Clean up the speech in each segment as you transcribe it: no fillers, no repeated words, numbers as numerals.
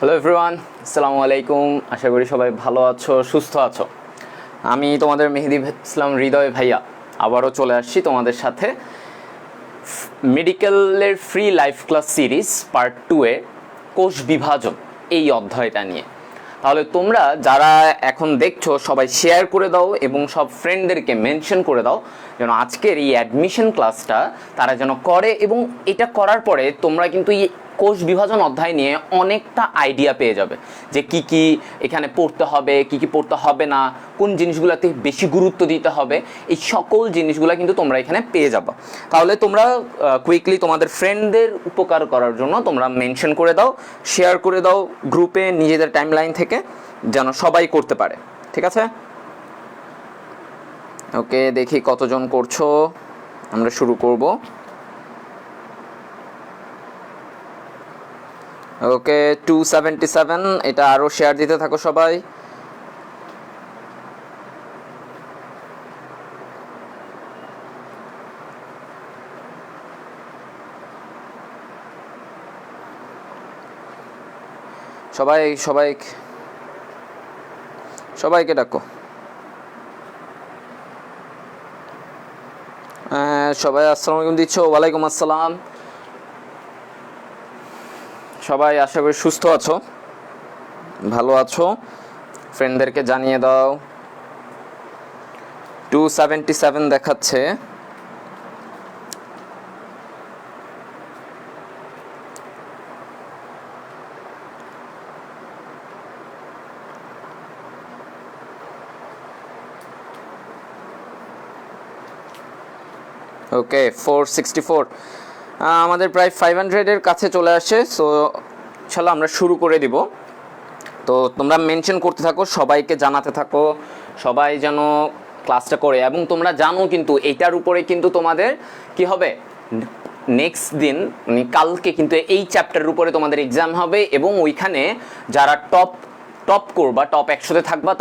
Hello everyone, আসসালামু আলাইকুম। আশা করি সবাই ভালো আছো, সুস্থ আছো। আমি তোমাদের মেহেদি ইসলাম হৃদয় ভাইয়া আবারও চলে আসছি তোমাদের সাথে মেডিকেলের free life class series part 2-এ কোষ বিভাজন এই অধ্যায়টা নিয়ে। তাহলে তোমরা যারা এখন দেখছো সবাই শেয়ার করে দাও এবং সব ফ্রেন্ডদেরকে মেনশন করে দাও যেন আজকের এই অ্যাডমিশন ক্লাসটা তারা যেন করে, এবং এটা করার পরে তোমরা কিন্তু এই কোষ বিভাজন অধ্যায় নিয়ে অনেকটা আইডিয়া পেয়ে যাবে যে কি কি এখানে পড়তে হবে, কি কি পড়তে হবে না, কোন জিনিসগুলোতে বেশি গুরুত্ব দিতে হবে, এই সকল জিনিসগুলো কিন্তু তোমরা এখানে পেয়ে যাবে। তাহলে তোমরা কুইকলি তোমাদের ফ্রেন্ডদের উপকার করার জন্য তোমরা মেনশন করে দাও, শেয়ার করে দাও গ্রুপে নিজেদের টাইমলাইন থেকে, যেন সবাই করতে পারে। ঠিক আছে? ওকে, দেখি কতজন করছো। আমরা শুরু করব। ওকে, 277। এটা আরও শেয়ার দিতে থাকো সবাই। সবাই সবাই সবাইকে ডাকো। সবাই আসসালামু আলাইকুম দিচ্ছ। ওয়ালাইকুম আসসালাম। সবাই আশা করি সুস্থ আছো, ভালো আছো। ফ্রেন্ডদেরকে জানিয়ে দাও। 277 দেখাচ্ছে। ওকে, 464। আমাদের প্রায় 500-এর কাছে চলে আসে। সো ইনশাল্লাহ আমরা শুরু করে দিব। তো তোমরা মেনশন করতে থাকো, সবাইকে জানাতে থাকো, সবাই যেন ক্লাসটা করে। এবং তোমরা জানো কিন্তু এটার উপরে কিন্তু তোমাদের কি হবে, নেক্সট দিন মানে কালকে কিন্তু এই চ্যাপ্টারের উপরে তোমাদের এক্সাম হবে, এবং ওইখানে যারা টপ করবা, টপ 100-তে থাকবা,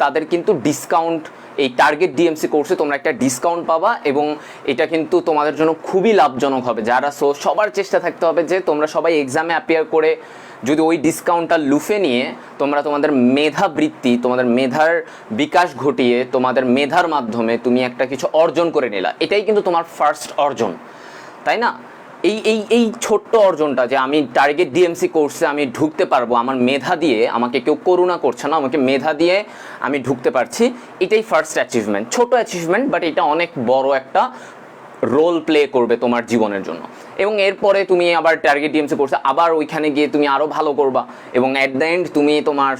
তাদের কিন্তু ডিসকাউন্ট, এই টার্গেট ডিএমসি কোর্সে তোমরা একটা ডিসকাউন্ট পাবা, এবং এটা কিন্তু তোমাদের জন্য খুবই লাভজনক হবে। যারা সবার চেষ্টা থাকতে হবে যে তোমরা সবাই এক্সামে অ্যাপিয়ার করে যদি ওই ডিসকাউন্টটা লুফে নিয়ে তোমরা তোমাদের মেধাবৃত্তি, তোমাদের মেধার বিকাশ ঘটিয়ে তোমাদের মেধার মাধ্যমে তুমি একটা কিছু অর্জন করে নিলা, এটাই কিন্তু তোমার ফার্স্ট অর্জন, তাই না? এই এই এই ছোট্ট অর্জনটা যে আমি টার্গেট ডিএমসি কোর্সে আমি ঢুকতে পারবো, আমার মেধা দিয়ে, আমাকে কেউ করুণা করছে না, আমাকে মেধা দিয়ে আমি ঢুকতে পারছি, এটাই ফার্স্ট অ্যাচিভমেন্ট। ছোট অ্যাচিভমেন্ট, বাট এটা অনেক বড় একটা রোল প্লে করবে তোমার জীবনের জন্য। এবং এরপরে তুমি আবার টার্গেট ডিএমসি কোর্সে আবার ওইখানে গিয়ে তুমি আরও ভালো করবা, এবং অ্যাট দ্য এন্ড তুমি তোমার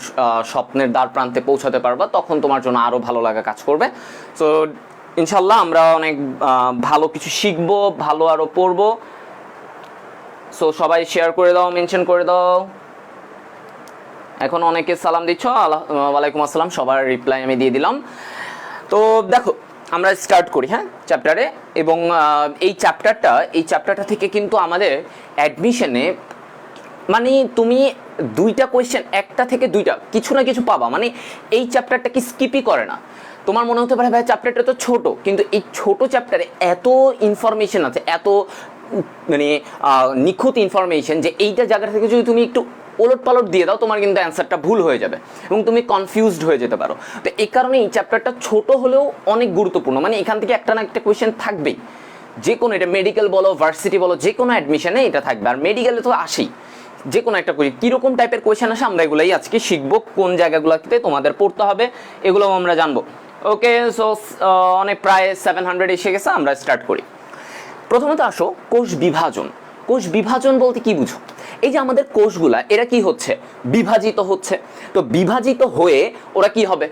স্বপ্নের দ্বার প্রান্তে পৌঁছাতে পারবা, তখন তোমার জন্য আরও ভালো লাগা কাজ করবে। সো ইনশাল্লাহ আমরা অনেক ভালো কিছু শিখবো, ভালো আরও পড়বো। সো সবাই শেয়ার করে দাও, মেনশন করে দাও। এখন অনেকে সালাম দিচ্ছ, ওয়ালাইকুম আসসালাম, সবার রিপ্লাই আমি দিয়ে দিলাম। তো দেখো আমরা স্টার্ট করি হ্যাঁ চ্যাপ্টারে। এবং এই চ্যাপ্টারটা থেকে কিন্তু আমাদের অ্যাডমিশনে মানে তুমি দুইটা কোয়েশ্চেন, একটা থেকে দুইটা কিছু না কিছু পাবা। মানে এই চ্যাপ্টারটা কি স্কিপই করে না। তোমার মনে হতে পারে ভাই চ্যাপ্টারটা তো ছোট, কিন্তু এই ছোট চ্যাপ্টারে এত ইনফরমেশন আছে, এত মানে নিখুঁত ইনফরমেশন, যে এইটা জায়গা থেকে যদি তুমি একটু ওলট পালট দিয়ে দাও তোমার কিন্তু অ্যান্সারটা ভুল হয়ে যাবে এবং তুমি কনফিউজড হয়ে যেতে পারো। তো এই কারণে এই চ্যাপ্টারটা ছোট হলেও অনেক গুরুত্বপূর্ণ। মানে এখান থেকে একটা না একটা কোয়েশ্চেন থাকবেই, যে কোনো, এটা মেডিকেল বলো, ভার্সিটি বলো, যে কোনো অ্যাডমিশনে এটা থাকবে। আর মেডিকেলে তো আসেই, যে কোনো একটা কোয়েশ্চেন, কীরকম টাইপের কোয়েশ্চেন আসে আমরা এগুলোই আজকে শিখবো, কোন জায়গাগুলোতে তোমাদের পড়তে হবে এগুলোও আমরা জানবো। ওকে, সো অনেক প্রায় 700 এসে গেছে, আমরা স্টার্ট করি। প্রথমত আসো কোষ বিভাজন। কোষ বিভাজন বলতে কি বুঝো? এই যে আমাদের কোষগুলা এরা কি হচ্ছে, বিভাজিত হচ্ছে। তো বিভাজিত হয়ে ওরা কি হবে,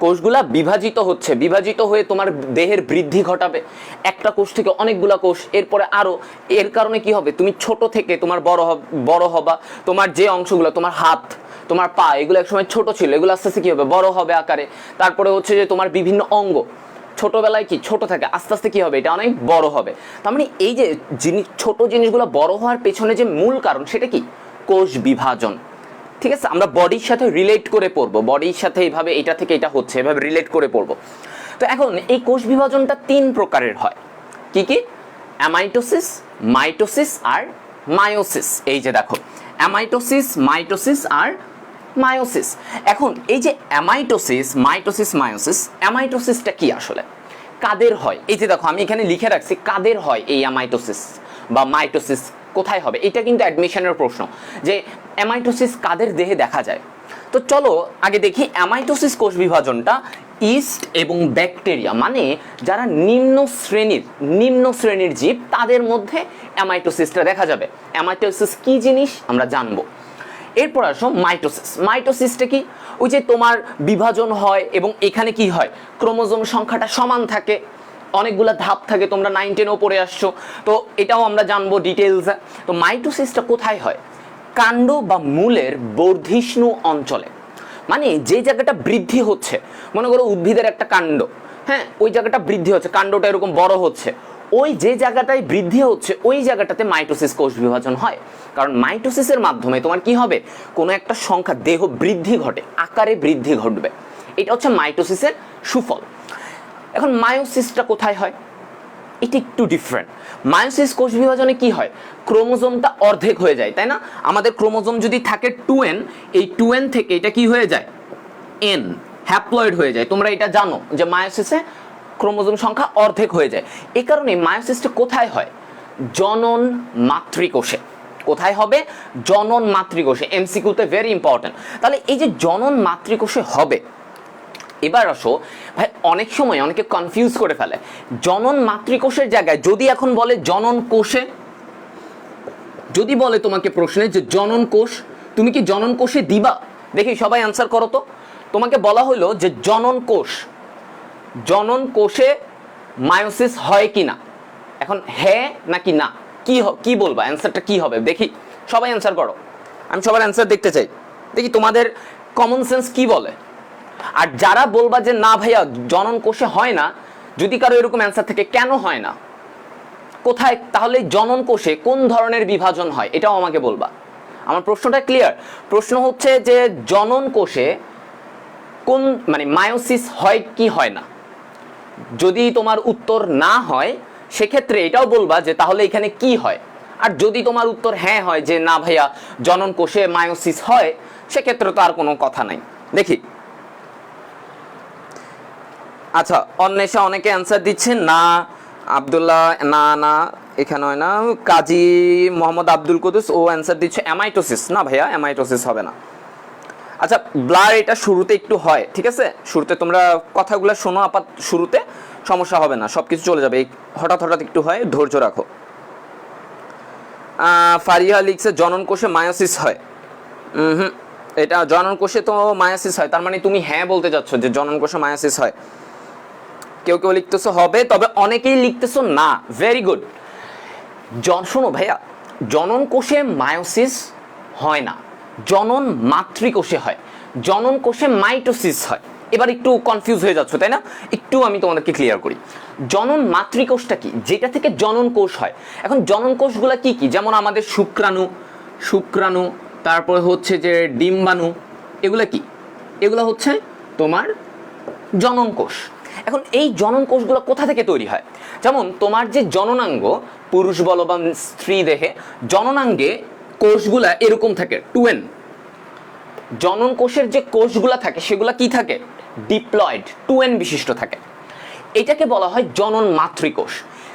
কোষগুলা বিভাজিত হয়ে তোমার দেহের বৃদ্ধি ঘটাবে। একটা কোষ থেকে অনেকগুলা কোষ, এরপরে আরো। এর কারণে কি হবে, তুমি ছোট থেকে তোমার বড় হবা। তোমার যে অংশগুলো, তোমার হাত, তোমার পা, এগুলো একসময় ছোট ছিল, এগুলো আস্তে আস্তে কি হবে, বড় হবে আকারে। তারপরে হচ্ছে যে তোমার বিভিন্ন অঙ্গ ছোটবেলায় কি ছোট থাকে, আস্তে আস্তে কি হবে, এটা অনেক বড় হবে। তার মানে এই যে ছোট জিনিসগুলো বড় হওয়ার পেছনে যে মূল কারণ, সেটা কি, কোষ বিভাজন। ঠিক আছে, আমরা বডির সাথে রিলেট করে পড়বো, বডির সাথে এইভাবে এটা থেকে এটা হচ্ছে, এভাবে রিলেট করে পড়বো। তো এখন এই কোষ বিভাজনটা 3 প্রকারের হয়। কি কি? অ্যামাইটোসিস, মাইটোসিস আর মায়োসিস। এই যে দেখো, অ্যামাইটোসিস, মাইটোসিস আর মায়োসিস। এখন এই যে অ্যামাইটোসিস, মাইটোসিস, মায়োসিস, অ্যামাইটোসিসটা কি আসলে, কাদের হয়? এই যে দেখো আমি এখানে লিখে রাখছি কাদের হয় এই অ্যামাইটোসিস বা মাইটোসিস, কোথায় হবে? এটা কিন্তু অ্যাডমিশনের প্রশ্ন যে অ্যামাইটোসিস কাদের দেহে দেখা যায়। তো চলো আগে দেখি অ্যামাইটোসিস কোষ বিভাজনটা ইস্ট এবং ব্যাকটেরিয়া, মানে যারা নিম্ন শ্রেণীর জীব তাদের মধ্যে অ্যামাইটোসিসটা দেখা যাবে। অ্যামাইটোসিস কি জিনিস আমরা জানবো। এরপর আসো মাইটোসিস। মাইটোসিসটা কি? ওই যে তোমার বিভাজন হয় এবং এখানে কি হয়, ক্রোমোজোম সংখ্যাটা সমান থাকে, অনেকগুলো ধাপ থাকে, তোমরা 9, 10-ও পড়ে আসছো, তো এটাও আমরা জানবো ডিটেলসে। তো মাইটোসিসটা কোথায় হয়? কাণ্ড বা মূলের বর্ধিষ্ণু অঞ্চলে, মানে যে জায়গাটা বৃদ্ধি হচ্ছে, মনে করো উদ্ভিদের একটা কাণ্ড, হ্যাঁ, ওই জায়গাটা বৃদ্ধি হচ্ছে, কাণ্ডটা এরকম বড় হচ্ছে, ওই যে জায়গাটায় বৃদ্ধি হচ্ছে ওই জায়গাটাতে মাইটোসিস কোষ বিভাজন হয়। কারণ মাইটোসিসের মাধ্যমে তোমার কি হবে, কোনো একটা সংখ্যা দেহ বৃদ্ধি ঘটে, আকারে বৃদ্ধি ঘটবে, এটা হচ্ছে মাইটোসিসের সুফল। এখন মায়োসিসটা কোথায় হয়? এটা একটু ডিফারেন্ট। মায়োসিস কোষ বিভাজনে কি হয়, ক্রোমোজোমটা অর্ধেক হয়ে যায়, তাই না? আমাদের ক্রোমোজোম যদি থাকে 2n, এই 2n থেকে এটা কি হয়ে যায়, n, হ্যাপ্লয়েড হয়ে যায়। তোমরা এটা জানো যে মায়োসিসে ক্রোমোজোম সংখ্যা অর্ধেক হয়ে যায়। এই কারণে মায়োসিসটা কোথায় হয়, জনন মাতৃকোষে। কোথায় হবে, জনন মাতৃকোষে। এমসিকিউতে ভেরি ইম্পর্টেন্ট। তাহলে এই যে জনন মাতৃকোষে হবে, এবার আসো ভাই, অনেক সময় অনেকে কনফিউজ করে ফেলে জনন মাতৃকোষের জায়গায় যদি এখন বলে জনন কোষে, যদি বলে তোমাকে প্রশ্নে যে জনন কোষ, তুমি কি জনন কোষে দিবা? দেখি সবাই অ্যান্সার করো তো। তোমাকে বলা হলো যে জনন কোষ, জনন কোষে মায়োসিস হয় কি না, এখন হ্যাঁ নাকি না, কি বলবা, অ্যান্সারটা কি হবে? দেখি সবাই অ্যান্সার করো, আমি সবার অ্যান্সার দেখতে চাই, দেখি তোমাদের কমন সেন্স কি বলে। আর যারা বলবা যে না ভাইয়া জনন কোষে হয় না, যদি কারো এরকম অ্যান্সার থাকে কেন হয় না, কোথায়, তাহলে জনন কোষে কোন ধরনের বিভাজন হয় এটাও আমাকে বলবা। আমার প্রশ্নটা ক্লিয়ার? প্রশ্ন হচ্ছে যে জনন কোষে কোন, মানে মায়োসিস হয় কি হয় না। যদি তোমার উত্তর না হয় সেক্ষেত্রে এটাও বলবা যে তাহলে এখানে কি হয়। আর যদি তোমার উত্তর হ্যাঁ হয় যে না ভাইয়া জনন কোষে মায়োসিস হয়, সেক্ষেত্রে তো আর কোনো কথা নাই। দেখি, আচ্ছা অন্বেষা অনেকে অ্যান্সার দিচ্ছে না, আব্দুল্লাহ না না এখানে হয় না, কাজী মোহাম্মদ আব্দুল কুদুস ও অ্যান্সার দিচ্ছে অ্যামাইটোসিস। না ভাইয়া অ্যামাইটোসিস হবে না। আচ্ছা ব্লার এটা শুরুতে একটু হয়, ঠিক আছে, শুরুতে তোমরা কথাগুলো শোনো, আপাত শুরুতে সমস্যা হবে না, সব কিছু চলে যাবে, হঠাৎ হঠাৎ একটু হয়, ধৈর্য রাখো। ফারিয়া লিখছে জনন কোষে মায়োসিস হয়। এটা জনন কোষে তো মায়োসিস হয়, তার মানে তুমি হ্যাঁ বলতে যাচ্ছ যে জনন কোষে মায়োসিস হয়। কেউ কেউ লিখতেছো হবে, তবে অনেকেই লিখতেছো না। Very good. শোনো ভাইয়া, জনন কোষে মায়োসিস হয় না, জনন মাতৃকোষে হয়, জনন কোষে মাইটোসিস হয়। এবার একটু কনফিউজ হয়ে যাচ্ছে তাই না, একটু আমি তোমাদেরকে ক্লিয়ার করি। জনন মাতৃকোষটা কি, যেটা থেকে জনন কোষ হয়। এখন জনন কোষগুলো কি কি, যেমন আমাদের শুক্রাণু, তারপরে হচ্ছে যে ডিম্বাণু, এগুলো কি, এগুলো হচ্ছে তোমার জনন কোষ। এখন এই জনন কোষগুলো কোথা থেকে তৈরি হয়, যেমন তোমার যে জননাঙ্গ, পুরুষ বলো বা স্ত্রী দেহে জননাঙ্গে কোষগুলা এরকম থাকে 2n। জনন কোষের যে কোষগুলা থাকে সেগুলা কি থাকে, ডিপ্লয়েড 2n বিশিষ্ট থাকে। এটাকে বলা হয় জনন মাতৃকোষ।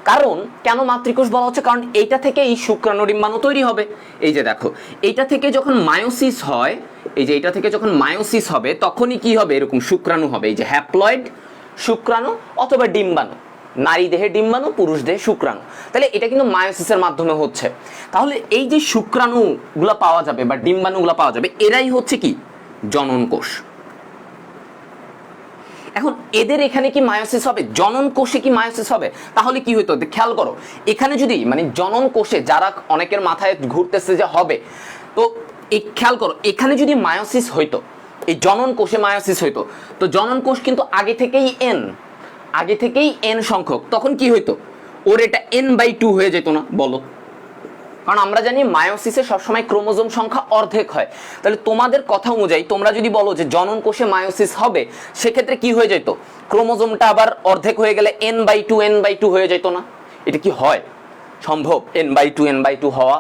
কারণ কেন মাতৃকোষ বলা হচ্ছে, কারণ এইটা থেকে এই শুক্রাণু ডিম্বাণু তৈরি হবে। এই যে দেখো, এইটা থেকে যখন মায়োসিস হয়, এই যে এটা থেকে যখন মায়োসিস হবে তখনই কি হবে, এরকম শুক্রাণু হবে, এই যে হ্যাপ্লয়েড শুক্রাণু অথবা ডিম্বাণু, নারী দেহে ডিম্বাণু, পুরুষ দেহে শুক্রাণু। তাহলে এটা কিন্তু মায়োসিসের মাধ্যমে হচ্ছে। তাহলে এই যে শুক্রাণুগুলা পাওয়া যাবে বা ডিম্বাণুগুলা পাওয়া যাবে, এরাই হচ্ছে কি জনন কোষ। এখন এদের এখানে কি মায়োসিস হবে, জনন কোষে কি মায়োসিস হবে? তাহলে কি হইতো খেয়াল করো, এখানে যদি মানে জনন কোষে, যারা অনেকের মাথায় ঘুরতেছে যে হবে, তো এই খেয়াল করো, এখানে যদি মায়োসিস হইতো, এই জনন কোষে মায়োসিস হইতো, তো জনন কোষ কিন্তু আগে থেকেই n সংখ্যক, তখন কি হইতো, ওর এটা n/2 হয়ে যেত না, বলো? কারণ আমরা জানি মায়োসিসে সবসময় ক্রোমোজোম সংখ্যা অর্ধেক হয়। তাহলে তোমাদের কথা অনুযায়ী তোমরা যদি বলো যে জনন কোষে মায়োসিস হবে, সেক্ষেত্রে কি হয়ে যেত, ক্রোমোজোমটা আবার অর্ধেক হয়ে গেলে n/2 হয়ে যেত না? এটা কি হয় সম্ভব n/2 হওয়া?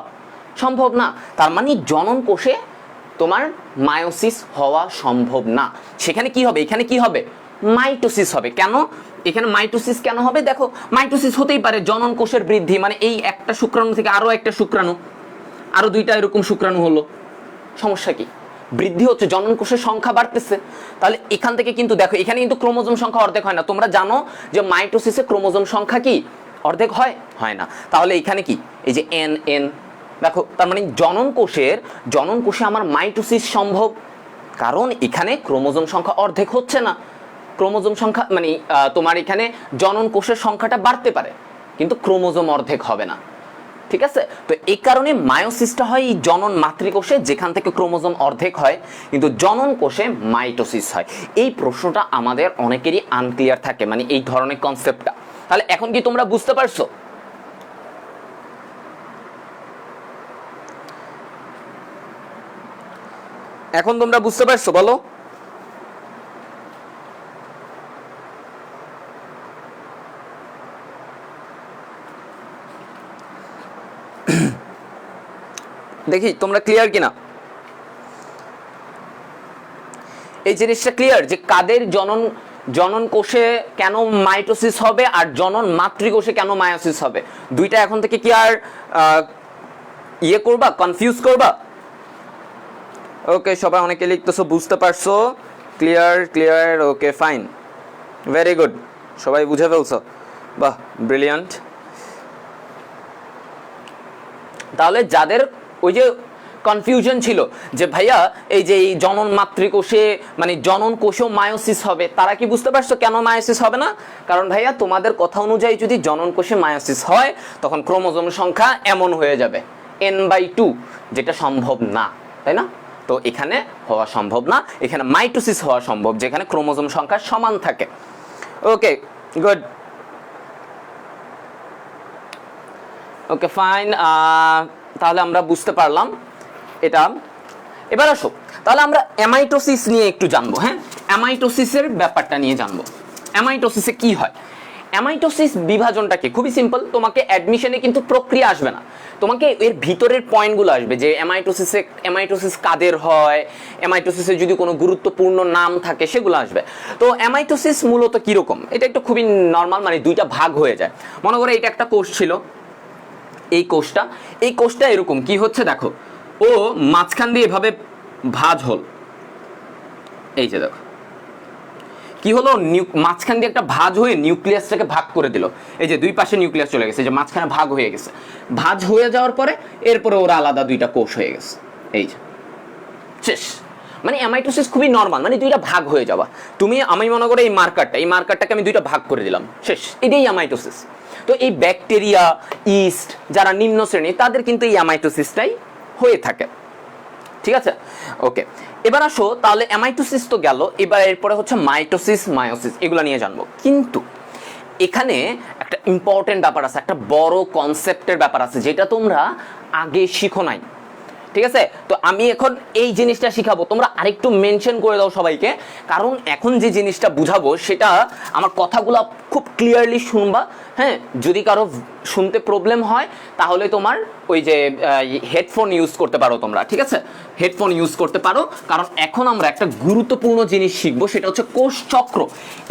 সম্ভব না। তার মানে জনন কোষে তোমার মায়োসিস হওয়া সম্ভব না। সেখানে কি হবে, এখানে কি হবে, মাইটোসিস হবে। কেন এখানে মাইটোসিস কেন হবে, দেখো মাইটোসিস হতেই পারে জনন কোষের বৃদ্ধি, মানে এই একটা শুক্রাণু থেকে আরো একটা শুক্রাণু, আরো দুইটা এরকম শুক্রাণু হলো, সমস্যা কি, বৃদ্ধি হচ্ছে, জনন কোষের সংখ্যা বাড়তেছে। তাহলে এখান থেকে কিন্তু দেখো এখানে কিন্তু ক্রোমোজোম সংখ্যা অর্ধেক হয় না। তোমরা জানো যে মাইটোসিসে ক্রোমোজোম সংখ্যা কি অর্ধেক হয়, হয় না। তাহলে এখানে কি এই যে এন এন, দেখো তার মানে জনন কোষে আমার মাইটোসিস সম্ভব, কারণ এখানে ক্রোমোজোম সংখ্যা অর্ধেক হচ্ছে না। ক্রোমোজোম সংখ্যা মানে তোমার এখানে জনন কোষের সংখ্যাটা বাড়তে পারে কিন্তু ক্রোমোজোম অর্ধেক হবে না, ঠিক আছে। তো এই কারণে মায়োসিসটা হয় এই জনন মাতৃকোষে, যেখান থেকে ক্রোমোজোম অর্ধেক হয়, কিন্তু জনন কোষে মাইটোসিস হয়। এই প্রশ্নটা আমাদের অনেকেরই আনক্লিয়ার থাকে, মানে এই ধরনের কনসেপ্টটা। তাহলে এখন কি তোমরা বুঝতে পারছো? এখন তোমরা বুঝতে পারছো বলো? দেখি তোমরা ক্লিয়ার কিনা, এই জিনিসটা ক্লিয়ার যে কাদের জনন কোষে কেন মাইটোসিস হবে আর জনন মাতৃকোষে কেন মায়োসিস হবে, দুইটা এখন থেকে কি আর ইয়ে করবা, কনফিউজ করবা? ওকে, সবাই অনেকে লিখতেছো, বুঝতে পারছো, clear clear, okay fine, very good, সবাই বুঝে ফেলছো, বাহ ব্রিলিয়ান্ট। তাহলে যাদের ওই যে কনফিউশন ছিল যে ভাইয়া এই যে এই জনন মাতৃকোষে মানে জনন কোষেও মায়োসিস হবে, তারা কি বুঝতে পারছো কেন মায়োসিস হবে না? কারণ ভাইয়া তোমাদের কথা অনুযায়ী যদি জনন কোষে মায়োসিস হয় তখন ক্রোমোজোম সংখ্যা এমন হয়ে যাবে n/2, যেটা সম্ভব না, তাই না? তো এখানে হওয়া সম্ভব না, এখানে মাইটোসিস হওয়া সম্ভব, যেখানে ক্রোমোজোম সংখ্যা সমান থাকে। ওকে গুড, ওকে ফাইন, তাহলে আমরা বুঝতে পারলাম এটা। এবার আসো তাহলে আমরা অ্যামাইটোসিস নিয়ে একটু জানবো। হ্যাঁ, অ্যামাইটোসিসের ব্যাপারটা নিয়ে জানবো। অ্যামাইটোসিসে কি হয়, অ্যামাইটোসিস বিভাজনটা কি, খুবই সিম্পল। তোমাকে অ্যাডমিশনে কিন্তু প্রক্রিয়া আসবে না, তোমাকে এর ভিতরের পয়েন্টগুলো আসবে যে অ্যামাইটোসিস কাদের হয়, অ্যামাইটোসিসে যদি কোনো গুরুত্বপূর্ণ নাম থাকে সেগুলো আসবে। তো অ্যামাইটোসিস মূলত কিরকম, এটা একটু খুবই নর্মাল, মানে দুইটা ভাগ হয়ে যায়। মনে করো এটা একটা কোষ ছিল, এই কোষটা এরকম কি হচ্ছে দেখো, ও মাঝখান দিয়ে এভাবে ভাঁজ হল, এই যে দেখো কি হলো, মাঝখান দিয়ে একটা ভাঁজ হয়ে নিউক্লিয়াসটাকে ভাগ করে দিল। এই যে দুই পাশে নিউক্লিয়াস চলে গেছে, যে মাঝখানে ভাগ হয়ে গেছে, ভাঁজ হয়ে যাওয়ার পরে এরপরে ওরা আলাদা দুইটা কোষ হয়ে গেছে, এই যে শেষ। মানে অ্যামাইটোসিস খুবই নর্মাল, মানে দুইটা ভাগ হয়ে যাওয়া। আমি মনে করি এই মার্কারটাকে আমি দুইটা ভাগ করে দিলাম, শেষ, এটাই অ্যামাইটোসিস। তো এই ব্যাকটেরিয়া, ইস্ট যারা নিম্ন শ্রেণী তাদের কিন্তু এই অ্যামাইটোসিসটাই হয়ে থাকে, ঠিক আছে। ওকে, এবার আসো তাহলে অ্যামাইটোসিস তো গেল, এবার এরপরে হচ্ছে মাইটোসিস, মায়োসিস, এগুলো নিয়ে জানবো। কিন্তু এখানে একটা ইম্পর্টেন্ট ব্যাপার আছে, একটা বড় কনসেপ্টের ব্যাপার আছে, যেটা তোমরা আগে শিখো নাই, ঠিক আছে। তো আমি এখন এই জিনিসটা শিখাবো, তোমরা আরেকটু মেনশন করে দাও সবাইকে, কারণ এখন যে জিনিসটা বুঝাবো সেটা আমার কথাগুলো খুব ক্লিয়ারলি শুনবা। হ্যাঁ, যদি কারো শুনতে প্রবলেম হয় তাহলে তোমার ওই যে হেডফোন ইউজ করতে পারো তোমরা, ঠিক আছে, হেডফোন ইউজ করতে পারো। কারণ এখন আমরা একটা গুরুত্বপূর্ণ জিনিস শিখবো, সেটা হচ্ছে কোষ চক্র।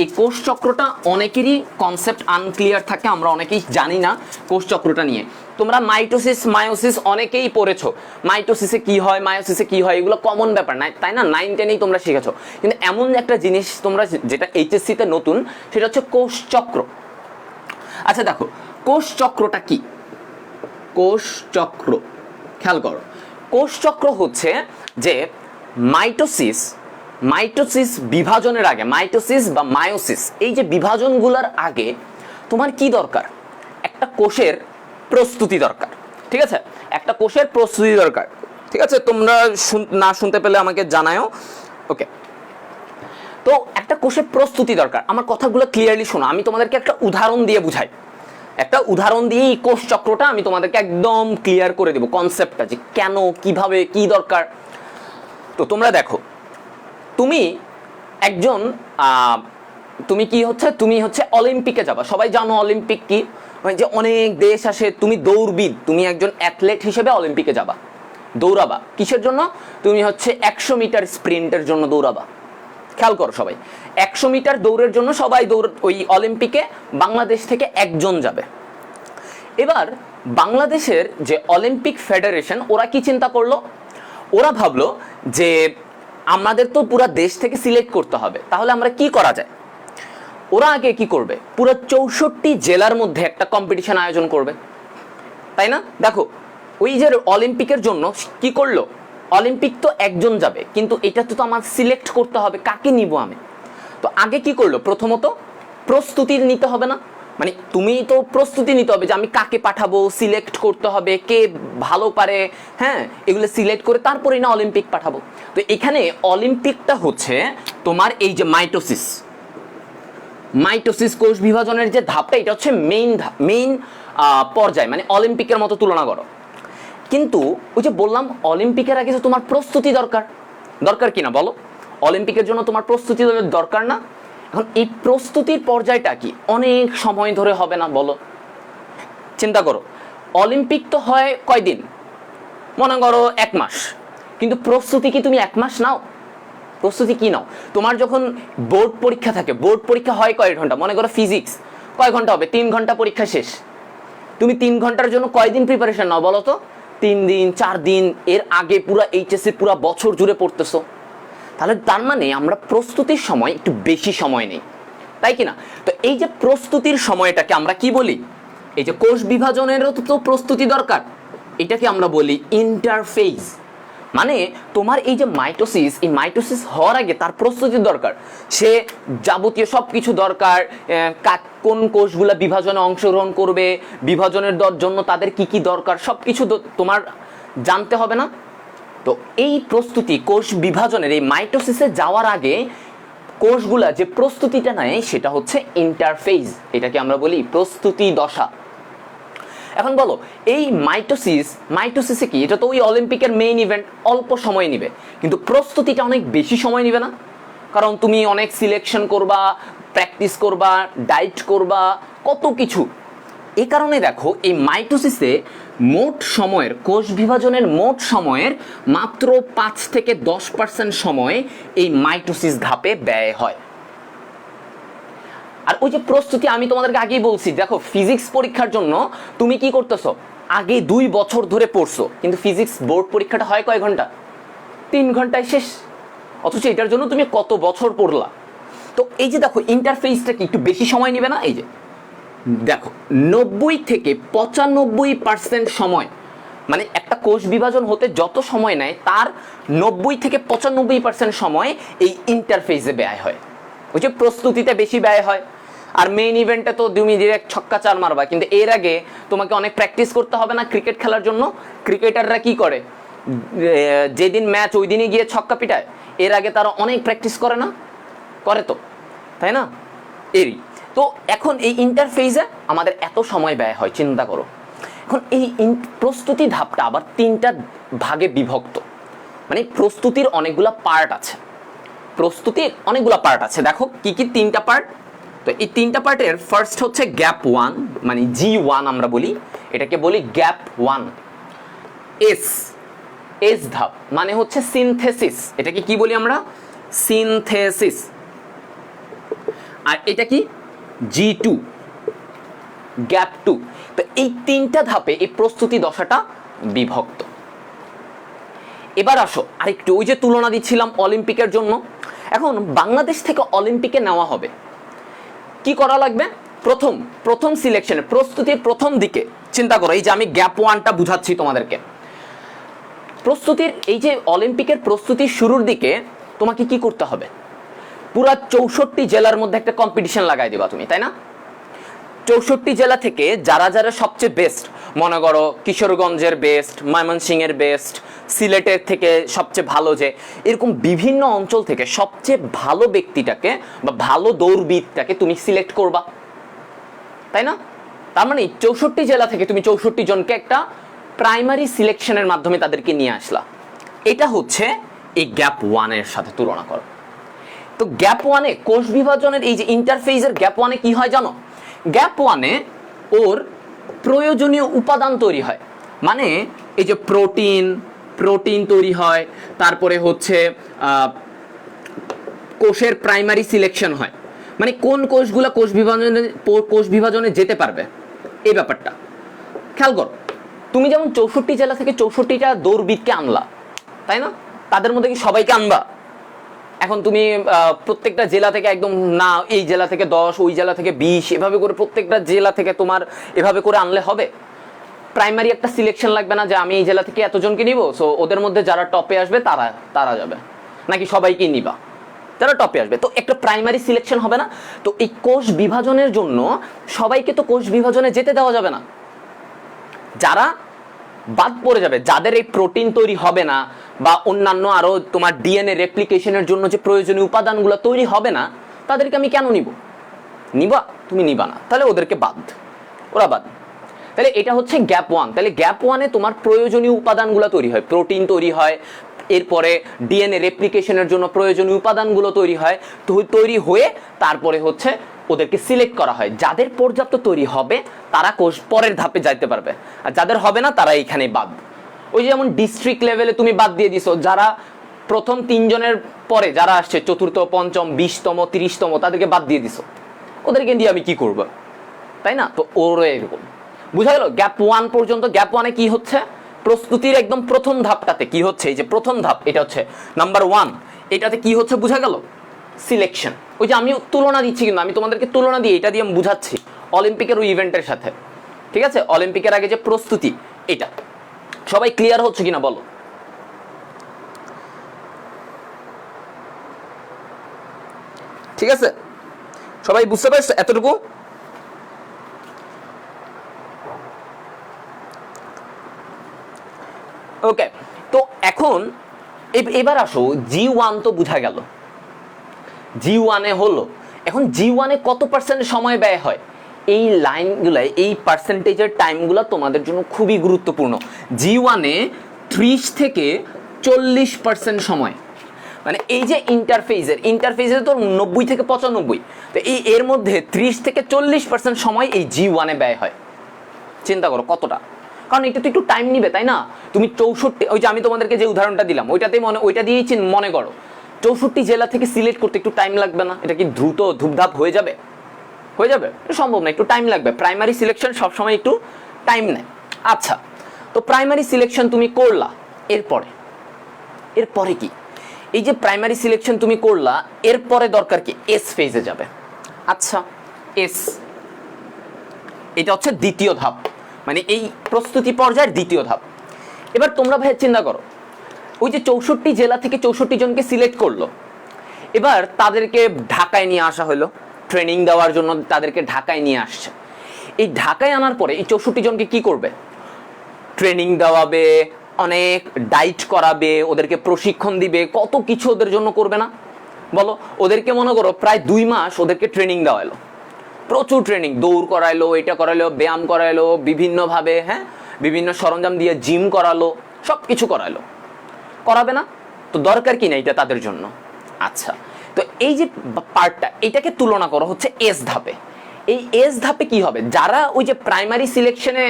এই কোষ চক্রটা অনেকেরই কনসেপ্ট আনক্লিয়ার থাকে, আমরা অনেকেই জানি না কোষ চক্রটা নিয়ে। তোমরা মাইটোসিস, মায়োসিস অনেকেই পড়েছো, মাইটোসিসে কি হয়, মায়োসিসে কি হয়, এগুলো কমন ব্যাপার না, তাই না, 9-10-এই তোমরা শিখেছো। কিন্তু এমন একটা জিনিস তোমরা যেটা এইচএসসিতে নতুন, সেটা হচ্ছে কোষ চক্র। আচ্ছা দেখো কোষ চক্রটা কি, কোষ চক্র খেয়াল করো, কোষ চক্র হচ্ছে যে মাইটোসিস বিভাজনের আগে, মাইটোসিস বা মায়োসিস, এই যে বিভাজনগুলোর আগে তোমার কি দরকার, একটা কোষের প্রস্তুতি দরকার, ঠিক আছে, একটা কোষের প্রস্তুতি দরকার, ঠিক আছে। তোমরা না শুনতে পেলে আমাকে জানাও, ওকে। তো একটা কোষের প্রস্তুতি দরকার, আমার কথাগুলো ক্লিয়ারলি শোনো, আমি তোমাদেরকে একটা উদাহরণ দিয়ে বুঝাই, একটা উদাহরণ দিয়ে এই কোষ চক্রটা আমি তোমাদেরকে একদম ক্লিয়ার করে দেবো, কনসেপ্টটা যে কেন, কিভাবে, কি দরকার। তো তোমরা দেখো, তুমি একজন তুমি হচ্ছে অলিম্পিকে যাবা। সবাই জানো অলিম্পিক কি, ওই যে অনেক দেশ আসে, তুমি দৌড়বিদ, তুমি একজন অ্যাথলেট হিসেবে অলিম্পিকে যাবা, দৌড়াবা কিসের জন্য? তুমি হচ্ছে 100 মিটার স্প্রিন্টের জন্য দৌড়াবা। খেয়াল করো সবাই, 100 মিটার দৌড়ের জন্য সবাই ওই অলিম্পিকে বাংলাদেশ থেকে একজন যাবে। এবার বাংলাদেশের যে অলিম্পিক ফেডারেশন, ওরা কি চিন্তা করলো? ওরা ভাবলো যে আমাদের তো পুরো দেশ থেকে সিলেক্ট করতে হবে, তাহলে আমরা কি করা যায়? ওরা আগে কি করবে, পুরো 64 জেলার মধ্যে একটা কম্পিটিশন আয়োজন করবে, তাই না? দেখো ওই যে অলিম্পিকের জন্য কি করলো, অলিম্পিক তো একজন যাবে, কিন্তু এটা তো আমার সিলেক্ট করতে হবে কাকে নিব আমি। তো আগে কি করলো, প্রথমত প্রস্তুতি নিতে হবে না, মানে তুমি তো প্রস্তুতি নিতে হবে যে আমি কাকে পাঠাবো, সিলেক্ট করতে হবে কে ভালো পারে, হ্যাঁ, এগুলো সিলেক্ট করে তারপরে না অলিম্পিক পাঠাবো। তো এখানে অলিম্পিকটা হচ্ছে তোমার এই যে মাইটোসিস কোষ বিভাজনের যে ধাপটা, এটা হচ্ছে মেইন পর্যায়, মানে অলিম্পিকের মতো তুলনা করো। কিন্তু ওই যে বললাম অলিম্পিকের আগে তো তোমার প্রস্তুতি দরকার কিনা বলো? অলিম্পিকের জন্য তোমার প্রস্তুতি দরকার না? এখন এই প্রস্তুতির পর্যায়টা কি অনেক সময় ধরে হবে না বলো? চিন্তা করো, অলিম্পিক তো হয় কয়দিন, মনে করো 1 মাস, কিন্তু প্রস্তুতি কি তুমি 1 মাস নাও? প্রস্তুতি কি নাও? তোমার যখন বোর্ড পরীক্ষা থাকে, বোর্ড পরীক্ষা হয় কয় ঘন্টা, মনে করো ফিজিক্স কয় ঘন্টা হবে, 3 ঘন্টা পরীক্ষা শেষ, তুমি 3 ঘন্টার জন্য কয়দিন প্রিপারেশন নাও বলো তো? 3 দিন 4 দিন, এর আগে পুরো এইচএসসি পুরো বছর জুড়ে পড়তেছো। তাহলে তার মানে আমরা প্রস্তুতির সময় একটু বেশি সময় নেই, তাই কিনা? তো এই যে প্রস্তুতির সময়টাকে আমরা কি বলি, এই যে কোষ বিভাজনেরও তো প্রস্তুতি দরকার, এটাকে আমরা বলি ইন্টারফেজ। মানে তোমার এই যে মাইটোসিস হওয়ার আগে তার প্রস্তুতি দরকার, সে যাবতীয় সব কিছু দরকার, কোন কোষগুলা বিভাজনে অংশগ্রহণ করবে, বিভাজনের জন্য তাদের কি কি দরকার, সব কিছু তোমার জানতে হবে না? তো এই প্রস্তুতি কোষ বিভাজনের এই মাইটোসিসে যাওয়ার আগে কোষগুলা যে প্রস্তুতিটা নেয় সেটা হচ্ছে ইন্টারফেজ, এটাকে আমরা বলি প্রস্তুতি দশা। এখন বলো এই মাইটোসিসে কি, এটা তো ওই অলিম্পিকের মেইন ইভেন্ট, অল্প সময় নিবে, কিন্তু প্রস্তুতিটা অনেক বেশি সময় নিবে না? কারণ তুমি অনেক সিলেকশন করবা, প্র্যাকটিস করবা, ডায়েট করবা, কত কিছু। এই কারণে দেখো এই মাইটোসিসে মোট সময়ের, কোষ বিভাজনের মোট সময়ের মাত্র 5 থেকে 10% সময় এই মাইটোসিস ধাপে ব্যয় হয়। আর ওই যে প্রস্তুতি আমি তোমাদেরকে আগেই বলছি, দেখো ফিজিক্স পরীক্ষার জন্য তুমি কি করতেছো, আগে 2 বছর ধরে পড়ছো, কিন্তু ফিজিক্স বোর্ড পরীক্ষাটা হয় কয় ঘন্টা, 3 ঘন্টায় শেষ, অথচ এটার জন্য তুমি কত বছর পড়লা। তো এই যে দেখো ইন্টারফেসটা কি একটু বেশি সময় নেবে না? এই যে দেখো 90 থেকে 95% সময়, মানে একটা কোষ বিভাজন হতে যত সময় নেয় তার 90 থেকে 95% সময় এই ইন্টারফেসে ব্যয় হয়। ওই যে প্রস্তুতিতে বেশি ব্যয় হয়, আর মেইন ইভেন্টে তো তুমি ডিরেক্ট ছক্কা 4 মারবা, কিন্তু এর আগে তোমাকে অনেক প্র্যাকটিস করতে হবে না? ক্রিকেট খেলার জন্য ক্রিকেটাররা কি করে, যেদিন ম্যাচ ওই দিনই গিয়ে ছক্কা পিটায়, এর আগে তারা অনেক প্র্যাকটিস করে না? করে তো, তাই না? এরই তো এখন এই ইন্টারফেসে আমাদের এত সময় ব্যয় হয়, চিন্তা করো। এখন এই প্রস্তুতি ধাপটা আবার 3টা ভাগে বিভক্ত, মানে প্রস্তুতির অনেকগুলা পার্ট আছে, দেখো কি কি 3টা পার্ট। তো এই 3টা পার্টের ফার্স্ট হচ্ছে গ্যাপ 1, মানে G1 আমরা বলি, এটাকে বলি গ্যাপ 1। এস ধাপ মানে হচ্ছে সিনথেসিস, এটাকে কি বলি আমরা, সিনথেসিস। আর এটা কি G2, গ্যাপ 2। তো এই 3টা ধাপে এই প্রস্তুতি দশাটা বিভক্ত। এবার আসো আরেকটু, ওই যে তুলনা দিচ্ছিলাম অলিম্পিকের জন্য, এখন বাংলাদেশ থেকে অলিম্পিকে নেওয়া হবে, কি করা লাগবে? প্রথম সিলেকশনে, প্রস্তুতির প্রথম দিকে চিন্তা করো, এই যে আমি গ্যাপ 1টা বুঝাচ্ছি তোমাদেরকে, প্রস্তুতির এই যে অলিম্পিকের প্রস্তুতির শুরুর দিকে তোমাকে কি করতে হবে, পুরা 64 জেলার মধ্যে একটা কম্পিটিশন লাগাই দিবা তুমি, তাই না? 64 জেলা থেকে যারা যারা সবচেয়ে বেস্ট, মনে করো কিশোরগঞ্জের বেস্ট, ময়মনসিংহের বেস্ট, সিলেটের থেকে সবচেয়ে ভালো, যে এরকম বিভিন্ন অঞ্চল থেকে সবচেয়ে ভালো ব্যক্তিটাকে বা ভালো দৌড়বিদটাকে তুমি সিলেক্ট করবা, তাই না? তার মানে 64 জেলা থেকে তুমি 64 জনকে একটা প্রাইমারি সিলেকশনের মাধ্যমে তাদেরকে নিয়ে আসলা। এটা হচ্ছে এই গ্যাপ 1 এর সাথে তুলনা করো। তো গ্যাপ ওয়ানে কোষ বিভাজনের এই যে ইন্টারফেজের গ্যাপ ওয়ানে কি হয় জানো? গ্যাপ ওয়ানে ওর প্রয়োজনীয় উপাদান তৈরি হয়, মানে এই যে প্রোটিন তৈরি হয়, তারপরে হচ্ছে কোষের প্রাইমারি সিলেকশন হয়, মানে কোন কোষগুলো কোষ বিভাজনে যেতে পারবে এই ব্যাপারটা খেয়াল করো। তুমি যেমন 64 জেলা থেকে 64টা দৌড়বিদকে আনলা, তাই না? তাদের মধ্যে কি সবাইকে আনবা? এখন তুমি প্রত্যেকটা জেলা থেকে একদম না, এই জেলা থেকে 10, ওই জেলা থেকে 20, এভাবে করে প্রত্যেকটা জেলা থেকে তোমার এভাবে করে আনলে হবে? প্রাইমারি একটা সিলেকশন লাগবে না যে আমি এই জেলা থেকে এতজনকে নিব, সো ওদের মধ্যে যারা টপে আসবে তারা যাবে, নাকি সবাইকে নিবা যারা টপে আসবে? তো একটা প্রাইমারি সিলেকশন হবে না? তো এই কোষ বিভাজনের জন্য সবাইকে তো কোষ বিভাজনে যেতে দেওয়া যাবে না। যারা বাদ পড়ে যাবে, যাদের এই প্রোটিন তৈরি হবে না বা অন্যান্য আরো তোমার ডিএনএ রেপ্লিকেশনের জন্য যে প্রয়োজনীয় উপাদানগুলো তৈরি হবে না, তাদেরকে আমি কেন নিব? নিবা? তুমি নিবা না, তাহলে ওদেরকে বাদ, ওরা বাদ। তাহলে এটা হচ্ছে গ্যাপ ওয়ান। তাহলে গ্যাপ ওয়ানে তোমার প্রয়োজনীয় উপাদানগুলো তৈরি হয়, প্রোটিন তৈরি হয়, এরপরে ডিএনএ রেপ্লিকেশনের জন্য প্রয়োজনীয় উপাদানগুলো তৈরি হয়, তৈরি হয়ে তারপরে হচ্ছে ওদেরকে সিলেক্ট করা হয়। যাদের পর্যাপ্ত তৈরি হবে তারা কোষ পরের ধাপে যাইতে পারবে, আর যাদের হবে না তারা এইখানে বাদ। ওই যেমন ডিস্ট্রিক্ট লেভেলে তুমি বাদ দিয়ে দিছো, যারা প্রথম 3 জনের পরে যারা আসছে, চতুর্থ, পঞ্চম, 20তম, 30তম, তাদেরকে বাদ দিয়ে দিছো, ওদেরকে দিয়ে আমি কি করব, তাই না? তো ওরা এরকম, বুঝা গেল? গ্যাপ ওয়ান পর্যন্ত। গ্যাপ ওয়ানে কি হচ্ছে? প্রস্তুতির একদম প্রথম ধাপটাতে কি হচ্ছে, এই যে প্রথম ধাপ, এটা হচ্ছে নাম্বার 1, এটাতে কি হচ্ছে বুঝা গেল? সিলেকশন। ওই যে আমি তুলনা দিচ্ছি, কিন্তু আমি তোমাদেরকে তুলনা দিয়ে এটা দিয়ে আমি বুঝাচ্ছি অলিম্পিকের ওই ইভেন্টের সাথে, ঠিক আছে? অলিম্পিকের আগে যে প্রস্তুতি, এটা সবাই ক্লিয়ার হচ্ছে কিনা বলো? ঠিক আছে, সবাই বুঝতে পারছো এতটুকু? ওকে, তো এখন এবার আসো G1 তো বুঝা গেল, G1 হলো। এখন G1 কত পার্সেন্ট সময় ব্যয় হয়? এই লাইনগুলো, এই পার্সেন্টেজের টাইমগুলো তোমাদের জন্য খুবই গুরুত্বপূর্ণ। G1 30 থেকে 40% সময়, মানে এই যে ইন্টারফেজে তো 90 থেকে 95, তো এর মধ্যে 30 থেকে 40% সময় এই G1 ব্যয় হয়। চিন্তা করো কতটা, কারণ এটা তো একটু টাইম নিবে, তাই না? তুমি 64, ওই যে আমি তোমাদেরকে যে উদাহরণটা দিলাম ওইটা দিয়েই মনে করো 64 জেলা থেকে সিলেক্ট করতে একটু টাইম লাগবে না? এটা কি দ্রুত ধুপধাপ হয়ে যাবে? এটা সম্ভব না, একটু টাইম লাগবে। প্রাইমারি সিলেকশন সবসময় একটু টাইম নেয়। আচ্ছা, তো প্রাইমারি সিলেকশন তুমি করলা, এরপরে কি? এই যে প্রাইমারি সিলেকশন তুমি করলা, এরপরে দরকার কি? এস ফেজে যাবে। আচ্ছা, এটা হচ্ছে দ্বিতীয় ধাপ, মানে এই প্রস্তুতি পর্যায়ের দ্বিতীয় ধাপ। এবার তোমরা ভাই চিন্তা করো, ওই যে 64 জেলা থেকে 64 জনকে সিলেক্ট করলো, এবার তাদেরকে ঢাকায় নিয়ে আসা হলো ট্রেনিং দেওয়ার জন্য। তাদেরকে ঢাকায় নিয়ে আসছে। এই ঢাকায় আনার পরে এই 64 জনকে কি করবে? ট্রেনিং দেওয়াবে, অনেক ডাইট করাবে, ওদেরকে প্রশিক্ষণ দিবে, কত কিছু ওদের জন্য করবে না বলো? ওদেরকে মনে করো প্রায় 2 মাস ওদেরকে ট্রেনিং দেওয়ালো, প্রচুর ট্রেনিং, দৌড় করাইলো, এটা করাইলো, ব্যায়াম করাইলো, বিভিন্নভাবে, হ্যাঁ, বিভিন্ন সরঞ্জাম দিয়ে জিম করালো, সব কিছু করাইলো। করাবে না? তো দরকার কি না এটা তাদের জন্য? আচ্ছা, তো এই যে পার্টটা, এটাকে তুলনা করো হচ্ছে এস ধাপে। এই এস ধাপে কি হবে? যারা ওই যে প্রাইমারি সিলেকশনে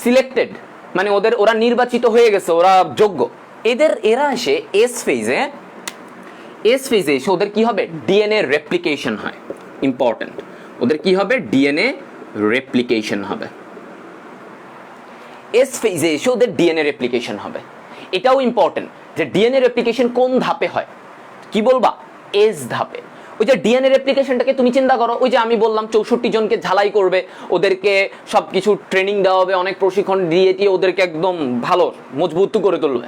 সিলেক্টেড, মানে ওরা নির্বাচিত হয়ে গেছে, ওরা যোগ্য, এরা এসে এস ফেজে এসে ওদের কি হবে? ডিএনএ রেপ্লিকেশন হয়। ইম্পর্টেন্ট, ওদের কি হবে? ডিএনএ রেপ্লিকেশন হবে। এস ফেজে এসে ওদের ডিএনএ রেপ্লিকেশন হবে। এটাও ইম্পর্টেন্ট যে ডিএনএ রেপ্লিকেশন কোন ধাপে হয়, কি বলবা? এস ধাপে। ওই যে ডিএনএ রেপ্লিকেশনটাকে তুমি চিন্তা করো, ওই যে আমি বললাম 64 জনকে ঝালাই করবে, ওদেরকে সবকিছু ট্রেনিং দেওয়া হবে, অনেক প্রশিক্ষণ দিয়ে ওদেরকে একদম ভালো মজবুত করে তুলবে।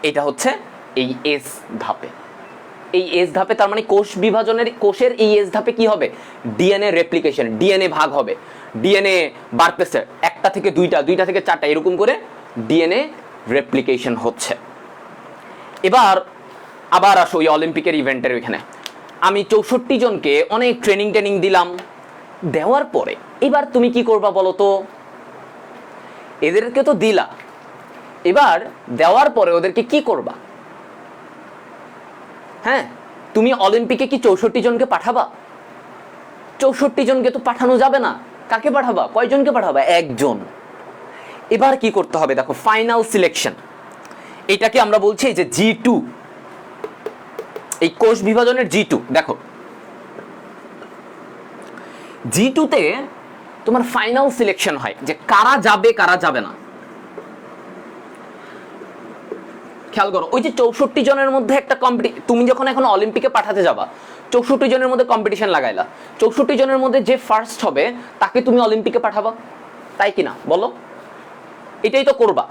এটা হচ্ছে এই এস ধাপে। এই এস ধাপে তার মানে কোষের এই এস ধাপে কি হবে? ডিএনএ রেপ্লিকেশন, ডিএনএ ভাগ হবে, ডিএনএ বাড়তেছে, 1টা থেকে 2টা, 2টা থেকে 4টা, এরকম করে ডিএনএ রেপ্লিকেশন হচ্ছে। এবার আবার আসো ওই অলিম্পিকের ইভেন্টের ওইখানে, আমি 64 জনকে অনেক ট্রেনিং দিলাম, দেওয়ার পরে এবার তুমি কি করবা বলো তো? এদেরকে তো দিলা, এবার দেওয়ার পরে ওদেরকে কি করবা? হ্যাঁ, তুমি অলিম্পিকে কি 64 জনকে পাঠাবা? 64 জনকে তো পাঠানো যাবে না। কাকে পাঠাবা? কয়জনকে পাঠাবা? একজন। এবার কি করতে হবে দেখো, ফাইনাল সিলেকশন। এটাকে আমরা বলছি যে G2, এই কোষ বিভাজনের G2। দেখো G2 তে তোমার ফাইনাল সিলেকশন হয় যে কারা যাবে কারা যাবে না। খেয়াল করো, ওই যে 64 জনের মধ্যে একটা তুমি যখন এখন অলিম্পিকে পাঠাতে যাবা, 64 জনের মধ্যে কম্পিটিশন লাগাইলা, 64 জনের মধ্যে যে ফার্স্ট হবে তাকে তুমি অলিম্পিকে পাঠাবা, তাই কিনা বলো? এটাই তো করবা।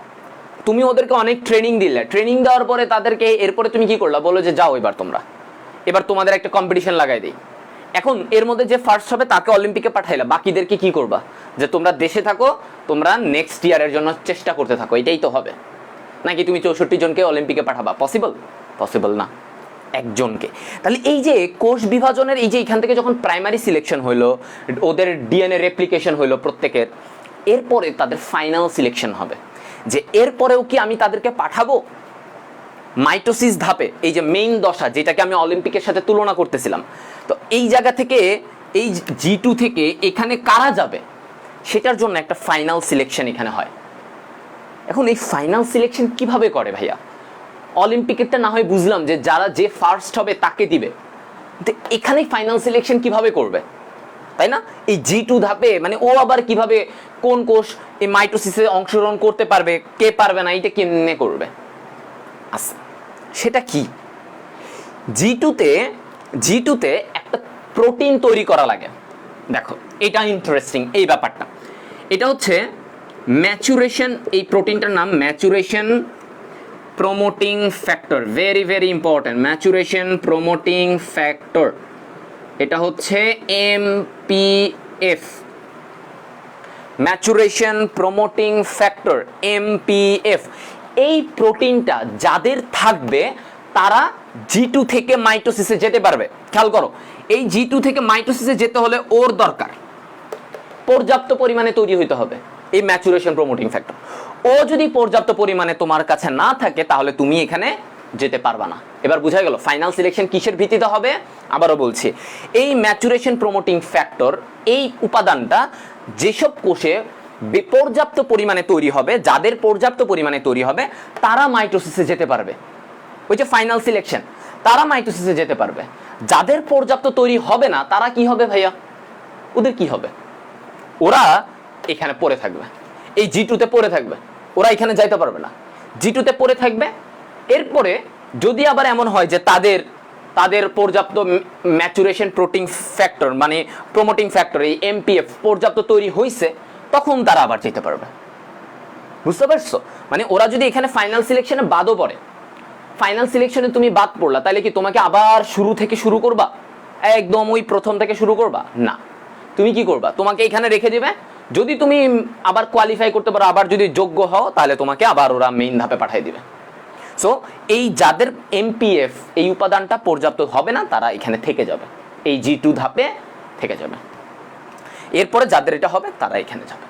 তুমি ওদেরকে অনেক ট্রেনিং দিলে, ট্রেনিং দেওয়ার পরে তাদেরকে এরপরে তুমি কি করলা, বলো যে যাও এবার তোমাদের একটা কম্পিটিশন লাগাই দেই। এখন এর মধ্যে যে ফার্স্ট হবে তাকে অলিম্পিকে পাঠাইলা, বাকিদেরকে কি করবা, যে তোমরা দেশে থাকো, তোমরা নেক্সট ইয়ারের জন্য চেষ্টা করতে থাকো, এটাই তো হবে। নাকি তুমি 64 জনকে অলিম্পিকে পাঠাবা? পসিবল না, একজনকে। তাহলে এই যে কোষ বিভাজনের এই যে এখান থেকে যখন প্রাইমারি সিলেকশন হইলো, ওদের ডিএনএ রেপ্লিকেশন হইলো প্রত্যেকের, এরপরে তাদের ফাইনাল সিলেকশন হবে যে এরপরেও কি আমি তাদেরকে পাঠাবো মাইটোসিস ধাপে, এই যে মেইন দশা যেটাকে আমি অলিম্পিকের সাথে তুলনা করতেছিলাম। তো এই জায়গা থেকে এই G2 থেকে এখানে কারা যাবে সেটার জন্য একটা ফাইনাল সিলেকশন এখানে হয়। এখন এই ফাইনাল সিলেকশন কিভাবে করে ভাইয়া? অলিম্পিকেরটা না হয় বুঝলাম যে যারা যে ফার্স্ট হবে তাকে দিবে, কিন্তু এখানে ফাইনাল সিলেকশন কিভাবে করবে, তাই না? এই G2 ধাপে মানে ও আবার কিভাবে, কোন কোষ এই মাইটোসিসে অংশগ্রহণ করতে পারবে, কে পারবে না, এটা কেমনে করবে? আচ্ছা, সেটা কি? G2 তে একটা প্রোটিন তৈরি করা লাগে। দেখো এটা ইন্টারেস্টিং এই ব্যাপারটা। এটা হচ্ছে ম্যাচুরেশন, এই প্রোটিনটার নাম maturation promoting factor, very important, maturation promoting factor. এটা হচ্ছে MPF, maturation promoting factor, MPF। এই প্রোটিনটা যাদের থাকবে তারা G2 থেকে মাইটোসিসে যেতে পারবে। খেয়াল করো, এই G2 থেকে মাইটোসিসে যেতে হলে ওর দরকার পর্যাপ্ত পরিমাণে তৈরি হইতে হবে এই ম্যাচুরেশন প্রমোটিং ফ্যাক্টর। ও যদি পর্যাপ্ত পরিমাণে তোমার কাছে না থাকে তাহলে তুমি এখানে যেতে পারবা না। এবার বোঝা গেল ফাইনাল সিলেকশন কিসের ভিত্তিতে হবে? আবারও বলছি, এই ম্যাচুরেশন প্রমোটিং ফ্যাক্টর, এই উপাদানটা যেসব কোষে পর্যাপ্ত পরিমাণে তৈরি হবে, যাদের পর্যাপ্ত পরিমাণে তৈরি হবে তারা মাইটোসিসে যেতে পারবে। ওই যে ফাইনাল সিলেকশন, তারা মাইটোসিসে যেতে পারবে। যাদের পর্যাপ্ত তৈরি হবে না তারা কি হবে ভাইয়া? ওদের কি হবে? ওরা এখানে পড়ে থাকবে, এই G2 তে পড়ে থাকবে, ওরা এখানে যাইতে পারবে না, G2 তে পড়ে থাকবে। এরপরে যদি আবার এমন হয় যে তাদের পর্যাপ্ত ম্যাচুরেশন প্রোটিন ফ্যাক্টর মানে প্রমোটিং ফ্যাক্টর এই MPF পর্যাপ্ত তৈরি হয়েছে, তখন তারা আবার যেতে পারবে। বুঝতে পারছো? মানে ওরা যদি এখানে ফাইনাল সিলেকশনে বাদও পড়ে, ফাইনাল সিলেকশনে তুমি বাদ পড়লা, তাহলে কি তোমাকে আবার শুরু থেকে শুরু করবা, একদম ওই প্রথম থেকে শুরু করবা? না, তুমি কি করবা, তোমাকে এখানে রেখে দিবে। যদি তুমি আবার কোয়ালিফাই করতে পারো, আবার যদি যোগ্য হও, তাহলে তোমাকে আবার ওরা মেইন ধাপে পাঠিয়ে দিবে। সো এই যাদের MPF এই উপাদানটা পর্যাপ্ত হবে না তারা এখানে থেকে যাবে, এই G2 ধাপে থেকে যাবে। এরপরে যাদের এটা হবে তারা এখানে যাবে।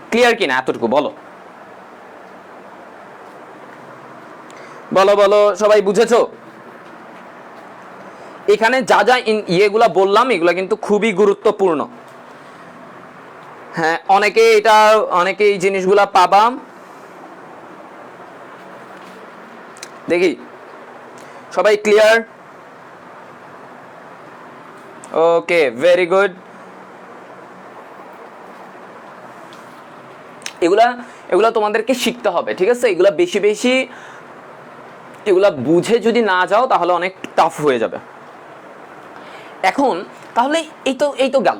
ক্লিয়ার কিনা এতটুকু বলো? বলো সবাই বুঝেছো? এখানে যা ইয়েগুলা বললাম এগুলা কিন্তু খুবই গুরুত্বপূর্ণ। হ্যাঁ, অনেকে এই জিনিসগুলা পাবা। দেখি সবাই ক্লিয়ার? ওকে, ভেরি গুড। এগুলা তোমাদেরকে শিখতে হবে, ঠিক আছে? এগুলা বেশি এগুলা বুঝে যদি না যাও তাহলে অনেক টাফ হয়ে যাবে। এখন তাহলে এই তো গেল।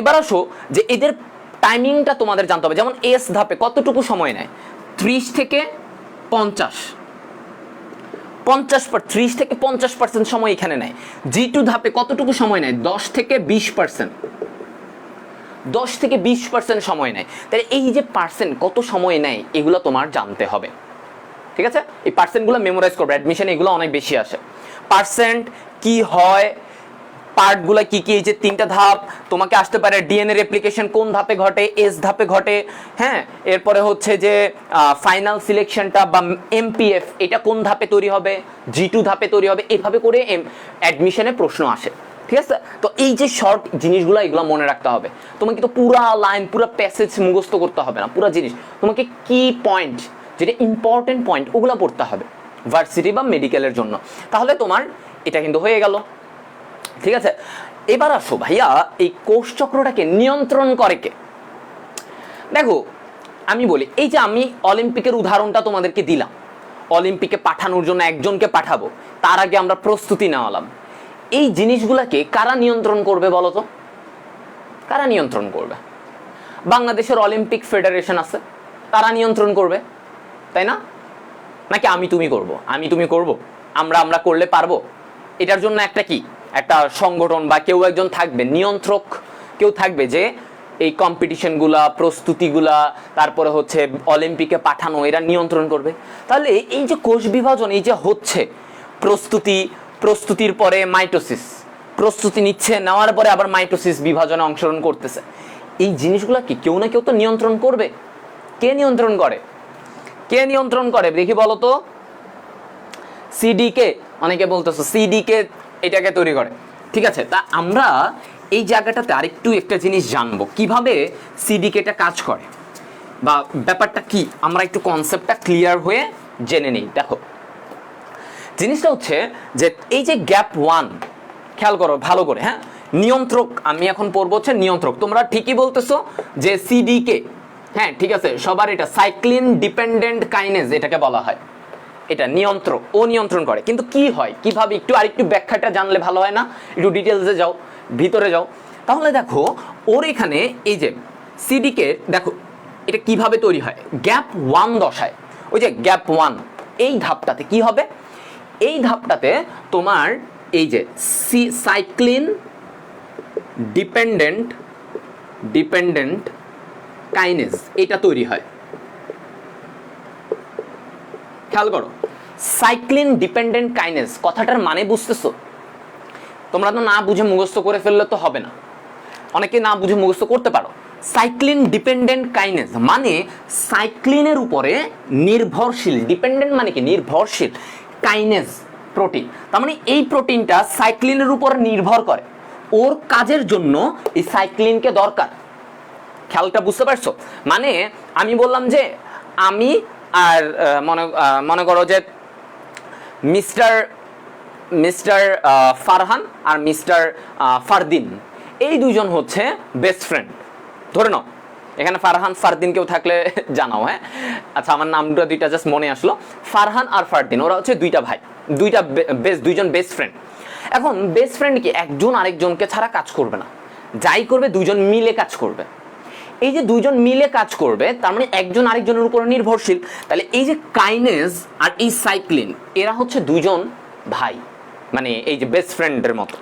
এবার আসো যে এদের টাইমিংটা তোমাদের জানতে হবে। যেমন S ধাপে কতটুকু সময় নেয়? 30 থেকে 50, 30 থেকে 50% সময় এখানে নেয়। G2 ধাপে কতটুকু সময় নেয়? 10 থেকে 20% সময় নেয়। তাহলে এই যে পার্সেন্ট কত সময় নেয় এগুলো তোমার জানতে হবে, ঠিক আছে? এই পার্সেন্টগুলো মেমোরাইজ করবে, অ্যাডমিশনে এগুলো অনেক বেশি আসে। পার্সেন্ট কি হয়, পার্টগুলো কি কি, এই যে 3টা ধাপ তোমাকে আসতে পারে। ডিএনএ রেপ্লিকেশন কোন ধাপে ঘটে, এস ধাপে ঘটে, হ্যাঁ। এরপরে হচ্ছে যে ফাইনাল সিলেকশনটা বা এমপিএফ এটা কোন ধাপে তৈরি হবে, G2 ধাপে তৈরি হবে। এভাবে করে অ্যাডমিশনে প্রশ্ন আসে, ঠিক আছে। তো এই যে শর্ট জিনিসগুলো এগুলো মনে রাখতে হবে। তোমাকে তো পুরা লাইন পুরা প্যাসেজ মুখস্থ করতে হবে না, পুরা জিনিস তোমাকে কি পয়েন্ট, যেটা ইম্পর্টেন্ট পয়েন্ট ওগুলো পড়তে হবে ভার্সিটি বা মেডিকেলের জন্য। তাহলে তোমার এটা কিন্তু হয়ে গেল, ঠিক আছে। এবার আসো ভাইয়া, এই কোষ চক্রটাকে নিয়ন্ত্রণ করে কে? দেখো আমি বলি, এই যে আমি অলিম্পিকের উদাহরণটা তোমাদেরকে দিলাম, অলিম্পিকে পাঠানোর জন্য একজনকে পাঠাবো, তার আগে আমরা প্রস্তুতি নেওয়ালাম। এই জিনিসগুলোকে কারা নিয়ন্ত্রণ করবে বলো তো? কারা নিয়ন্ত্রণ করবে? বাংলাদেশের অলিম্পিক ফেডারেশন আছে, তারা নিয়ন্ত্রণ করবে, তাই না? নাকি আমি তুমি করব? আমি তুমি করব? আমরা করলে পারবো? এটার জন্য একটা কি, একটা সংগঠন বা কেউ একজন থাকবে, নিয়ন্ত্রক কেউ থাকবে, যে এই কম্পিটিশনগুলা, প্রস্তুতিগুলা, তারপরে হচ্ছে অলিম্পিকে পাঠানো, এরা নিয়ন্ত্রণ করবে। তাহলে এই যে কোষ বিভাজন এই যে হচ্ছে, প্রস্তুতির পরে মাইটোসিস, প্রস্তুতি নিচ্ছে, নেওয়ার পরে আবার মাইটোসিস বিভাজনে অংশগ্রহণ করতেছে, এই জিনিসগুলো কি কেউ না কেউ তো নিয়ন্ত্রণ করবে। কে নিয়ন্ত্রণ করে? কে নিয়ন্ত্রণ করে দেখি বলো তো? সিডিকে, অনেকে বলতেছো সিডিকে এটাকে তৈরি করে, ঠিক আছে। তা আমরা এই জায়গাটাতে আরেকটু একটা জিনিস জানবো, কিভাবে সিডিকেটা কাজ করে বা ব্যাপারটা কি, আমরা একটু কনসেপ্টটা ক্লিয়ার হয়ে জেনে নিই। দেখো জিনিসটা হচ্ছে যে এই যে গ্যাপ 1, খেয়াল করো ভালো করে, হ্যাঁ। নিয়ন্ত্রক, আমি এখন পড়বো হচ্ছে নিয়ন্ত্রক। তোমরা ঠিকই বলতেছো যে সিডিকে, হ্যাঁ ঠিক আছে, সবার এটা সাইক্লিন ডিপেন্ডেন্ট কাইনেজ এটাকে বলা হয়, এটা নিয়ন্ত্রক, ও নিয়ন্ত্রণ করে। কিন্তু কি হয়, কিভাবে, একটু আরেকটু ব্যাখ্যাটা জানলে ভালো হয় না? একটু ডিটেলসে যাও, ভিতরে যাও। তাহলে দেখো ওর এখানে এই যে সিডিকে, দেখো এটা কিভাবে তৈরি হয়। গ্যাপ 1 দশায়, ওই যে গ্যাপ 1 এই ধাপটাতে কি হবে, এই ধাপটাতে তোমার এই যে সাইক্লিন ডিপেন্ডেন্ট কাইনেজ এটা তৈরি হয়। খেয়াল করো, সাইক্লিন ডিপেন্ডেন্ট কাইনেজ কথাটার মানে বুঝতেছো? তোমরা তো না বুঝে মুখস্থ করে ফেললে তো হবে না, অনেকে না বুঝে মুখস্থ করতে পারো। সাইক্লিন ডিপেন্ডেন্ট কাইনেজ মানে সাইক্লিনের উপরে নির্ভরশীল, ডিপেন্ডেন্ট মানে কি নির্ভরশীল, কাইনেজ প্রোটিন, তার মানে এই প্রোটিনটা সাইক্লিনের উপর নির্ভর করে, ওর কাজের জন্য এই সাইক্লিনকে দরকার। খেয়ালটা বুঝতে পারছো? মানে আমি বললাম যে আমি আর মনে করো যে মিস্টার ফারহান আর মিস্টার ফারদিন, এই দুজন হচ্ছে বেস্ট ফ্রেন্ড, ধরে নাও। এখানে ফারহান ফারদিন কেউ থাকলে জানাও, হ্যাঁ। আচ্ছা আমার নামটা দুইটা জাস্ট মনে আসলো, ফারহান আর ফারদিন, ওরা হচ্ছে দুইটা ভাই, দুইজন বেস্ট ফ্রেন্ড। এখন বেস্ট ফ্রেন্ড কি একজন আরেকজনকে ছাড়া কাজ করবে না, যাই করবে দুজন মিলে কাজ করবে। এই যে দুইজন মিলে কাজ করবে, তার মানে একজন আরেকজনের উপর নির্ভরশীল। তাহলে এই যে কাইনেজ আর এই সাইক্লিন, এরা হচ্ছে দুজন ভাই, মানে এই যে বেস্ট ফ্রেন্ডের মতো,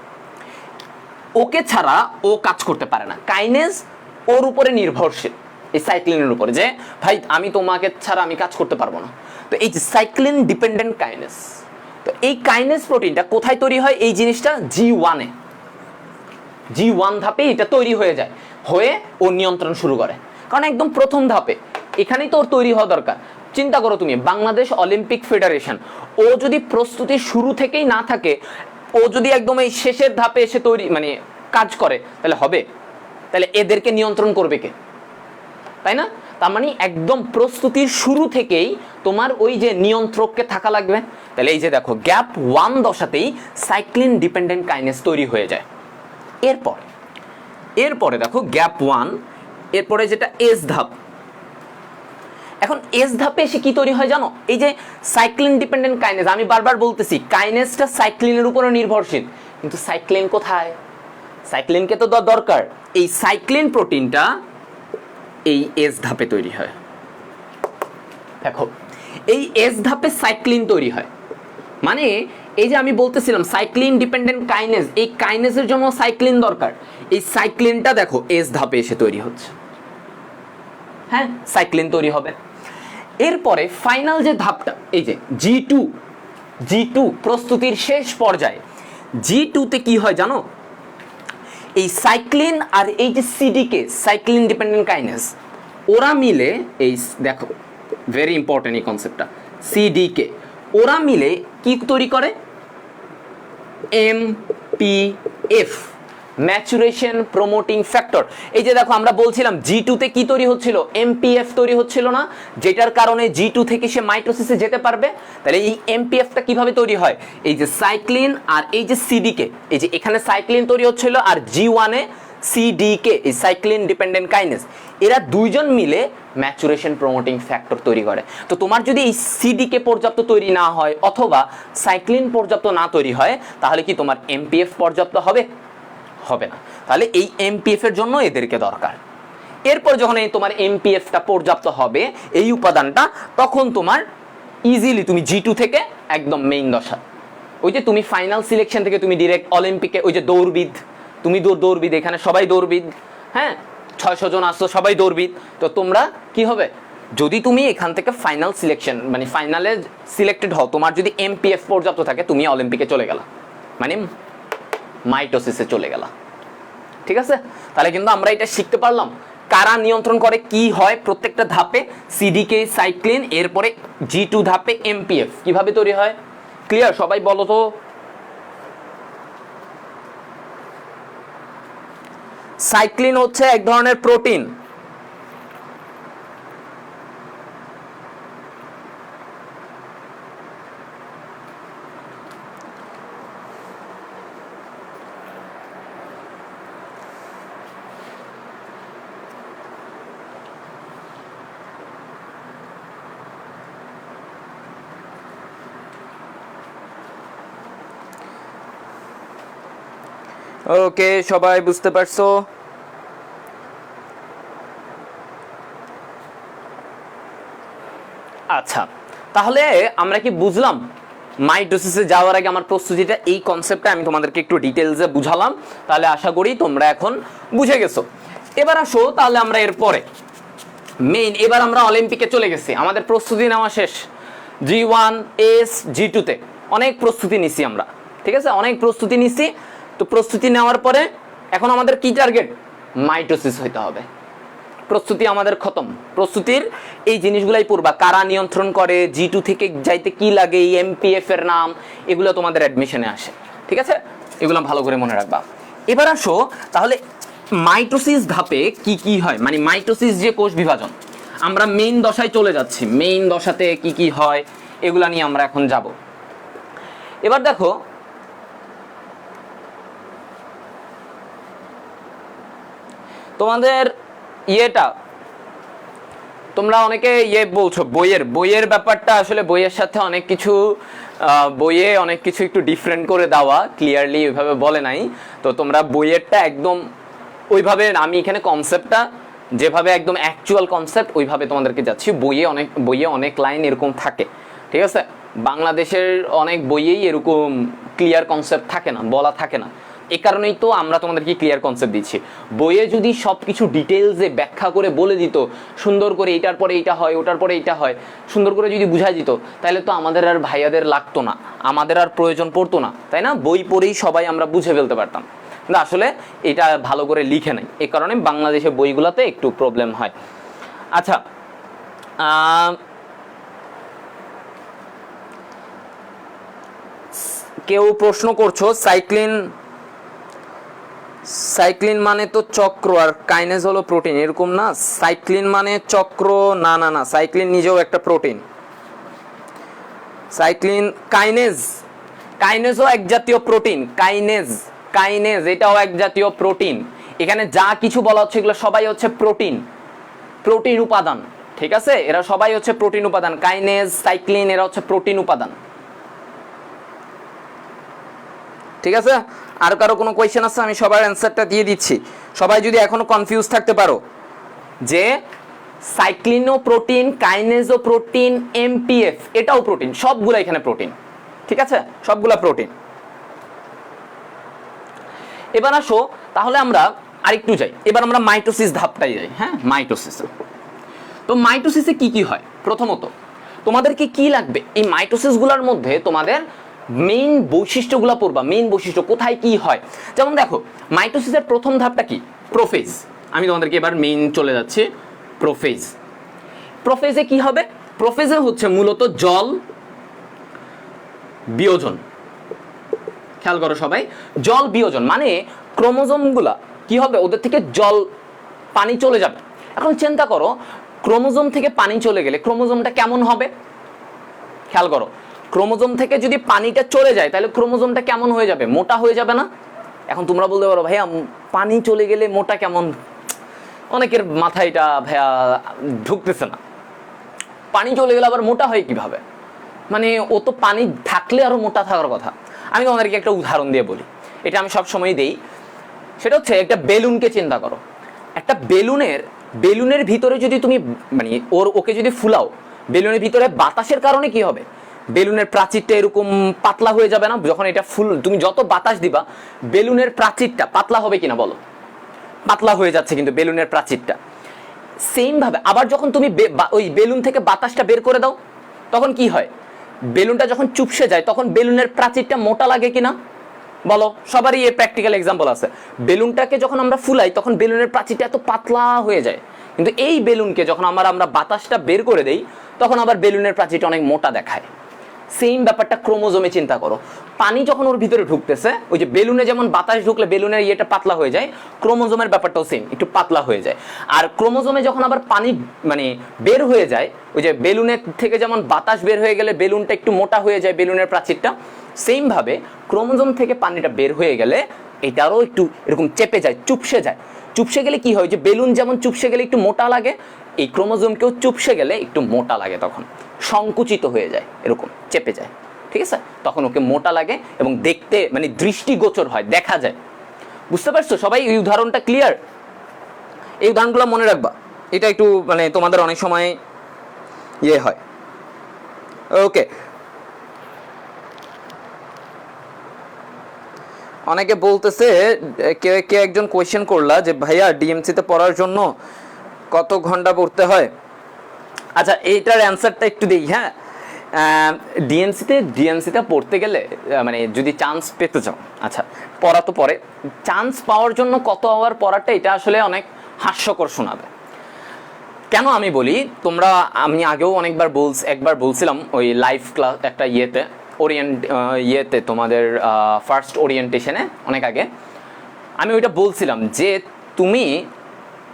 ওকে ছাড়া ও কাজ করতে পারে না। কাইনেজ ওর উপরে নির্ভরশীল, এই সাইক্লিনের উপরে, যে ভাই আমি তোমাকে ছাড়া আমি কাজ করতে পারবো না। তো এই যে সাইক্লিন ডিপেন্ডেন্ট কাইনেজ, তো এই কাইনেজ প্রোটিনটা কোথায় তৈরি হয়? এই জিনিসটা G1 ধাপে এটা তৈরি হয়ে যায়, হয়ে ও নিয়ন্ত্রণ শুরু করে। কারণ একদম প্রথম ধাপে এখানেই তো ওর তৈরি হওয়া দরকার। চিন্তা করো তুমি, বাংলাদেশ অলিম্পিক ফেডারেশন, ও যদি প্রস্তুতি শুরু থেকেই না থাকে, ও যদি একদম এই শেষের ধাপে এসে তৈরি মানে কাজ করে, তাহলে হবে? তাহলে এদেরকে নিয়ন্ত্রণ করবে কে? তাই না? তার মানে একদম প্রস্তুতির শুরু থেকেই তোমার ওই যে নিয়ন্ত্রককে থাকা লাগবে। তাহলে এই যে দেখো গ্যাপ 1 দশাতেই সাইক্লিন ডিপেন্ডেন্ট কাইনেজ তৈরি হয়ে যায়। এরপরে দেখো গ্যাপ 1, এরপরে যেটা এস ধাপ। এখন এস ধাপে এসে কি তৈরি হয় জানো? এই যে সাইক্লিন ডিপেন্ডেন্ট কাইনেজ, আমি বারবার বলতেছি কাইনেজটা সাইক্লিনের উপরে নির্ভরশীল, কিন্তু সাইক্লিন কোথায়? সাইক্লিনকে তো দরকার। এই সাইক্লিন প্রোটিনটা এই এস ধাপে তৈরি হয়। দেখো এই এস ধাপে সাইক্লিন তৈরি হয়, মানে এই যে আমি বলতেছিলাম সাইক্লিন ডিপেন্ডেন্ট কাইনেজ, এই কাইনেজের জন্য সাইক্লিন দরকার। এই সাইক্লিনটা দেখো এস ধাপে এসে তৈরি হচ্ছে, হ্যাঁ সাইক্লিন তৈরি হবে। এরপরে ফাইনাল যে ধাপটা, এই যে G2 প্রস্তুতির শেষ পর্যায়ে, G2 তে কি হয় জানো? এই সাইক্লিন আর এই যে সিডিকে, সাইক্লিন ডিপেন্ডেন্ট কাইনেজ, ওরা মিলে এই দেখো ভেরি ইম্পর্টেন্ট এই কনসেপ্টটা, সিডিকে ওরা মিলে কি তৈরি করে, এমপিএফ, ম্যাচুরেশন প্রমোটিং ফ্যাক্টর। এই যে দেখো আমরা বলছিলাম G2 তে কি তৈরি হচ্ছিল, এমপিএফ তৈরি হচ্ছিল না, যেটার কারণে G2 থেকে সে মাইটোসিসে যেতে পারবে। তাহলে এই এমপিএফটা কিভাবে তৈরি হয়, এই যে সাইক্লিন আর এই যে সিডিকে, এই যে এখানে সাইক্লিন তৈরি হচ্ছিল আর G1 এ সিডিকে, এই সাইক্লিন ডিপেন্ডেন্ট কাইনেজ, এরা দুইজন মিলে ম্যাচুরেশন প্রমোটিং ফ্যাক্টর তৈরি করে। তো তোমার যদি এই সিডিকে পর্যাপ্ত তৈরি না হয় অথবা সাইক্লিন পর্যাপ্ত না তৈরি হয়, তাহলে কি তোমার এমপিএফ পর্যাপ্ত হবে, হবে না। তাহলে এই এমপিএফ এর জন্য এদেরকে দরকার। এরপর যখন এই তোমার এমপিএফটা পর্যাপ্ত হবে এই উপাদানটা, তখন তোমার ইজিলি তুমি G2 থেকে একদম মেইন দশা, ওই যে তুমি ফাইনাল সিলেকশন থেকে তুমি ডিরেক্ট অলিম্পিকে, ওই যে দৌড়বিদ, তুমি দৌড়বিদ, এখানে সবাই দৌড়বিদ, হ্যাঁ 600 জন আসছো সবাই দৌড়বিদ, তো তোমরা কি হবে, যদি তুমি এখান থেকে ফাইনাল সিলেকশন মানে ফাইনালে সিলেক্টেড হও, তোমার যদি এমপিএফ পর্যাপ্ত থাকে, তুমি অলিম্পিকে চলে গেলা, মানে মাইটোসিসে চলে গেলা। ঠিক আছে, তাহলে কিন্তু আমরা এটা শিখতে পারলাম কারা নিয়ন্ত্রণ করে, কি হয় প্রত্যেকটা ধাপে, সিডিকে সাইক্লিন, এরপরে G2 ধাপে এমপিএফ কিভাবে তৈরি হয়। ক্লিয়ার? সবাই বলো তো। সাইক্লিন হচ্ছে এক ধরনের প্রোটিন, ওকে সবাই বুঝতে পারছো? আচ্ছা, তাহলে আমরা কি বুঝলাম মাইটোসিসে যাওয়ার আগে আমার প্রস্তুতিটা, এই কনসেপ্টটা আমি তোমাদেরকে একটু ডিটেইলসে বুঝালাম, তাহলে আশা করি তোমরা এখন বুঝে গেছো। এবার আসো তাহলে আমরা এরপরে মেইন, এবার আমরা অলিম্পিকে চলে গেছি, আমাদের প্রস্তুতি নেওয়া শেষ, G1 S G2 তে অনেক প্রস্তুতি নিছি আমরা, ঠিক আছে, অনেক প্রস্তুতি নিছি। তো প্রস্তুতি নেওয়ার পরে এখন আমাদের কি টার্গেট, মাইটোসিস হইতে হবে। প্রস্তুতি আমাদের খতম, প্রস্তুতির এই জিনিসগুলাই পড়বা, কারা নিয়ন্ত্রণ করে, G2 থেকে যাইতে কি লাগে, এই এমপিএফ এর নাম, এগুলো তোমাদের অ্যাডমিশনে আসে, ঠিক আছে, এগুলো ভালো করে মনে রাখবা। এবার আসো তাহলে মাইটোসিস ধাপে কি কি হয়, মানে মাইটোসিস যে কোষ বিভাজন, আমরা মেইন দশায় চলে যাচ্ছি, মেইন দশাতে কি কি হয় এগুলা নিয়ে আমরা এখন যাব। এবার দেখো তোমাদের ইয়েটা, তোমরা অনেকে বলছো বইয়ের ব্যাপারটা, আসলে বইয়ের সাথে অনেক কিছু বইয়ে অনেক কিছু একটু ডিফারেন্ট করে দেওয়া, ক্লিয়ারলি ওইভাবে বলে নাই। তো তোমরা বইয়েরটা একদম ওইভাবে, আমি এখানে কনসেপ্টটা যেভাবে একদম অ্যাকচুয়াল কনসেপ্ট ওইভাবে তোমাদেরকে যাচ্ছি। বইয়ে অনেক লাইন এরকম থাকে, ঠিক আছে, বাংলাদেশের অনেক বইয়েই এরকম ক্লিয়ার কনসেপ্ট থাকে না, বলা থাকে না। এই কারণেই তো আমরা তোমাদেরকে ক্লিয়ার কনসেপ্ট দিচ্ছি। বইয়ে যদি সব কিছু ডিটেলসে ব্যাখ্যা করে বলে দিত, সুন্দর করে এটার পরে এইটা হয়, ওটার পরে এইটা হয়, সুন্দর করে যদি বুঝাই দিত, তাহলে তো আমাদের আর ভাইয়াদের লাগতো না, আমাদের আর প্রয়োজন পড়তো না, তাই না? বই পড়েই সবাই আমরা বুঝে ফেলতে পারতাম। কিন্তু আসলে এটা ভালো করে লিখে নাই, এই কারণে বাংলাদেশের বইগুলোতে একটু প্রবলেম হয়। আচ্ছা, কেউ প্রশ্ন করছো সাইক্লিন মানে তো চক্র আর কাইনেজ হলো প্রোটিন, এরকম না? সাইক্লিন মানে চক্র না, না না, সাইক্লিন নিজেও একটা প্রোটিন। সাইক্লিন, কাইনেজও এক জাতীয় প্রোটিন, কাইনেজ এটাও এক জাতীয় প্রোটিন। এখানে যা কিছু বলা হচ্ছে এগুলো সবাই হচ্ছে প্রোটিন উপাদান, ঠিক আছে, এরা সবাই হচ্ছে প্রোটিন উপাদান। কাইনেজ, সাইক্লিন এরা হচ্ছে প্রোটিন উপাদান, ঠিক আছে। আর কারো কোনো কোয়েশ্চেন আছে? আমি সবার অ্যান্সারটা দিয়ে দিচ্ছি, সবাই যদি এখনো কনফিউজ থাকতে পারো যে সাইক্লিনও প্রোটিন, কাইনেজও প্রোটিন, এমপিএফ এটাও প্রোটিন, সবগুলো এখানে প্রোটিন, ঠিক আছে, সবগুলা প্রোটিন। এবার আসো তাহলে আমরা আরেকটু যাই, এবার আমরা মাইটোসিস ধাপটাই যাই। হ্যাঁ, মাইটোসিস। তো মাইটোসিসে কি কি হয়? প্রথমত তোমাদেরকে কি লাগবে, এই মাইটোসিসগুলোর মধ্যে তোমাদের মেইন বৈশিষ্ট্যগুলো পড়বা, মেইন বৈশিষ্ট্য কোথায় কি হয়। যেমন দেখো মাইটোসিসের প্রথম ধাপটা কি, প্রোফেজ। আমি তোমাদেরকে এবার মেইন চলে যাচ্ছি প্রোফেজ। প্রোফেজে কি হবে, প্রোফেজে হচ্ছে মূলত জল বিয়োজন। খেয়াল করো সবাই, জল বিয়োজন মানে ক্রোমোজোমগুলা কি হবে, ওদের থেকে জল পানি চলে যাবে। এখন চিন্তা করো ক্রোমোজোম থেকে পানি চলে গেলে ক্রোমোজোমটা কেমন হবে, খেয়াল করো ক্রোমোজোম থেকে যদি পানিটা চলে যায় তাহলে ক্রোমোজোমটা কেমন হয়ে যাবে, মোটা হয়ে যাবে না। এখন তোমরা বলতে পারো ভাইয়া পানি চলে গেলে মোটা কেমন, অনেকের মাথায় এটা ভাইয়া ঢুকতেছে না। পানি চলে গেলে আবার মোটা হয় কিভাবে, মানে ও তো পানি থাকলে আরো মোটা থাকার কথা। আমি তোমাদেরকে একটা উদাহরণ দিয়ে বলি, এটা আমি সব সময় দেই। সেটা হচ্ছে একটা বেলুনকে চিন্তা করো, একটা বেলুনের ভিতরে যদি তুমি মানে ওকে যদি ফুলাও, বেলুনের ভিতরে বাতাসের কারণে কি হবে, বেলুনের প্রাচীরটা এরকম পাতলা হয়ে যাবে না। যখন এটা ফুল তুমি যত বাতাস দিবা বেলুনের প্রাচীরটা পাতলা হবে কিনা বলো, পাতলা হয়ে যাচ্ছে কিন্তু বেলুনের প্রাচীরটা। সেম ভাবে আবার যখন তুমি ওই বেলুন থেকে বাতাসটা বের করে দাও তখন কি হয়, বেলুনটা যখন চুপসে যায় তখন বেলুনের প্রাচীরটা মোটা লাগে কিনা বলো। সবারই এই প্র্যাকটিক্যাল এক্সাম্পল আছে। বেলুনটাকে যখন আমরা ফুলাই তখন বেলুনের প্রাচীরটা এত পাতলা হয়ে যায়, কিন্তু এই বেলুনকে যখন আমরা বাতাসটা বের করে দেই তখন আবার বেলুনের প্রাচীরটা অনেক মোটা দেখায়। সেম ব্যাপারটা ক্রোমোজোমে চিন্তা করো, পানি যখন ওর ভিতরে ঢুকতেছে, ওই যে বেলুনে যেমন বাতাস ঢুকলে বেলুনের ইয়েটা পাতলা হয়ে যায়, ক্রোমোজোমের ব্যাপারটাও সেম, একটু পাতলা হয়ে যায়। আর ক্রোমোজোমে যখন আবার পানি মানে বের হয়ে যায়, ওই যে বেলুনের থেকে যেমন বাতাস বের হয়ে গেলে বেলুনটা একটু মোটা হয়ে যায় বেলুনের প্রাচীরটা, সেম ভাবে ক্রোমোজোম থেকে পানিটা বের হয়ে গেলে এটারও একটু এরকম চেপে যায়, চুপসে যায়। চুপসে গেলে কি হয়, যে বেলুন যেমন চুপসে গেলে একটু মোটা লাগে, এই ক্রোমোজোমকেও চুপসে গেলে একটু মোটা লাগে, তখন সংকুচিত হয়ে যায়, এরকম চেপে যায়, ঠিক আছে, তখন ওকে মোটা লাগে এবং দেখতে মানে দৃষ্টিগোচর হয়, দেখা যায়। বুঝতে পারছো সবাই, এই উদাহরণটা ক্লিয়ার? এই উদাহরণগুলো মনে রাখবা, এটা একটু মানে তোমাদের অনেক সময় ইয়ে হয়। ওকে, অনেকে বলতেছে, কে একজন কোয়েশ্চেন করলা যে ভাইয়া ডিএমসিতে পড়ার জন্য কত ঘন্টা পড়তে হয়। আচ্ছা এইটার অ্যান্সারটা একটু দিই। হ্যাঁ, ডিএমসিতে পড়তে গেলে মানে যদি চান্স পেতে চাও, আচ্ছা পড়া তো পরে, চান্স পাওয়ার জন্য কত আওয়ার পড়াটা এটা আসলে অনেক হাস্যকর শোনাবে। কেন আমি বলি, তোমরা আমি আগেও একবার বলছিলাম ওই লাইভ ক্লাস একটা ইয়েতে তোমাদের ফার্স্ট ওরিয়েন্টেশনে অনেক আগে আমি ওইটা বলছিলাম যে তুমি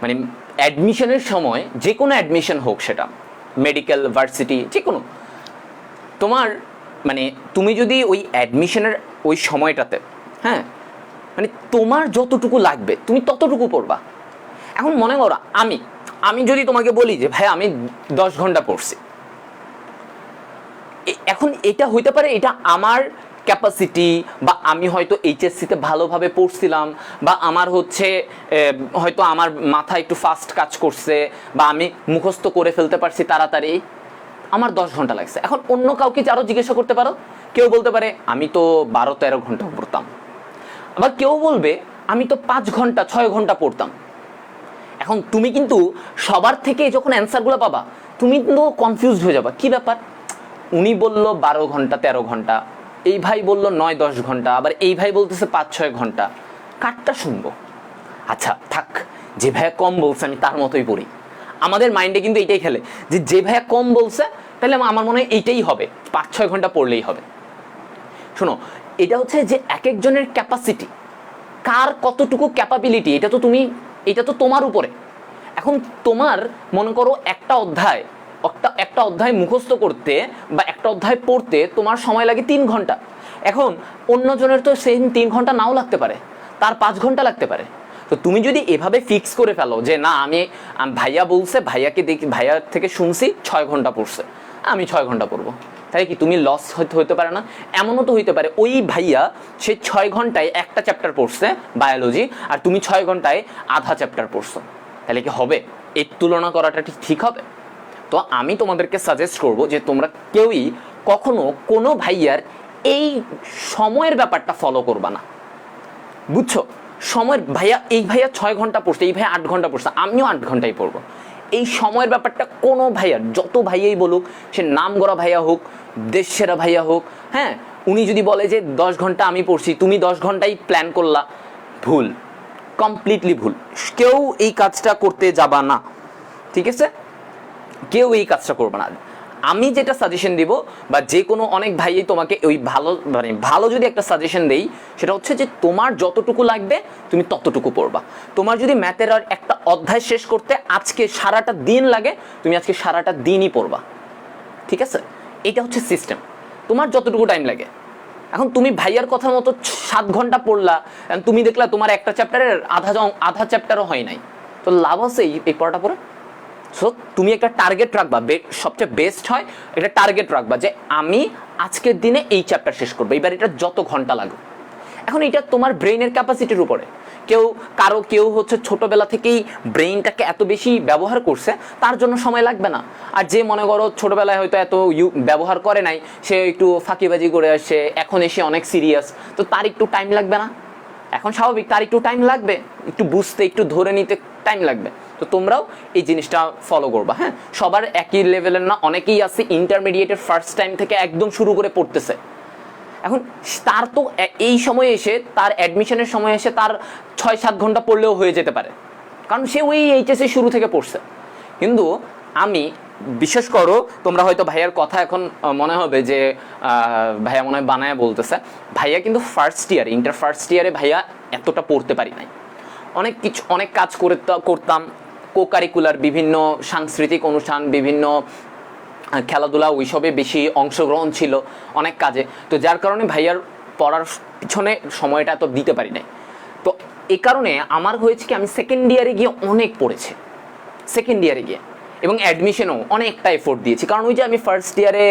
মানে অ্যাডমিশনের সময় যে কোনো অ্যাডমিশন হোক, সেটা মেডিকেল, ভার্সিটি, যে কোনো, তোমার মানে তুমি যদি ওই অ্যাডমিশনের ওই সময়টাতে, হ্যাঁ মানে তোমার যতটুকু লাগবে তুমি ততটুকু পড়বা। এখন মনে করো আমি যদি তোমাকে বলি যে ভাই আমি 10 ঘন্টা পড়ছি, এখন এটা হইতে পারে এটা আমার ক্যাপাসিটি, বা আমি হয়তো এইচএসসিতে ভালোভাবে পড়ছিলাম, বা আমার হয়তো আমার মাথা একটু ফাস্ট কাজ করছে, বা আমি মুখস্থ করে ফেলতে পারছি তাড়াতাড়ি, আমার 10 ঘন্টা লাগছে। এখন অন্য কাউকে আরও জিজ্ঞাসা করতে পারো, কেউ বলতে পারে আমি তো 12-13 ঘন্টা পড়তাম, আবার কেউ বলবে আমি তো 5 ঘন্টা 6 ঘন্টা পড়তাম। এখন তুমি কিন্তু সবার থেকে যখন অ্যান্সারগুলো পাবা তুমি কিন্তু কনফিউজড হয়ে যাবা, কি ব্যাপার, উনি বলল 12 ঘন্টা 13 ঘন্টা, এই ভাই বলল 9-10 ঘন্টা, আবার এই ভাই বলতেছে 5-6 ঘন্টা, কারটা শুনবো? আচ্ছা থাক, যে ভাইয়া কম বলছে আমি তার মতোই পড়ি। আমাদের মাইন্ডে কিন্তু এইটাই খেলে যে ভাইয়া কম বলছে তাহলে আমার মনে হয় এইটাই হবে, 5-6 ঘন্টা পড়লেই হবে। শোনো, এটা হচ্ছে যে এক একজনের ক্যাপাসিটি, কার কতটুকু ক্যাপাবিলিটি, এটা তো তোমার উপরে। এখন তোমার মনে করো একটা অধ্যায় মুখস্থ করতে বা একটা অধ্যায় পড়তে তোমার সময় লাগে 3 ঘন্টা। এখন অন্যজনের তো সেম 3 ঘন্টা নাও লাগতে পারে, তার 5 ঘন্টা লাগতে পারে। তো তুমি যদি এভাবে ফিক্স করে ফেলো যে না আমি ভাইয়া বলছে, ভাইয়ার থেকে শুনছি 6 ঘন্টা পড়ছে, আমি 6 ঘন্টা পড়বো, তাই কি তুমি লস হতে পারে না? এমনও তো হইতে পারে ওই ভাইয়া সে 6 ঘন্টায় একটা চ্যাপ্টার পড়ছে বায়োলজি, আর তুমি 6 ঘন্টায় আধা চ্যাপ্টার পড়ছো, তাহলে কি হবে? এর তুলনা করাটা ঠিক হবে? তো আমি তোমাদেরকে সাজেস্ট করব যে তোমরা কেউই কখনো কোনো ভাইয়ার এই সময়ের ব্যাপারটা ফলো করবা না, বুঝছো? সময়ের এই ভাইয়া 6 ঘন্টা পড়ছে, এই ভাইয়া 8 ঘন্টা পড়ছে, আমিও 8 ঘন্টাই পড়বো। এই সময়ের ব্যাপারটা কোনো ভাইয়ার, যত ভাইয়াই বলুক, সে নাম গড়া ভাইয়া হোক, দেশ সেরা ভাইয়া হোক, হ্যাঁ উনি যদি বলে যে 10 ঘন্টা আমি পড়ছি, তুমি 10 ঘন্টাই প্ল্যান করলা, ভুল, কমপ্লিটলি ভুল। কেউ এই কাজটা করতে যাবা না, ঠিক আছে? কেউ এই কাজটা করবে না। আমি যেটা সাজেশন দিব, বা যে কোনো অনেক ভাইই তোমাকে ওই ভালো যদি একটা সাজেশন দেই, সেটা হচ্ছে যে তোমার যতটুকু লাগবে তুমি ততটুকু পড়বা। তোমার যদি ম্যাথের আর একটা অধ্যায় শেষ করতে আজকে সারাটা দিন লাগে, তুমি আজকে সারাটা দিনই পড়বা, ঠিক আছে? এটা হচ্ছে সিস্টেম, তোমার যতটুকু টাইম লাগে। এখন তুমি ভাইয়ার কথা মতো 7 ঘন্টা পড়লা, তুমি দেখলা তোমার একটা চ্যাপ্টারের আধা চ্যাপ্টারও হয় নাই, তো লাভ আছে এই পড়াটা পড়ে? সো তুমি একটা টার্গেট রাখবা, সবচেয়ে বেস্ট হয় একটা টার্গেট রাখবা যে আমি আজকের দিনে এই চ্যাপ্টার শেষ করবো, এবার এটা যত ঘন্টা লাগবে। এখন এটা তোমার ব্রেইনের ক্যাপাসিটির উপরে। কেউ হচ্ছে ছোটবেলা থেকেই ব্রেইনটাকে এত বেশি ব্যবহার করছে, তার জন্য সময় লাগবে না। আর যে মনে করো ছোটবেলায় হয়তো এত ব্যবহার করে নাই, সে একটু ফাঁকিবাজি করে আসে, এখন এসে অনেক সিরিয়াস, তো তার একটু টাইম লাগবে না? এখন স্বাভাবিক তার একটু টাইম লাগবে, একটু বুঝতে, একটু ধরে নিতে টাইম লাগবে। তো তোমরাও এই জিনিসটা ফলো করবা। হ্যাঁ, সবার একই লেভেলের না, অনেকেই আছে ইন্টারমিডিয়েটের ফার্স্ট টাইম থেকে একদম শুরু করে পড়তেছে। এখন তার তো এই সময়ে এসে, তার অ্যাডমিশনের সময় এসে তার 6-7 ঘন্টা পড়লেও হয়ে যেতে পারে, কারণ সে ওই এইচএসসি শুরু থেকে পড়ছে। কিন্তু আমি বিশেষ করো, তোমরা হয়তো ভাইয়ার কথা এখন মনে হবে যে ভাইয়া মনে হয় বানায় বলতেছে। ভাইয়া কিন্তু ইন্টার ফার্স্ট ইয়ারে ভাইয়া এতটা পড়তে পারি নাই। অনেক কাজ করতাম, কোকারিকুলার বিভিন্ন সাংস্কৃতিক অনুষ্ঠান, বিভিন্ন খেলাধুলা, ওইসবে বেশি অংশগ্রহণ ছিল অনেক কাজে, তো যার কারণে ভাইয়ার পড়ার পিছনে সময়টা এত দিতে পারি নাই। তো এই কারণে আমার হয়েছে কি, আমি সেকেন্ড ইয়ারে গিয়ে অনেক পড়েছি, এবং অ্যাডমিশনেও অনেকটা এফোর্ট দিয়েছি, কারণ ওই যে আমি ফার্স্ট ইয়ারে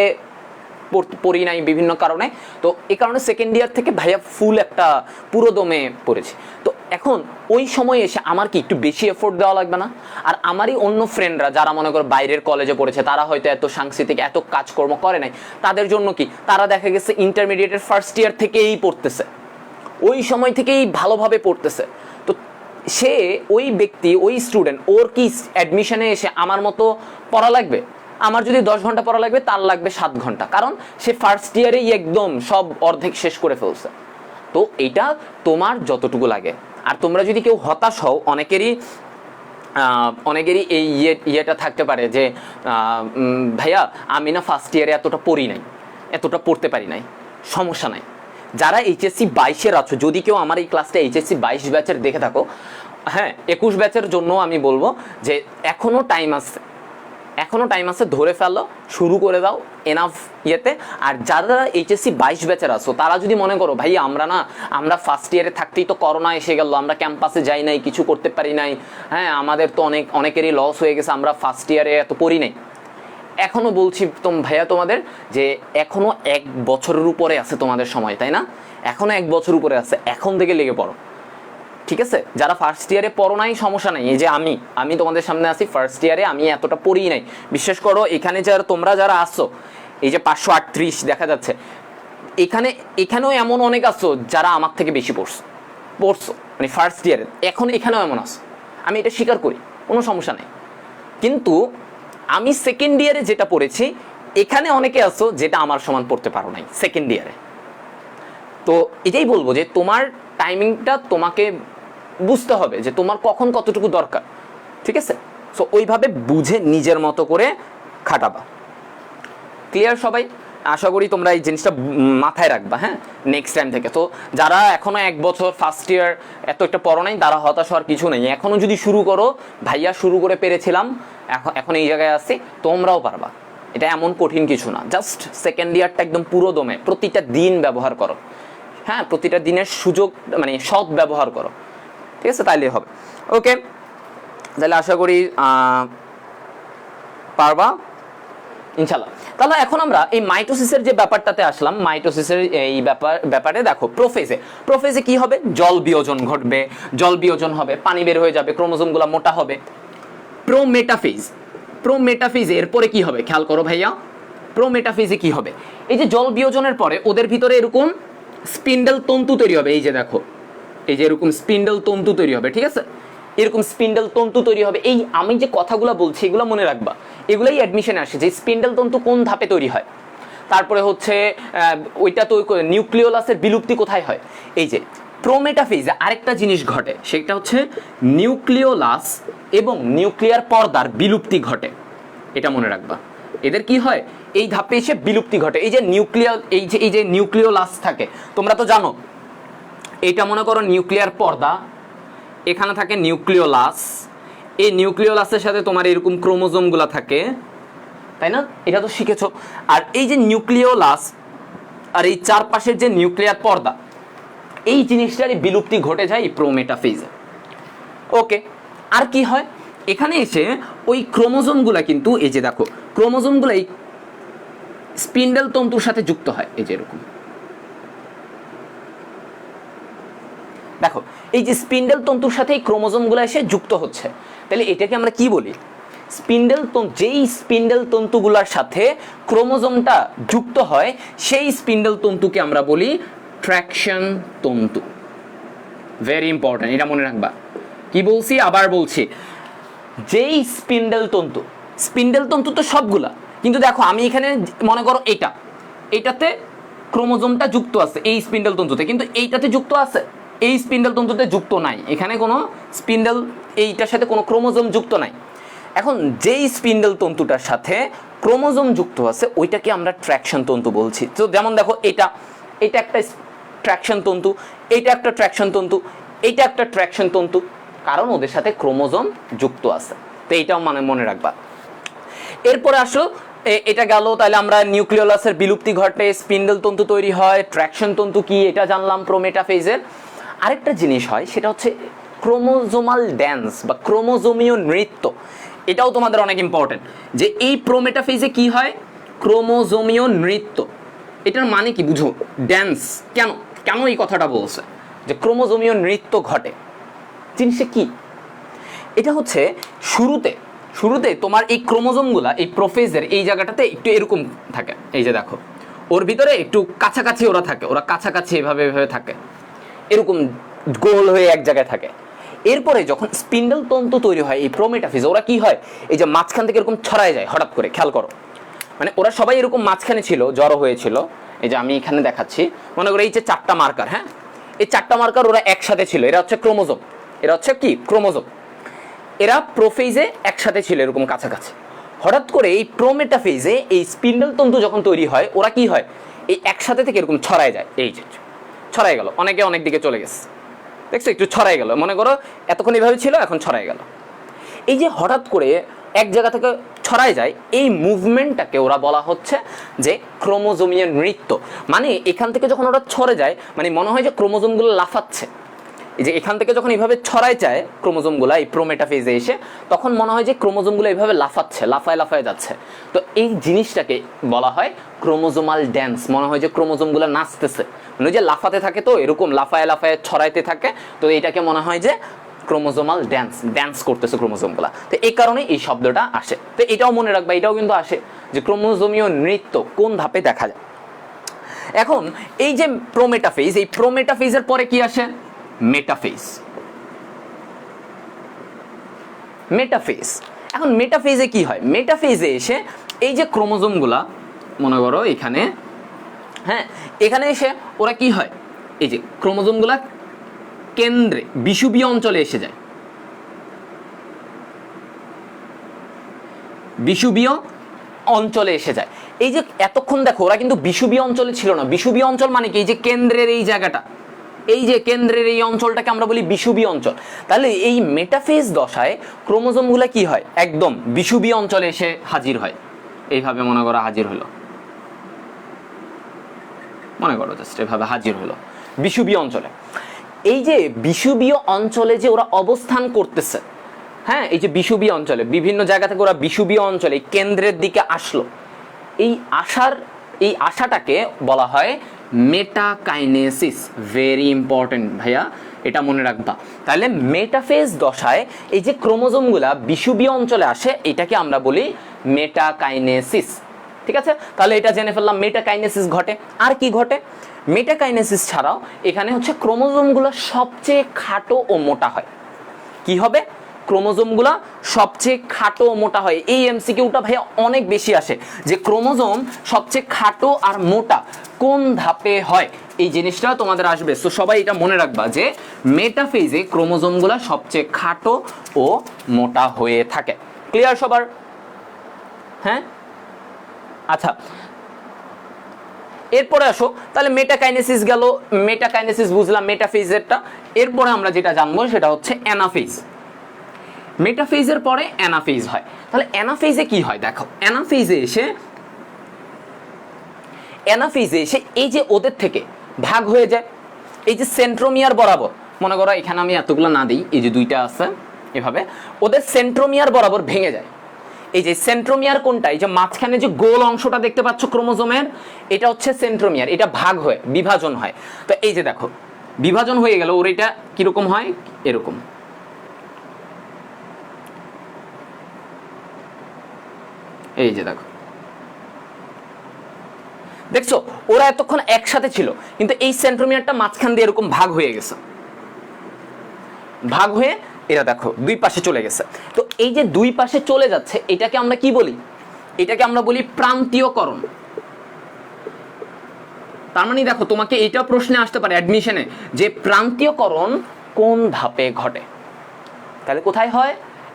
পড়ি নাই বিভিন্ন কারণে। তো এই কারণে সেকেন্ড ইয়ার থেকে ভাইয়া ফুল একটা পুরো দমে পড়েছি। তো এখন ওই সময় এসে আমার কি একটু বেশি এফোর্ট দেওয়া লাগবে না? আর আমারই অন্য ফ্রেন্ডরা যারা মনে করো বাইরের কলেজে পড়েছে, তারা হয়তো এত সাংস্কৃতিক এত কাজকর্ম করে নাই, তাদের জন্য কি, তারা দেখা গেছে ইন্টারমিডিয়েটের ফার্স্ট ইয়ার থেকেই পড়তেছে, ওই সময় থেকেই ভালোভাবে পড়তেছে। তো সে, ওই ব্যক্তি, ওই স্টুডেন্ট, ওর কি অ্যাডমিশনে এসে আমার মতো পড়া লাগবে? আমার যদি 10 ঘন্টা পড়া লাগবে, তার লাগবে 7 ঘন্টা, কারণ সে ফার্স্ট ইয়ারেই একদম সব অর্ধেক শেষ করে ফেলছে। তো এটা তোমার যতটুকু লাগে। আর তোমরা যদি কেউ হতাশ হও, অনেকেরই এই ইয়েটা থাকতে পারে যে ভাইয়া আমি না ফার্স্ট ইয়ারে এতটা পড়ি নাই, এতটা পড়তে পারি নাই। সমস্যা নাই, যারা এইচএসসি 22-এর আছো, যদি কেউ আমার এই ক্লাসটা এইচএসসি 22 ব্যাচের দেখে থাকো, হ্যাঁ 21 ব্যাচের জন্য আমি বলবো যে এখনও টাইম আছে, ধরে ফেলো, শুরু করে দাও এনাফ ইয়েতে। আর যারা এইচএসসি 22 ব্যাচের আছো, তারা যদি মনে করো ভাই আমরা ফার্স্ট ইয়ারে থাকতেই তো করোনা এসে গেল, আমরা ক্যাম্পাসে যাই নাই, কিছু করতে পারি নাই, হ্যাঁ আমাদের তো অনেকেরই লস হয়ে গেছে, আমরা ফার্স্ট ইয়ারে এত পড়ি নাই, এখনও বলছি ভাইয়া তোমাদের যে এখনও 1 বছরের উপরে আছে তোমাদের সময়, তাই না? এখনও 1 বছর উপরে আছে, এখন থেকে লেগে পড়ো, ঠিক আছে? যারা ফার্স্ট ইয়ারে পড়ো নাই, সমস্যা নাই। এই যে আমি তোমাদের সামনে আছি ফার্স্ট ইয়ারে, আমি এতটা পড়ি নাই। বিশ্বাস করো, এখানে তোমরা যারা আসছো, এই যে 538 দেখা যাচ্ছে, এখানেও এমন অনেক আসছো যারা আমার থেকে বেশি পড়ছো মানে ফার্স্ট ইয়ারে, এখন এখানেও এমন আসছো, আমি এটা স্বীকার করি, কোনো সমস্যা নেই। কিন্তু আমি সেকেন্ড ইয়ারে যেটা পড়েছি, এখানে অনেকে আসো যেটা আমার সমান পড়তে পারো নাই সেকেন্ড ইয়ারে। তো এটাই বলবো যে তোমার টাইমিংটা তোমাকে বুঝতে হবে যে তোমার কখন কতটুকু দরকার, ঠিক আছে? সো ওইভাবে বুঝে নিজের মতো করে খাটাবা। ক্লিয়ার সবাই? আশা করি তোমরা এই জিনিসটা মাথায় রাখবা, হ্যাঁ, নেক্সট টাইম থেকে। তো যারা এখনো 1 বছর ফার্স্ট ইয়ার এত একটা পড়ো নাই, তারা হতাশ হওয়ার কিছু নেই। এখনো যদি শুরু করো, ভাইয়া শুরু করে পেরেছিলাম, এখন এই জায়গায় আসছি, তোমরাও পারবা। এটা এমন কঠিন কিছু না, জাস্ট সেকেন্ড ইয়ারটা একদম পুরো দমে প্রতিটা দিন ব্যবহার করো, হ্যাঁ, প্রতিটা দিনের সুযোগ মানে সৎ ব্যবহার করো, ঠিক আছে? তাইলেই হবে। ওকে, তাহলে আশা করি পারবা ইনশাল্লাহ। তাহলে এখন আমরা এই মাইটোসিসের যে ব্যাপারটাতে আসলাম, মাইটোসিসের এই ব্যাপারে দেখো, প্রোফেজে কি হবে? জল বিয়োজন হবে, পানি বের হয়ে যাবে, ক্রোমোজোমগুলো মোটা হবে। প্রোমেটাফেজ এরপরে কি হবে খেয়াল করো ভাইয়া, প্রোমেটাফেজে কি হবে? এই যে জল বিয়োজনের পরে ওদের ভিতরে এরকম স্পিন্ডেল তন্তু তৈরি হবে, এই যে দেখো, এই যে এরকম স্পিন্ডেল তন্তু তৈরি হবে, ঠিক আছে? এরকম স্পিন্ডেল তন্তু তৈরি হবে। এই আমি যে কথাগুলো বলছি এগুলো মনে রাখবা, এগুলাই অ্যাডমিশনে আসে যে স্পিন্ডেল তন্তু কোন ধাপে তৈরি হয়। তারপরে হচ্ছে ওইটা তো নিউক্লিওলাসের বিলুপ্তি কোথায় হয়, এই যে প্রোমেটাফেজে আরেকটা জিনিস ঘটে, সেটা হচ্ছে নিউক্লিওলাস এবং নিউক্লিয়ার পর্দার বিলুপ্তি ঘটে। এটা মনে রাখবা, এদের কি হয়, এই ধাপে এসে বিলুপ্তি ঘটে। এই যে এই যে নিউক্লিওলাস থাকে, তোমরা তো জানো, এইটা মনে করো নিউক্লিয়ার পর্দা, এখানে থাকে নিউক্লিওলাস, এই নিউক্লিওলাসের সাথে তোমার এরকম ক্রোমোজোমগুলো থাকে, তাই না? এটা তো শিখেছো। আর এই যে নিউক্লিওলাস আর এই চারপাশের যে নিউক্লিয়ার পর্দা, এই জিনিসটারই বিলুপ্তি ঘটে যায় এই প্রোমেটাফেজে। ওকে, আর কি হয়, এখানে এসে ওই ক্রোমোজোমগুলা কিন্তু এই যে দেখো, ক্রোমোজোমগুলো এই স্পিন্ডেল তন্তুর সাথে যুক্ত হয়, এই যে এরকম দেখো, এই যে স্পিন্ডেল তন্তুর সাথে এই ক্রোমোজোমগুলো এসে যুক্ত হচ্ছে। তাহলে এটাকে আমরা কি বলি, স্পিন্ডেল তন্তু। যেই স্পিন্ডেল তন্তুগুলোর সাথে ক্রোমোজোমটা যুক্ত হয় সেই স্পিন্ডেল তন্তুকে আমরা বলি ট্র্যাকশন তন্তু। ভেরি ইম্পর্টেন্ট, এটা মনে রাখবা। কি বলছি, আবার বলছি, যেই স্পিন্ডেল তন্তু, স্পিন্ডেল তন্তু তো সবগুলা, কিন্তু দেখো আমি এখানে মনে করো এইটাতে ক্রোমোজোমটা যুক্ত আছে এই স্পিন্ডেল তন্তুতে, কিন্তু এইটাতে যুক্ত আছে, এই স্পিন্ডেল তন্তুতে যুক্ত নাই, এখানে কোনো স্পিন্ডেল, এইটার সাথে কোনো ক্রোমোজোম যুক্ত নাই। এখন যেই স্পিন্ডেল তন্তুটার সাথে ক্রোমোজোম যুক্ত আছে ওইটাকে আমরা ট্র্যাকশন তন্তু বলছি। তো যেমন দেখো, এটা একটা ট্র্যাকশন তন্তু, এটা একটা ট্র্যাকশন তন্তু, এটা একটা ট্র্যাকশন তন্তু, কারণ ওদের সাথে ক্রোমোজোম যুক্ত আছে। তো এইটাও মনে রাখবা। এরপরে আসো, এটা গেল, তাহলে আমরা নিউক্লিওলাসের বিলুপ্তি ঘটে, স্পিন্ডেল তন্তু তৈরি হয়, ট্র্যাকশন তন্তু কি এটা জানলাম প্রোমেটাফেজের। আরেকটা জিনিস হয়, সেটা হচ্ছে ক্রোমোজোমাল ড্যান্স বা ক্রোমোজোমীয় নৃত্য। এটাও তোমাদের অনেক ইম্পর্টেন্ট, যে এই প্রোমেটাফেজে কি হয়, ক্রোমোজোমীয় নৃত্য। এটার মানে কি বুঝো, ড্যান্স। কেন এই কথাটা বলছে যে ক্রোমোজোমীয় নৃত্য ঘটে, জিনিসটা কি? এটা হচ্ছে শুরুতে তোমার এই ক্রোমোজোমগুলা এই প্রোফেজের এই জায়গাটাতে একটু এরকম থাকে, এই যে দেখো, ওর ভিতরে একটু কাছাকাছি ওরা থাকে, ওরা কাছাকাছি এভাবে থাকে, এরকম গোল হয়ে এক জায়গায় থাকে। এরপরে যখন স্পিন্ডেল তন্তু তৈরি হয় এই প্রোমেটাফেজে, ওরা কি হয়, এই যে মাঝখান থেকে এরকম ছড়ায় যায় হঠাৎ করে, খেয়াল করো, মানে ওরা সবাই এরকম মাঝখানে ছিল, জড়ো হয়েছিল। এই যে আমি এখানে দেখাচ্ছি, মনে করো এই যে 4টা মার্কার, হ্যাঁ, এই 4টা মার্কার ওরা একসাথে ছিল, এরা হচ্ছে ক্রোমোজোম, এরা হচ্ছে কি ক্রোমোজোম, এরা প্রোফেজে একসাথে ছিল এরকম কাছাকাছি। হঠাৎ করে এই প্রোমেটাফেজে এই স্পিন্ডেল তন্তু যখন তৈরি হয়, ওরা কি হয়, এই একসাথে থেকে এরকম ছড়ায় যায়, এই যে ছড়াই গেল, অনেকে অনেক দিকে চলে গেছে, দেখছো, একটু ছড়াই গেল, মনে করো এতক্ষণ এইভাবে ছিল, এখন ছড়াই গেল। এই যে হঠাৎ করে এক জায়গা থেকে ছড়ায় যায়, এই মুভমেন্টটাকে ওরা বলা হচ্ছে যে ক্রোমোজোমীয় নৃত্য। মানে এখান থেকে যখন ওরা ছড়ে যায়, মানে মনে হয় যে ক্রোমোজোমগুলো লাফাচ্ছে। এই যে এখান থেকে যখন এইভাবে ছড়ায় যায় ক্রোমোজোমগুলো এই প্রোমেটাফেজে এসে, তখন মনে হয় যে ক্রোমোজোমগুলো এইভাবে লাফাচ্ছে, লাফায় যাচ্ছে। তো এই জিনিসটাকে বলা হয় ক্রোমোজোমাল ড্যান্স। মনে হয় যে ক্রোমোজোমগুলো নাচতেছে, মানে যে লাফাতে থাকে, তো এরকম লাফায় ছড়াইতে থাকে, তো এইটাকে মনে হয় যে ক্রোমোজোমাল ড্যান্স করতেছে ক্রোমোজোমগুলা। তো এই কারণে এই শব্দটা আসে। তো এটাও মনে রাখবা, এটাও কিন্তু আসে যে ক্রোমোজোমীয় নৃত্য কোন ধাপে দেখা যায়। এখন এই যে প্রোমেটাফেজ, এই প্রোমেটাফেজের পরে কি আসে, মেটাফেজ। এখন মেটাফেজে কি হয়, মেটাফেজে এসে এই যে ক্রোমোজোমগুলা মনে করো এখানে, হ্যাঁ, এখানে এসে ওরা কি হয়, এই যে ক্রোমোজোমগুলা কেন্দ্রে বিষুবীয় অঞ্চলে এসে যায়, বিষুবীয় অঞ্চলে এসে যায়। এই যে এতক্ষণ দেখো ওরা কিন্তু বিষুবীয় অঞ্চলে ছিল না। বিষুবীয় অঞ্চল মানে কি, এই যে কেন্দ্রের এই জায়গাটা, এই যে কেন্দ্রের এই অঞ্চলটাকে আমরা বলি বিষুবীয় অঞ্চল। তাহলে এই মেটাফেজ দশায় ক্রোমোজোমগুলো কি হয়, একদম বিষুবীয় অঞ্চলে এসে হাজির হয়। এইভাবে মনে করো হাজির হলো, মনে করো জাস্ট এভাবে হাজির হলো বিষুবীয় অঞ্চলে। এই যে বিষুবীয় অঞ্চলে যে ওরা অবস্থান করতেছে, হ্যাঁ, এই যে বিষুবীয় অঞ্চলে বিভিন্ন জায়গা থেকে ওরা বিষুবীয় অঞ্চলে কেন্দ্রের দিকে আসলো, এই আশাটাকে বলা হয় মেটাকাইনেসিস। ভেরি ইম্পর্টেন্ট ভাইয়া, এটা মনে রাখবা। তাহলে মেটাফেজ দশায় এই যে ক্রোমোজোমগুলা বিষুবীয় অঞ্চলে আসে, এটাকে আমরা বলি মেটাকাইনেসিস। ঠিক আছে, তাহলে এটা জেনে ফেললাম মেটাকাইনেসিস ঘটে। আর কি ঘটে, মেটাকাইনেসিস ছাড়াও এখানে হচ্ছে ক্রোমোজোমগুলো সবচেয়ে খাটো ও মোটা হয়। কি হবে, ক্রোমোজোমগুলা সবচেয়ে খাটো মোটা হয়। এই এমসিকিউটা ভাইয়া অনেক বেশি আসে যে ক্রোমোজোম সবচেয়ে খাটো আর মোটা কোন ধাপে হয়, এই জিনিসটা তোমাদের আসবে। সো সবাই এটা মনে রাখবা যে মেটাফেজে ক্রোমোজোমগুলা সবচেয়ে খাটো ও মোটা হয়ে থাকে। ক্লিয়ার সবার? হ্যাঁ, আচ্ছা এরপরে আসো তাহলে মেটাকাইনেসিস গেল, মেটাকাইনেসিস বুঝলাম মেটাফেজেরটা। এরপরে আমরা যেটা জানবো সেটা হচ্ছে অ্যানাফেজ। মেটাফেজের পরে অ্যানাফেজ হয়। তাহলে অ্যানাফেজে কি হয় দেখো, অ্যানাফেজে এসে এই যে ওদের থেকে ভাগ হয়ে যায়, এই যে সেন্ট্রোমিয়ার বরাবর, মনে করো এখানে আমি এতগুলো না দিই, এই যে দুইটা আছে এভাবে, ওদের সেন্ট্রোমিয়ার বরাবর ভেঙে যায়। এই যে সেন্ট্রোমিয়ার কোনটা, এই যে মাঝখানে যে গোল অংশটা দেখতে পাচ্ছ ক্রোমোজোমের, এটা হচ্ছে সেন্ট্রোমিয়ার, এটা ভাগ হয় বিভাজন হয়। তো এই যে দেখো বিভাজন হয়ে গেল, ওর এটা কিরকম হয় এরকম, এই যে দেখো দেখছো ওরা এতক্ষণ একসাথে ছিল, কিন্তু এই সেন্ট্রোমিয়ারটা মাঝখান দিয়ে এরকম ভাগ হয়ে গেছে, ভাগ হয়ে এরা দেখো দুই পাশে চলে গেছে। তো এই যে দুই পাশে চলে যাচ্ছে এটাকে আমরা কি বলি, এটাকে আমরা বলি প্রান্তীয়করণ। তার মানে দেখো তোমাকে এটা প্রশ্নে আসতে পারে অ্যাডমিশনে যে প্রান্তীয়করণ কোন ধাপে ঘটে, তাহলে কোথায় হয়,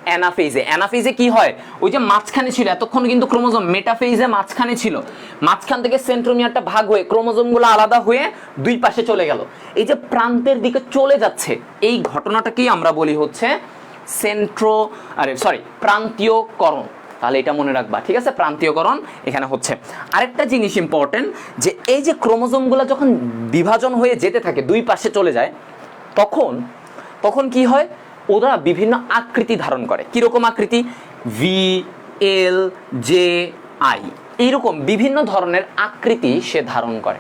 অ্যানাফেজে। অ্যানাফেজে কি হয়, ওই যে মাঝখানে ছিল এতক্ষণ কিন্তু ক্রোমোজোম, মেটাফেজে মাঝখানে ছিল, মাঝখান থেকে সেন্ট্রোমিয়ারটা ভাগ হয়ে ক্রোমোজোমগুলো আলাদা হয়ে দুই পাশে চলে গেল, এই যে প্রান্তের দিকে চলে যাচ্ছে এই ঘটনাটাকেই আমরা বলি হচ্ছে প্রান্তীয়করণ। তাহলে এটা মনে রাখবা, ঠিক আছে, প্রান্তীয়করণ এখানে হচ্ছে। আরেকটা জিনিস ইম্পর্টেন্ট, যে এই যে ক্রোমোজোমগুলো যখন বিভাজন হয়ে যেতে থাকে দুই পাশে চলে যায়, তখন কি হয়, ওরা বিভিন্ন আকৃতি ধারণ করে। কিরকম আকৃতি, ভি, এল, জে, আই, এইরকম বিভিন্ন ধরনের আকৃতি সে ধারণ করে।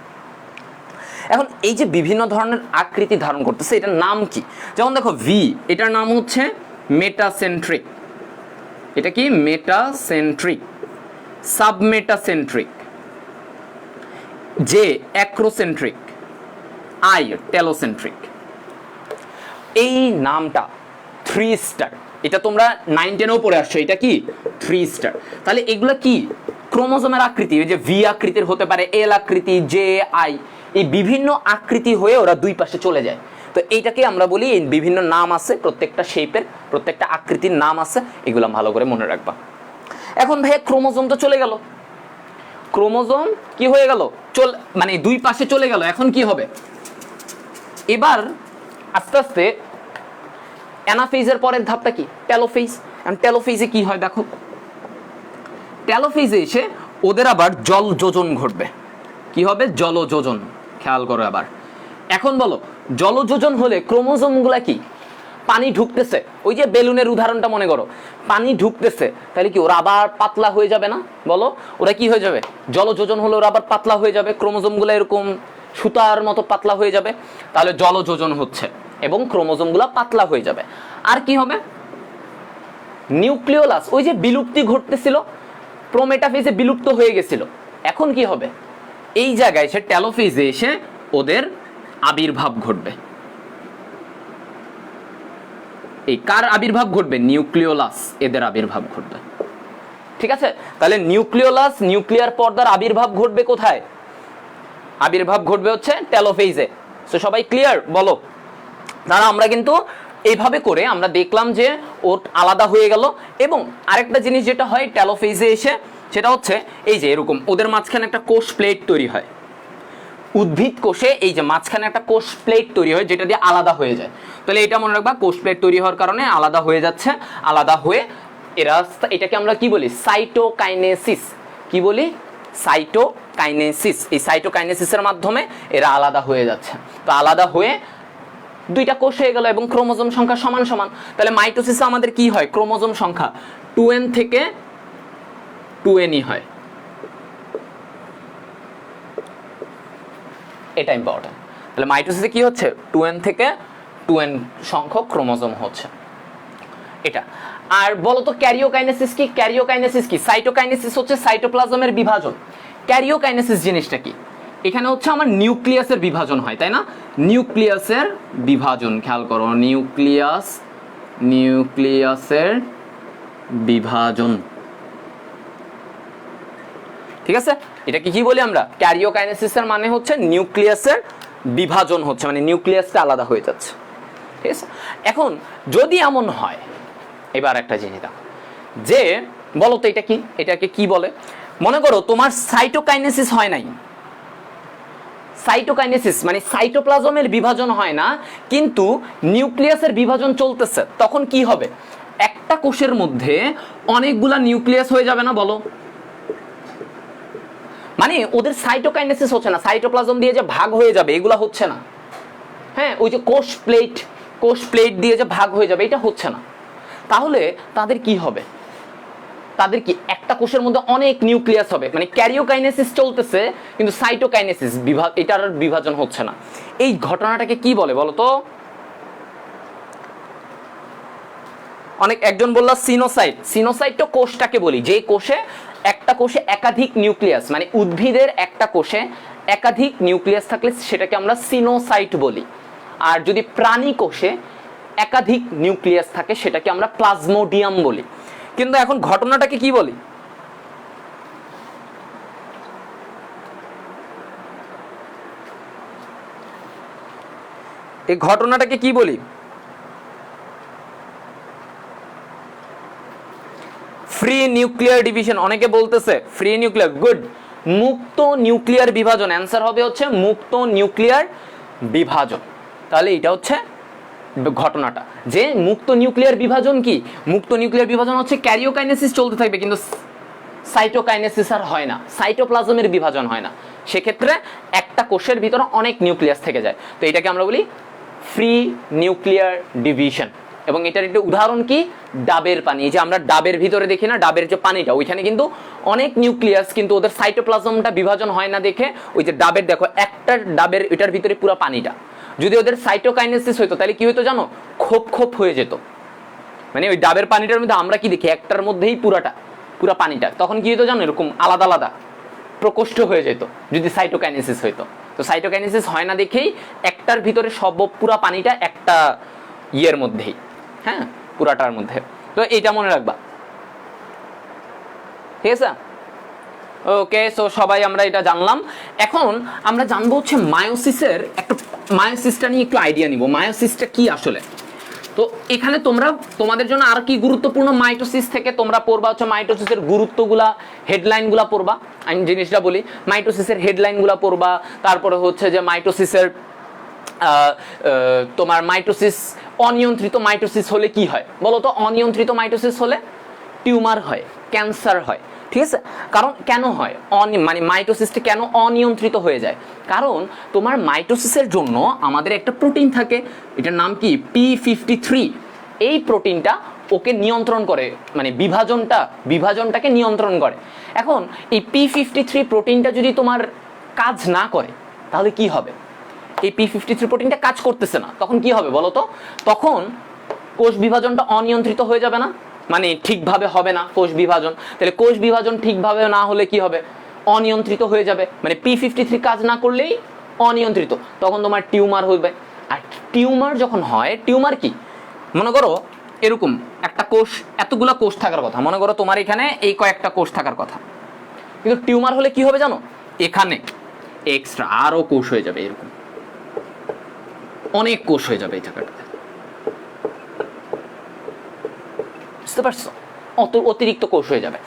এখন এই যে বিভিন্ন ধরনের আকৃতি ধারণ করতেছে, এটার নাম কি, যেমন দেখো ভি, এটার নাম হচ্ছে মেটাসেন্ট্রিক, এটা কি metacentric, submetacentric, J acrocentric, I telocentric. এই নামটা 3 স্টার, এটা তোমরা 9-10-এও পড়ে আসছো, এটা কি 3 স্টার। তাহলে এগুলো কি ক্রোমোজোমের আকৃতি, ওই যে ভি আকৃতির হতে পারে, এল আকৃতি, জে, আই, এই বিভিন্ন আকৃতি হয়ে ওরা দুই পাশে চলে যায়। তো এইটাকে আমরা বলি, এই বিভিন্ন নাম আছে, প্রত্যেকটা শেপের প্রত্যেকটা আকৃতির নাম আছে, এগুলো ভালো করে মনে রাখবা। এখন ভাইয়া ক্রোমোজোম তো চলে গেল, ক্রোমোজোম কি হয়ে গেল, মানে দুই পাশে চলে গেল, এখন কি হবে, এবার আস্তে আস্তে অ্যানাফেজের পরের ধাপটা কি, টেলোফেজ। এন্ড টেলোফেজে কি হয় দেখো, টেলোফেজে এসে ওদের আবার জলযোজন ঘটবে। কি হবে, জলযোজন, খেয়াল করো আবার। এখন বলো জলযোজন হলে ক্রোমোজোমগুলা কি, পানি ঢুকতেছে, ওই যে বেলুনের উদাহরণটা মনে করো, পানি ঢুকতেছে, তাহলে কি ওরা আবার পাতলা হয়ে যাবে না, বলো ওরা কি হয়ে যাবে, জলযোজন হলে ওরা আবার পাতলা হয়ে যাবে, ক্রোমোজোমগুলো এরকম সুতার মতো পাতলা হয়ে যাবে, তাহলে জলযোজন হচ্ছে এবং ক্রোমোজোমগুলো পাতলা হয়ে যাবে। আর কি হবে, নিউক্লিওলাস, ওই যে বিলুপ্তি ঘটতেছিল, প্রোমেটাফেজে বিলুপ্ত হয়ে গেছিল, এখন কি হবে, এই জায়গায় সে টেলোফেজে এসে ওদের আবির্ভাব ঘটবে। এই কার আবির্ভাব ঘটবে, নিউক্লিওলাস, এদের আবির্ভাব ঘটবে। ঠিক আছে, তাহলে নিউক্লিওলাস, নিউক্লিয়ার পর্দার আবির্ভাব ঘটবে কোথায়, আবির্ভাব ঘটবে হচ্ছে টেলোফেজে। তো সবাই ক্লিয়ার বলো। তারা আমরা কিন্তু এইভাবে করে আমরা দেখলাম যে ও আলাদা হয়ে গেল। এবং আরেকটা জিনিস যেটা হয় টেলোফেজে এসে, সেটা হচ্ছে এই যে এরকম ওদের মাঝখানে একটা কোষ প্লেট তৈরি হয়, উদ্ভিদ কোষে এই যে মাঝখানে একটা কোষ প্লেট তৈরি হয়, যেটা দিয়ে আলাদা হয়ে যায়। তাহলে এটা মনে রাখবা, কোষ প্লেট তৈরি হওয়ার কারণে আলাদা হয়ে যাচ্ছে, আলাদা হয়ে এরা, এটাকে আমরা কি বলি, সাইটোকাইনেসিস। কি বলি, সাইটোকাইনেসিস। এই সাইটোকাইনেসিসের মাধ্যমে এরা আলাদা হয়ে যাচ্ছে। তো আলাদা হয়ে দুইটা কোষ হয়ে গেল এবং ক্রোমোজোম সংখ্যা সমান সমান। তাহলে মাইটোসিসে আমাদের কি হয়, ক্রোমোজোম সংখ্যা 2n থেকে 2nই হয়। এটা ইম্পর্টেন্ট। তাহলে মাইটোসিসে কি হচ্ছে, 2n থেকে 2n সংখ্যক ক্রোমোজোম হচ্ছে এটা। আর বলতো ক্যারিওকাইনেসিস কি, ক্যারিওকাইনেসিস কি, সাইটোকাইনেসিস হচ্ছে সাইটোপ্লাজমের বিভাজন, ক্যারিওকাইনেসিস জিনিসটা কি, এখানে হচ্ছে আমার নিউক্লিয়াসের বিভাজন হয়, তাই না, নিউক্লিয়াসের বিভাজন, খেয়াল করো, নিউক্লিয়াস নিউক্লিয়াসের বিভাজন। ঠিক আছে, এটাকে কি বলি আমরা? ক্যারিওকাইনেসিসের মানে হচ্ছে নিউক্লিয়াসের বিভাজন হচ্ছে, মানে নিউক্লিয়াসটা আলাদা হয়ে যাচ্ছে। ঠিক আছে, এখন যদি এমন হয়, এবার একটা জিনিস দেখো যে বলো তো এটা কি, এটাকে কি বলে? মনে করো তোমার সাইটোকাইনেসিস হয় নাই, সাইটোকাইনেসিস মানে সাইটোপ্লাজমের বিভাজন হয় না, কিন্তু নিউক্লিয়াসের বিভাজন চলতেছে, তখন কি হবে? একটা কোষের মধ্যে অনেকগুলা নিউক্লিয়াস হয়ে যাবে না, বলো? মানে ওদের সাইটোকাইনেসিস হচ্ছে না, সাইটোপ্লাজম দিয়ে যে ভাগ হয়ে যাবে এগুলা হচ্ছে না। হ্যাঁ, ওই যে কোষ প্লেট দিয়ে যে ভাগ হয়ে যাবে এটা হচ্ছে না। তাহলে তাদের কি হবে? তাদের কি একটা কোষের মধ্যে অনেক নিউক্লিয়াস হবে, মানে ক্যারিওকাইনেসিস চলতেছে কিন্তু সাইটোকাইনেসিস এটার বিভাজন হচ্ছে না। এই ঘটনাটাকে কি বলে বলো তো? একজন বলল সিনোসাইট। সিনোসাইট তো কোষটাকে বলি, যে কোষে একটা কোষে একাধিক নিউক্লিয়াস, মানে উদ্ভিদের একটা কোষে একাধিক নিউক্লিয়াস থাকলে সেটাকে আমরা সিনোসাইট বলি। আর যদি প্রাণী কোষে একাধিক নিউক্লিয়াস থাকে সেটাকে আমরা প্লাজমোডিয়াম বলি। কিন্তু এখন ঘটনাটাকে কি বলি? এই ঘটনাটাকে কি বলি? Free nuclear division. অনেকে বলতেছে ফ্রি নিউক্লিয়ার, গুড। মুক্ত নিউক্লিয়ার বিভাজন, অ্যান্সার হবে হচ্ছে মুক্ত নিউক্লিয়ার বিভাজন। তাহলে এটা হচ্ছে ঘটনাটা, যে মুক্ত নিউক্লিয়ার বিভাজন কি? মুক্ত নিউক্লিয়ার বিভাজন হচ্ছে ক্যারিওকাইনেসিস চলতে থাকবে কিন্তু সাইটোকাইনেসিস আর হয় না, সাইটোপ্লাজমের বিভাজন হয় না। সেক্ষেত্রে একটা কোষের ভিতরে অনেক নিউক্লিয়াস থেকে যায়, তো এটাকে আমরা বলি ফ্রি নিউক্লিয়ার ডিভিশন। এবং এটার একটা উদাহরণ কি? ডাবের পানি। যে আমরা ডাবের ভিতরে দেখি না, ডাবের যে পানিটা, ওইখানে কিন্তু অনেক নিউক্লিয়াস, কিন্তু ওদের সাইটোপ্লাজমটা বিভাজন হয় না দেখে ওই যে ডাবের, দেখো একটা ডাবের এটার ভিতরে পুরো পানিটা, যদি ওদের সাইটোকাইনেসিস হইতো তাহলে কি হইতো জানো? খোপ খোপ হয়ে যেত। মানে ওই ডাবের পানিটার মধ্যে আমরা কি দেখি? একটার মধ্যেই পুরা পানিটা, তখন কি হইতো জানো? এরকম আলাদা আলাদা প্রকোষ্ঠ হয়ে যেত যদি সাইটোকাইনেসিস হইতো। তো সাইটোকাইনেসিস হয় না দেখেই একটার ভিতরে সব পুরা পানিটা একটা ইয়ের মধ্যেই, হ্যাঁ, পুরাটার মধ্যে। তো এইটা মনে রাখবা, ঠিক আছে? ওকে, সো সবাই আমরা এটা জানলাম। এখন আমরা জানবো হচ্ছে মায়োসিসের একটা, মায়োসিসটা নিয়ে একটু আইডিয়া নিব। মায়োসিসটা কি আসলে? তো এখানে তোমাদের জন্য আর কি গুরুত্বপূর্ণ মাইটোসিস থেকে তোমরা পড়বা হচ্ছে মাইটোসিসের গুরুত্বগুলা, হেডলাইনগুলা পড়বা। আমি জিনিসটা বলি, মাইটোসিসের হেডলাইনগুলা পড়বা। তারপরে হচ্ছে যে মাইটোসিসের তোমার মাইটোসিস, অনিয়ন্ত্রিত মাইটোসিস হলে কি হয় বলো তো? অনিয়ন্ত্রিত মাইটোসিস হলে টিউমার হয়, ক্যান্সার হয়। ঠিক আছে, কারণ কেন হয়? মানে মাইটোসিসটা কেন অনিয়ন্ত্রিত হয়ে যায়? কারণ তোমার মাইটোসিসের জন্য আমাদের একটা প্রোটিন থাকে, এটার নাম কি? P53। এই প্রোটিনটা ওকে নিয়ন্ত্রণ করে, মানে বিভাজনটাকে নিয়ন্ত্রণ করে। এখন এই P53 প্রোটিনটা যদি তোমার কাজ না করে তাহলে কি হবে? এই P53 প্রোটিনটা কাজ করতেছে না, তখন কি হবে বলো তো? তখন কোষ বিভাজনটা অনিয়ন্ত্রিত হয়ে যাবে না, মানে ঠিকভাবে হবে না কোষ বিভাজন। তাহলে কোষ বিভাজন ঠিকভাবে না হলে কি হবে? অনিয়ন্ত্রিত হয়ে যাবে, মানে P53 কাজ না করলেই অনিয়ন্ত্রিত, তখন তোমার টিউমার হবে। আর টিউমার যখন হয়, টিউমার কি? মনে করো এরকম একটা কোষ, এতগুলা কোষ থাকার কথা, মনে করো তোমার এখানে এই কয়েকটা কোষ থাকার কথা, কিন্তু টিউমার হলে কি হবে জানো? এখানে এক্সট্রা আরো কোষ হয়ে যাবে, এরকম অনেক কোষ হয়ে যাবে এই জায়গাটাতে, বুঝতে পারছো? অতিরিক্ত কোষ হয়ে যাবে।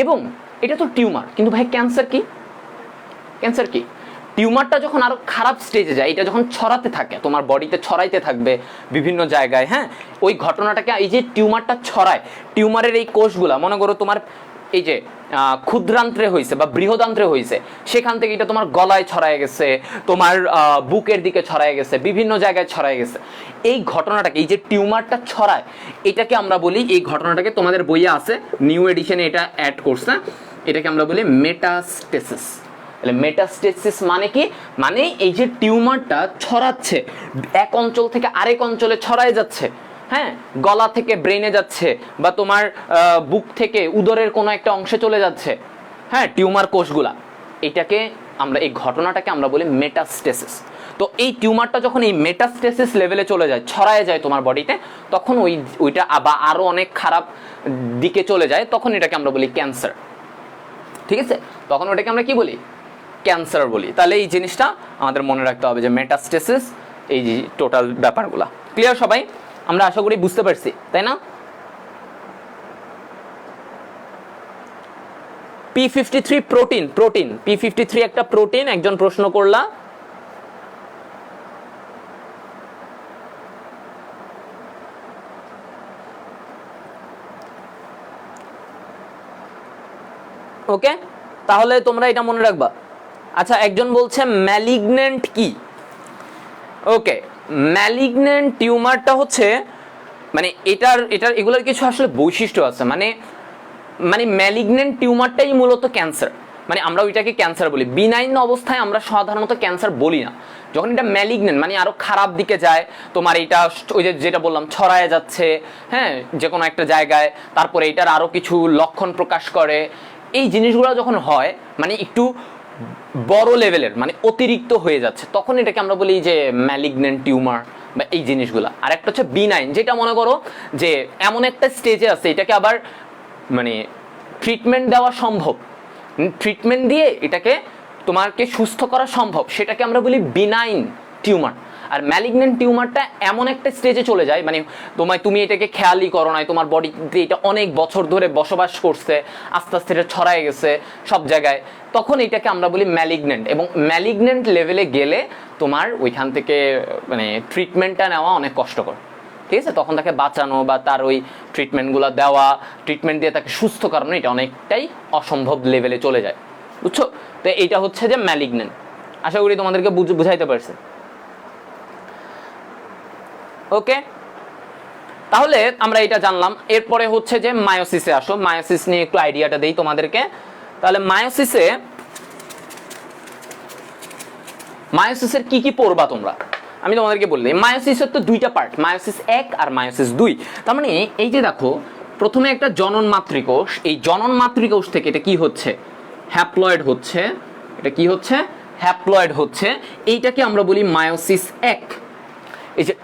এবং এটা তো টিউমার, কিন্তু ভাই ক্যান্সার কি? ক্যান্সার কি? টিউমারটা যখন আরো খারাপ স্টেজে যায়, এটা যখন ছড়াতে থাকে, তোমার বডিতে ছড়াইতে থাকবে বিভিন্ন জায়গায়, হ্যাঁ, ওই ঘটনাটাকে, এই যে টিউমারটা ছড়ায়, টিউমারের এই কোষগুলা মনে করো তোমার এই যে ক্ষুদ্রান্ত্রে হয়েছে বা বৃহদান্ত্রে হয়েছে, সেখান থেকে এটা তোমার গলায় ছড়ায় গেছে, তোমার বুকের দিকে ছড়ায় গেছে, বিভিন্ন জায়গায় ছড়ায় গেছে। এই ঘটনাটাকে, এই যে টিউমারটা ছড়ায়, এটাকে আমরা বলি, এই ঘটনাটাকে তোমাদের বইয়ে আছে, নিউ এডিশনে এটা অ্যাড করছে, এটাকে আমরা বলি মেটাস্টেসিস। তাহলে মেটাস্টেসিস মানে কি? মানে এই যে টিউমারটা ছড়াচ্ছে, এক অঞ্চল থেকে আরেক অঞ্চলে ছড়ায় যাচ্ছে, হ্যাঁ, গলা থেকে ব্রেনে যাচ্ছে, বা তোমার বুক থেকে উদরের কোনো একটা অংশে চলে যাচ্ছে, হ্যাঁ, টিউমার কোষগুলা, এটাকে আমরা, এই ঘটনাটাকে আমরা বলি মেটাস্টেসিস। তো এই টিউমারটা যখন এই মেটাস্টেসিস লেভেলে চলে যায়, ছড়ায় যায় তোমার বডিতে, তখন ওইটা আবার আরো অনেক খারাপ দিকে চলে যায়, তখন এটাকে আমরা বলি ক্যান্সার। ঠিক আছে, তখন ওটাকে আমরা কি বলি? ক্যান্সার বলি। তাহলে এই জিনিসটা আমাদের মনে রাখতে হবে যে মেটাস্টেসিস, এই যে টোটাল ব্যাপারগুলো ক্লিয়ার সবাই? আমরা আশা করি বুঝতে পারছি, তাই না? P53 প্রোটিন P53 একটা প্রোটিন, একজন প্রশ্ন করলা। ওকে, তাহলে তোমরা এটা মনে রাখবা। আচ্ছা, একজন বলছে ম্যালিগন্যান্ট কি? ওকে, ম্যালিগন্যান্ট টিউমারটা হচ্ছে মানে এটার এগুলোর কিছু আসলে বৈশিষ্ট্য আছে। মানে ম্যালিগন্যান্ট টিউমারটাই মূলত ক্যান্সার, মানে আমরা ওইটাকে ক্যান্সার বলি। বিনাইন অবস্থায় আমরা সাধারণত ক্যান্সার বলি না। যখন এটা ম্যালিগন্যান্ট মানে আরো খারাপ দিকে যায়, তোমার এটা ওই যেটা বললাম ছড়ায় যাচ্ছে, হ্যাঁ, যে কোনো একটা জায়গায়, তারপরে এটার আরো কিছু লক্ষণ প্রকাশ করে, এই জিনিসগুলো যখন হয় মানে একটু বড় লেভেলের, মানে অতিরিক্ত হয়ে যাচ্ছে, তখন এটাকে আমরা বলি যে ম্যালিগন্যান্ট টিউমার বা এই জিনিসগুলা। আর একটা হচ্ছে বিনাইন, যেটা মনে করো যে এমন একটা স্টেজে আছে, এটাকে আবার মানে ট্রিটমেন্ট দেওয়া সম্ভব, ট্রিটমেন্ট দিয়ে এটাকে তোমাকে সুস্থ করা সম্ভব, সেটাকে আমরা বলি বিনাইন টিউমার। আর ম্যালিগন্যান্ট টিউমারটা এমন একটা স্টেজে চলে যায় মানে তুমি এটাকে খেয়ালই করো নাই, তোমার বডিতে এটা অনেক বছর ধরে বসবাস করছে, আস্তে আস্তে এটা ছড়ায় গেছে সব জায়গায়, তখন এটাকে আমরা বলি ম্যালিগন্যান্ট। এবং ম্যালিগন্যান্ট লেভেলে গেলে তোমার ওইখান থেকে মানে ট্রিটমেন্টটা নেওয়া অনেক কষ্টকর। ঠিক আছে, তখন তাকে বাঁচানো বা তার ওই ট্রিটমেন্টগুলো দেওয়া, ট্রিটমেন্ট দিয়ে তাকে সুস্থ করানো, এটা অনেকটাই অসম্ভব লেভেলে চলে যায়, বুঝছো? তো এইটা হচ্ছে যে ম্যালিগন্যান্ট। আশা করি তোমাদেরকে বুঝাইতে পারছে। ওকে, তাহলে আমরা এটা জানলাম। এরপরে হচ্ছে যে মায়োসিসে আসো, মায়োসিস নিয়ে একটু আইডিয়াটা দেই তোমাদেরকে। তাহলে মায়োসিসের কি কি পড়বা তোমরা, আমি তোমাদেরকে বললাম। মায়োসিসের তো দুইটা পার্ট, মায়োসিস 1 আর মায়োসিস 2। তার মানে এই যে দেখো, প্রথমে একটা জনন মাতৃকোষ, এই জনন মাতৃকোষ থেকে এটা কি হচ্ছে? হ্যাপ্লয়েড হচ্ছে। এটা কি হচ্ছে? হ্যাপ্লয়েড হচ্ছে। এইটাকে আমরা বলি মায়োসিস 1। এই যে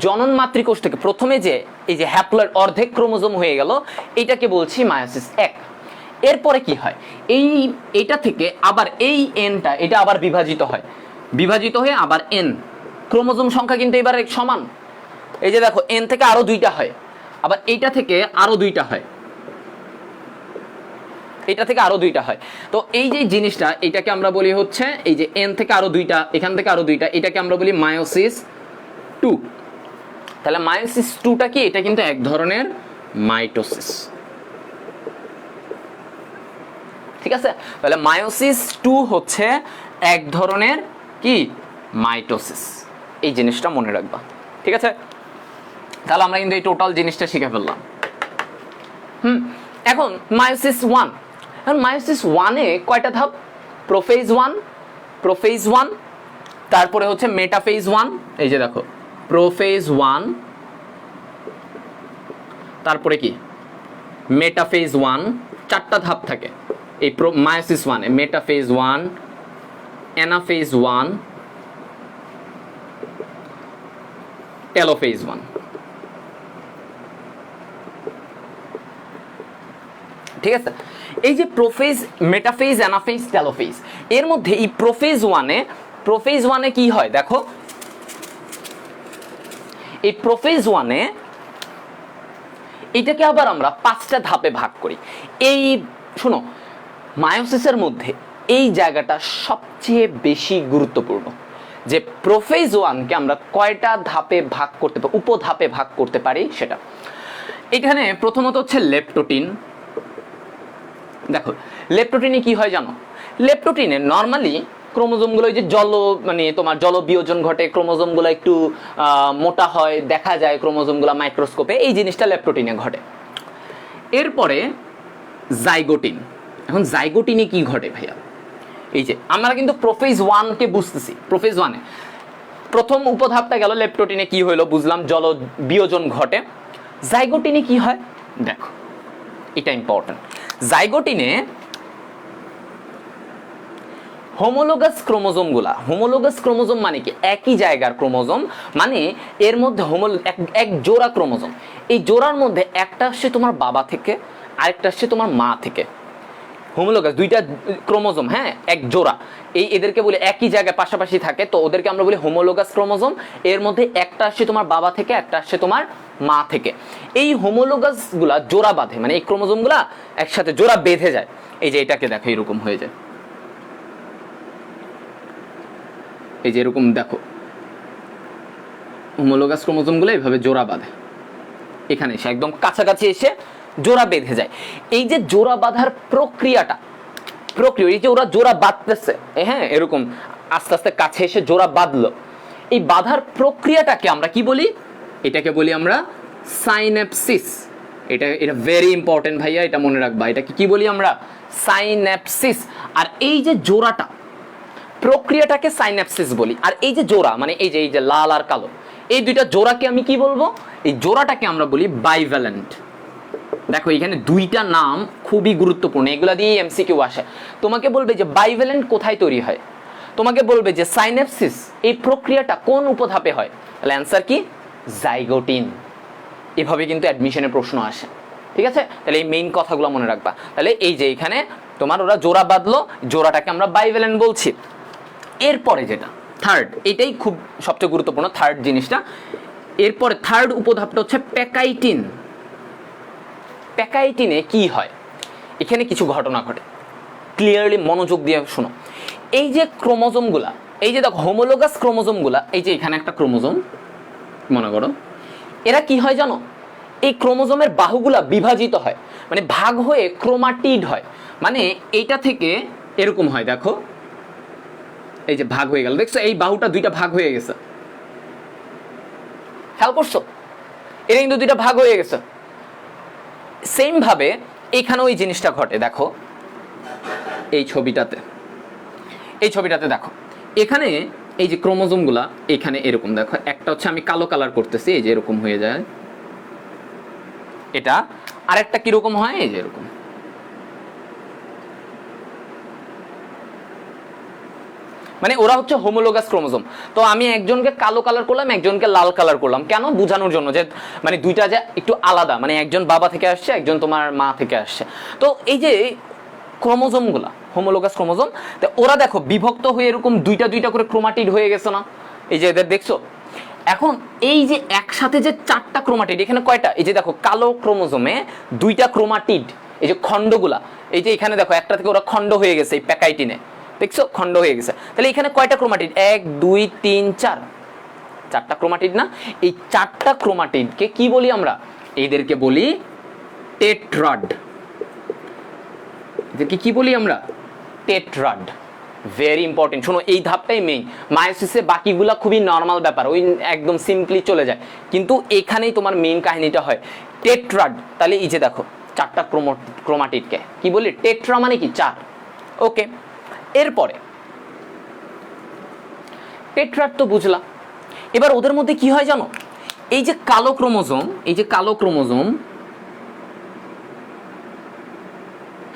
জনন মাতৃকোষ থেকে প্রথমে যে এই যে হ্যাপ্লয়েড অর্ধেক ক্রোমোজোম হয়ে গেল, এইটাকে বলছি মায়োসিস 1। এরপরে কি হয়? এইটা থেকে আবার এই এনটা এটা আবার বিভাজিত হয়ে আবার এন, ক্রোমোজোম সংখ্যা কিন্তু এবারে সমান। এই যে দেখো, এন থেকে আরো 2টা হয়, আবার এইটা থেকে আরো 2টা হয়, এটা থেকে আরো 2টা হয়। তো এই যে জিনিসটা, এটাকে আমরা বলি হচ্ছে এই যে এন থেকে আরো 2টা, এখান থেকে আরো 2টা, এটাকে আমরা বলি মায়োসিস 2। তাহলে মায়োসিস 2টা কি? এটা কিন্তু এক ধরনের মাইটোসিস। ঠিক আছে, তাহলে মায়োসিস 2 হচ্ছে এক ধরনের কি? মাইটোসিস। এই জিনিসটা মনে রাখবা, ঠিক আছে? তাহলে আমরা কিন্তু এই টোটাল জিনিসটা শিখে ফেললাম। এখন মায়োসিস 1। এখন মায়োসিস 1-এ কয়টা ধাপ? প্রোফেজ 1, তারপরে হচ্ছে মেটাফেজ 1। এই যে দেখো, প্রোফেজ 1, তারপরে কি মেটাফেজ 1। 4টা ধাপ থাকে এই মায়োসিস 1-এ। Metaphase 1, anaphase 1, telophase 1। ঠিক আছে, এই যে প্রোফেজ, মেটাফেজ, অ্যানাফেজ, টেলোফেজ, এর মধ্যে এই প্রোফেজ 1-এ কি হয় দেখো, এই প্রোফেজ 1-এ এটাকে আবার আমরা 5টা ধাপে ভাগ করি। এই শোনো, মায়োসিসের মধ্যে এই জায়গাটা সবচেয়ে বেশি গুরুত্বপূর্ণ, যে প্রোফেজ 1-কে আমরা কয়টা ধাপে ভাগ করতে পারি, উপধাপে ভাগ করতে পারি সেটা। এখানে প্রথমত হচ্ছে লেপটোটিন। দেখো, লেপটোটিনে কি হয় জানো? লেপটোটিনে নর্মালি ক্রোমোজোমগুলো যে তোমার জল বিয়োজন ঘটে, ক্রোমোজোমগুলো একটু মোটা হয়, দেখা যায় ক্রোমোজোমগুলো মাইক্রোস্কোপে, এই জিনিসটা লেপটোটিনে ঘটে। এরপরে জাইগোটিন। এখন জাইগোটিনে কি ঘটে ভাইয়া? এই যে আমরা কিন্তু প্রোফেজ 1-কে বুঝতেছি। প্রোফেজ 1-এ প্রথম উপধাপটা গেল, লেপটোটিনে কি হইলো বুঝলাম, জল বিয়োজন ঘটে। জাইগোটিনে কি হয় দেখো, এটা ইম্পর্টেন্ট। জাইগোটিনে হোমোলোগাস ক্রোমোজোম মানে কি? একই জায়গার ক্রোমোজোম, মানে এর মধ্যে এক জোড়া ক্রোমোজোম। এই জোড়ার মধ্যে একটা আসছে তোমার বাবা থেকে, আরেকটা আসছে তোমার মা থেকে। হোমোলোগাস, দুইটা ক্রোমোজোম, হ্যাঁ, এক জোড়া, এদেরকে বলি একই জায়গায় পাশাপাশি থাকে, তো ওদেরকে আমরা বলি হোমোলোগাস ক্রোমোজোম। এর মধ্যে একটা আসছে তোমার বাবা থেকে, একটা আসছে তোমার মা থেকে। এই হোমোলোগাস গুলা জোড়া বাঁধে, মানে এই ক্রোমোজোম গুলা একসাথে জোড়া বেঁধে যায়। এই যে এটাকে দেখো, এরকম হয়ে যায়, এই যে এরকম দেখো, হোমোলোগাস ক্রোমোজোম গুলো এইভাবে জোড়া বাঁধে, এখানে এসে একদম কাছাকাছি এসে জোড়া বেঁধে যায়। এই যে জোড়া বাঁধার প্রক্রিয়া, এই যে ওরা জোড়া বাঁধতেছে, হ্যাঁ, এরকম আস্তে আস্তে কাছে এসে জোড়া বাঁধলো, এই বাঁধার প্রক্রিয়াটাকে আমরা কি বলি? এটাকে বলি আমরা সাইন্যাপসিস। এটা ভেরি ইম্পর্টেন্ট ভাইয়া, এটা মনে রাখবা, এটাকে কি বলি আমরা? সাইন্যাপসিস। আর এই যে জোড়াটা, প্রক্রিয়াটাকে সাইন্যাপসিস বলি। আর এই যে জোড়া, মানে এই যে লাল আর কালো, এই দুইটা জোড়াকে আমি কি বলবো? এই জোড়াটাকে আমরা বলি বাইভ্যালেন্ট। দেখো এখানে দুইটা নাম খুবই গুরুত্বপূর্ণ, এগুলা দিয়ে এমসিকিউ আসে। তোমাকে বলবে যে বাইভ্যালেন্ট কোথায় তৈরি হয়, তোমাকে বলবে যে সাইন্যাপসিস এই প্রক্রিয়াটা কোন উপধাপে হয়, তাহলে অ্যান্সার কি? জাইগোটিন। এভাবে কিন্তু অ্যাডমিশনের প্রশ্ন আসে, ঠিক আছে? তাহলে এই মেইন কথাগুলো মনে রাখবা। তাহলে এই যে এখানে তোমার ওরা জোড়া বাঁধলো, জোড়াটাকে আমরা বাইভ্যালেন্ট বলছি। এরপরে যেটা থার্ড, এটাই খুব সবচেয়ে গুরুত্বপূর্ণ থার্ড জিনিসটা। এরপরে থার্ড উপধাপটা হচ্ছে প্যাকাইটিন। প্যাকাইটিনে কি হয়? এখানে কিছু ঘটনা ঘটে, ক্লিয়ারলি মনোযোগ দিয়ে শোনো। এই যে ক্রোমোজোমগুলা, এই যে দেখো হোমোলোগাস ক্রোমোজোমগুলা, এই যে এখানে একটা ক্রোমোজোম মনে করো, এরা কি হয় জানো? এই ক্রোমোজোমের বাহুগুলা বিভাজিত হয়, মানে ভাগ হয়ে ক্রোমাটিড হয়। মানে এইটা থেকে এরকম হয়, দেখো এই যে ভাগ হয়ে গেল, দেখছো এই বাহুটা দুইটা ভাগ হয়ে গেছে, খেয়াল করছো? এটা কিন্তু দুইটা ভাগ হয়ে গেছে। সেম ভাবে এখানে ওই জিনিসটা ঘটে, দেখো এই ছবিটাতে দেখো, এখানে এই যে ক্রোমোজোমগুলা এখানে এরকম দেখো, একটা হচ্ছে আমি কালো কালার করতেছি, এই যে এরকম হয়ে যায় এটা, আরেকটা কিরকম হয়, এই যে এরকম। মানে ওরা হচ্ছে হোমোলোগাস ক্রোমোজোম। তো আমি একজনকে কালো কালার করলাম, একজনকে লাল কালার করলাম, কেন? বোঝানোর জন্য যে মানে দুইটা যে একটু আলাদা, মানে একজন বাবা থেকে আসছে, একজন তোমার মা থেকে আসছে। তো এই যে ক্রোমোজোমগুলা হোমোলোগাস ক্রোমোজোম, তো ওরা দেখো বিভক্ত হয়ে এরকম দুইটা দুইটা করে ক্রোমাটিড হয়ে গেছে না? এই যে এদের দেখছো, এখন এই যে একসাথে যে চারটা ক্রোমাটিড, এখানে কয়টা? এই যে দেখো কালো ক্রোমোজোমে দুইটা ক্রোমাটিড, এই যে খণ্ডগুলা, এই যে এখানে দেখো একটা থেকে ওরা খণ্ড হয়ে গেছে, এই প্যাকাইটিনে দেখছো খণ্ড হয়ে গেছে। তাহলে এখানে কয়টা ক্রোমাটিড? 1 2 3 4, চারটা ক্রোমাটিড না? এই চারটা ক্রোমাটিডকে কি বলি আমরা? এইদেরকে বলি টেট্রাড। এদেরকে কি বলি আমরা? টেট্রাড। ভেরি ইম্পর্টেন্ট, শোনো এই ধাপটাই মেইন। মায়োসিসে বাকিগুলা খুবই নর্মাল ব্যাপার, ওই একদম সিম্পলি চলে যায়, কিন্তু এখানেই তোমার মেইন কাহিনীটা হয়, টেট্রাড। তাহলে এই যে দেখো চারটা ক্রোমাটিডকে কি বলি? টেট্রা মানে কি? 4। ওকে, এরপরে টেট্রাড তো বুঝলা। এবার ওদের মধ্যে কি হয় জানো? এই যে কালো ক্রোমোজোম,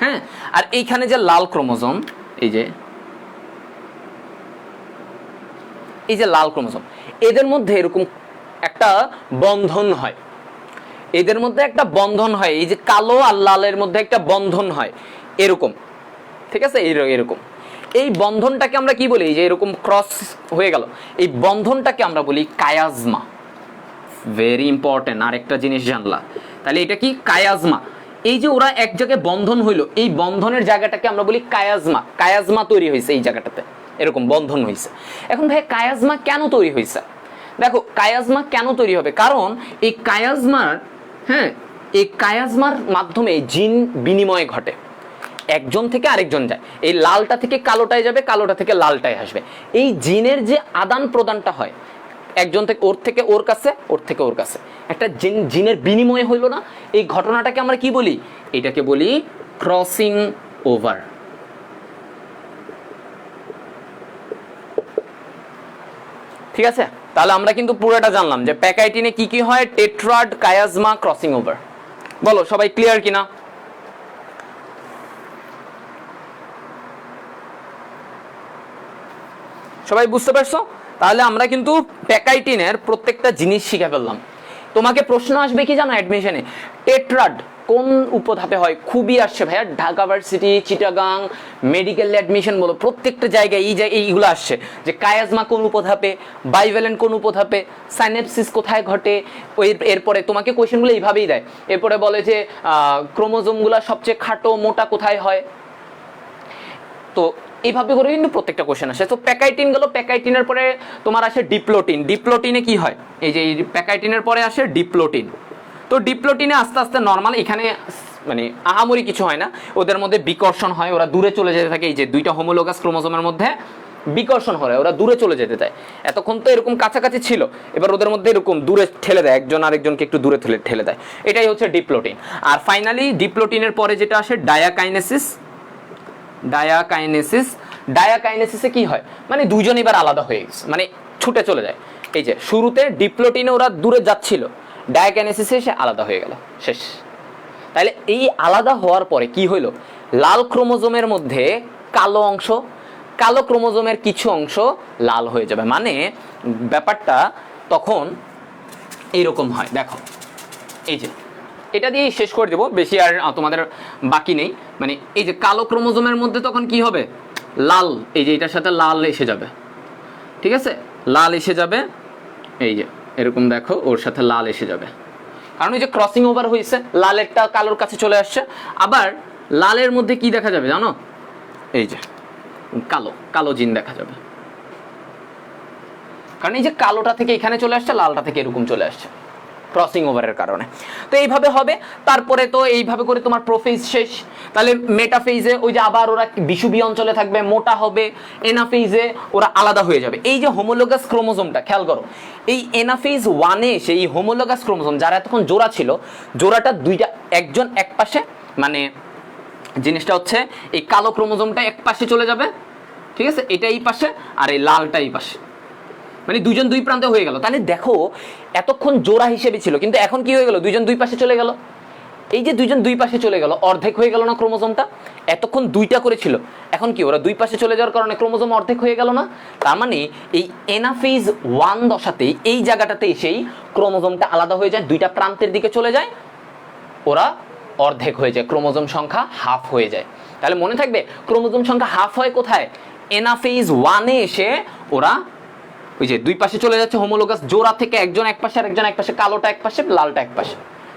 হ্যাঁ, আর এইখানে যে লাল ক্রোমোজোম, এই যে লাল ক্রোমোজোম, এদের মধ্যে এরকম একটা বন্ধন হয়, এই যে কালো আর লালের মধ্যে একটা বন্ধন হয় এরকম, ঠিক আছে? এরকম এই বন্ধনটাকে আমরা কি বলি? এই যে এরকম ক্রস হয়ে গেল, এই বন্ধনটাকে আমরা বলি কায়াজমা। ভেরি ইম্পর্টেন্ট, আরেকটা জিনিস জানলা। তাহলে এটা কি? কায়াজমা। এই যে ওরা এক জায়গায় বন্ধন হইলো, এই বন্ধনের জায়গাটাকে আমরা বলি কায়াজমা। কায়াজমা তৈরি হয়েছে এই জায়গাটাতে, এরকম বন্ধন হয়েছে। এখন ভাই কায়াজমা কেন তৈরি হয়েছে? দেখো কায়াজমা কেন তৈরি হবে, কারণ এই কায়াজমার মাধ্যমে জিন বিনিময় ঘটে, একজন থেকে আরেকজন যায়, এই লালটা থেকে কালোটায় যাবে, কালোটা থেকে লালটায় আসবে। এই জিনের যে আদান প্রদানটা হয়, একজন থেকে ওর কাছে, ওর থেকে ওর কাছে, একটা জিনের বিনিময় হইল না? এই ঘটনাটাকে আমরা কি বলি? এটাকে বলি ক্রসিং ওভার। ঠিক আছে, তাহলে আমরা কিন্তু পুরোটা জানলাম যে প্যাকাইটিনে কি কি হয়, টেট্রাড, কায়াজমা, ক্রসিং ওভার। বলো সবাই ক্লিয়ার কিনা? সবাই বুঝতে পারছো? তাহলে আমরা কিন্তু প্যাকাইটিনের প্রত্যেকটা জিনিস শিখে ফেললাম। তোমাকে প্রশ্ন আসবে কি জানো অ্যাডমিশনে, টেট্রাড কোন উপধাপে হয়? খুবই আসছে ভাইয়া, Dhaka varsity, Chittagong medical admission বলো, প্রত্যেকটা জায়গায় এইগুলো আসছে যে কায়াজমা কোন উপধাপে, বাইভ্যালেন্ট কোন উপধাপে, সাইনেপসিস কোথায় ঘটে। এরপরে তোমাকে কোয়েশ্চেনগুলো এইভাবেই দেয়। এরপরে বলে যে ক্রোমোজোমগুলো সবচেয়ে খাটো মোটা কোথায় হয়। তো এইভাবে করে কিন্তু প্রত্যেকটা কোশ্চেন আসে। তো প্যাকাইটিন গেল, প্যাকাইটিনের পরে তোমার আসে ডিপ্লোটিন। ডিপ্লোটিনে কি হয়? এই যে প্যাকাইটিনের পরে আসে ডিপ্লোটিন। তো ডিপ্লোটিনে আস্তে আস্তে নর্মাল, এখানে মানে আহামরি কিছু হয় না, ওদের মধ্যে বিকর্ষণ হয়, ওরা দূরে চলে যেতে থাকে। এই যে দুইটা হোমোলোগাস ক্রোমোজোমের মধ্যে বিকর্ষণ হয়, ওরা দূরে চলে যেতে চায়। এতক্ষণ তো এরকম কাছাকাছি ছিল, এবার ওদের মধ্যে এরকম দূরে ঠেলে দেয়, একজন আরেকজনকে একটু দূরে ঠেলে দেয়। এটাই হচ্ছে ডিপ্লোটিন। আর ফাইনালি ডিপ্লোটিনের পরে যেটা আসে ডায়াকাইনেসিস। ডায়াকাইনেসিসে কি হয়? মানে দুইজন এবার আলাদা হয়ে গেছে, মানে ছুটে চলে যায়। এই যে শুরুতে ডিপ্লোটিনে ওরা দূরে যাচ্ছিল, ডায়াকাইনেসিসে সে আলাদা হয়ে গেল, শেষ। তাহলে এই আলাদা হওয়ার পরে কি হইলো? লাল ক্রোমোজোমের মধ্যে কালো অংশ, কালো ক্রোমোজোমের কিছু অংশ লাল হয়ে যাবে। মানে ব্যাপারটা তখন এইরকম হয়। দেখো এই যে এটা দিয়ে শেষ করে দেবো, বেশি আর তোমাদের বাকি নেই। মানে এই যে কালো ক্রোমোজোমের মধ্যে তখন কি হবে? লাল, এই যে এটার সাথে লাল এসে যাবে, ঠিক আছে, লাল এসে যাবে। এই যে এরকম দেখো, ওর সাথে লাল এসে যাবে, কারণ এই যে ক্রসিং ওভার হয়েছে, লালেরটা কালোর কাছে চলে আসছে। আবার লালের মধ্যে কি দেখা যাবে জানো? এই যে কালো, কালো জিন দেখা যাবে, কারণ এই যে কালোটা থেকে এখানে চলে আসছে, লালটা থেকে এরকম চলে আসছে ক্রসিং ওভারের কারণে। তো এইভাবে হবে। তারপরে তো এইভাবে করে তোমার প্রোফেজ শেষ। তাহলে মেটাফেজে ওই যে আবার ওরা বিষুবীয় অঞ্চলে থাকবে, মোটা হবে। এনাফেজে ওরা আলাদা হয়ে যাবে। এই যে হোমোলোগাস ক্রোমোজোমটা খেয়াল করো, এই এনাফেজ 1-এ সেই হোমোলোগাস ক্রোমোজোম যারা এতক্ষণ জোড়া ছিল, জোড়াটা দুইটা, একজন এক পাশে, মানে জিনিসটা হচ্ছে এই কালো ক্রোমোজোমটা এক পাশে চলে যাবে, ঠিক আছে, এটা এই পাশে আর এই লালটা এই পাশে, মানে দুইজন দুই প্রান্তে হয়ে গেল। তাহলে দেখো এতক্ষণ জোড়া হিসেবে ছিল, কিন্তু এখন কি হয়ে গেল? দুইজন দুই পাশে চলে গেল। এই যে দুইজন দুই পাশে চলে গেল, অর্ধেক হয়ে গেল না ক্রোমোজোমটা? এতক্ষণ দুইটা করে ছিল, এখন কি ওরা দুই পাশে চলে যাওয়ার কারণে ক্রোমোজোম অর্ধেক হয়ে গেল না? তার মানে এই এনাফেজ 1 দশাতেই এই জায়গাটাতে এসেই ক্রোমোজোমটা আলাদা হয়ে যায়, দুইটা প্রান্তের দিকে চলে যায়, ওরা অর্ধেক হয়ে যায়, ক্রোমোজোম সংখ্যা হাফ হয়ে যায়। তাহলে মনে থাকবে ক্রোমোজোম সংখ্যা হাফ হয় কোথায়? এনাফেজ 1-এ এসে ওরা ওই যে দুই পাশে চলে যাচ্ছে, হোমোলোগাস জোড়া থেকে একজন এক পাশে আর একজন এক পাশে, কালোটা এক পাশে, লালটা এক পাশে।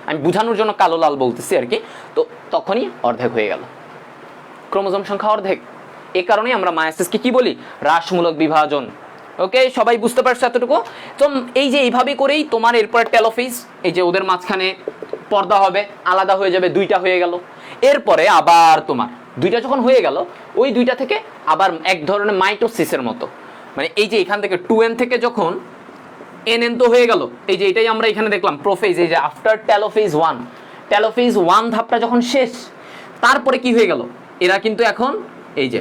আমি বোঝানোর জন্য কালো লাল বলতেছি আর কি। তো তখনই অর্ধেক হয়ে গেল, ক্রোমোজোম সংখ্যা অর্ধেক। এই কারণেই আমরা মায়োসিসকে কি বলি? হ্রাসমূলক বিভাজন। ওকে, সবাই বুঝতে পারছো এতটুকু? তো এই যে এইভাবে করেই তোমার এরপরে টেলোফেজ, এই যে ওদের মাঝখানে পর্দা হবে, আলাদা হয়ে যাবে, দুইটা হয়ে গেল। এরপরে আবার তোমার দুইটা যখন হয়ে গেল, ওই দুইটা থেকে আবার এক ধরনের মাইটোসিসের মতো, মানে এই যে এখান থেকে 2n থেকে যখন nn তো হয়ে গেল, এই যে এটাই আমরা এখানে দেখলাম প্রোফেজ। এই যে আফটার টেলোফেজ 1, টেলোফেজ 1 ধাপটা যখন শেষ, তারপরে কি হয়ে গেল? এরা কিন্তু এখন এই যে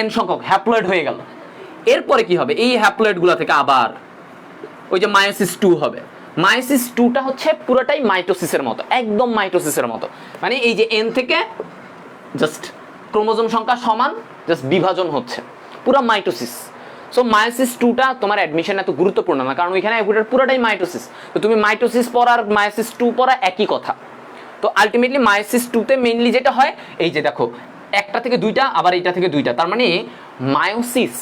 n সংখ্যক হ্যাপ্লয়েড হয়ে গেল। এরপরে কি হবে? এই হ্যাপ্লয়েডগুলো থেকে আবার ওই যে মায়োসিস 2 হবে। মায়োসিস 2টা হচ্ছে পুরোটাই মাইটোসিসের মতো, একদম মাইটোসিসের মতো। মানে এই যে n থেকে জাস্ট ক্রোমোজোম সংখ্যা সমান, জাস্ট বিভাজন হচ্ছে, পুরো মাইটোসিস। সো মায়োসিস 2টা তোমার অ্যাডমিশন এত গুরুত্বপূর্ণ না, কারণ ওইখানে পুরোটাই মাইটোসিস। তো তুমি মাইটোসিস পড়া আর মায়োসিস 2 পড়া একই কথা। তো আলটিমেটলি মায়োসিস 2তে মেইনলি যেটা হয়, এই যে দেখো একটা থেকে দুইটা, আবার এইটা থেকে দুইটা, তার মানে মায়োসিস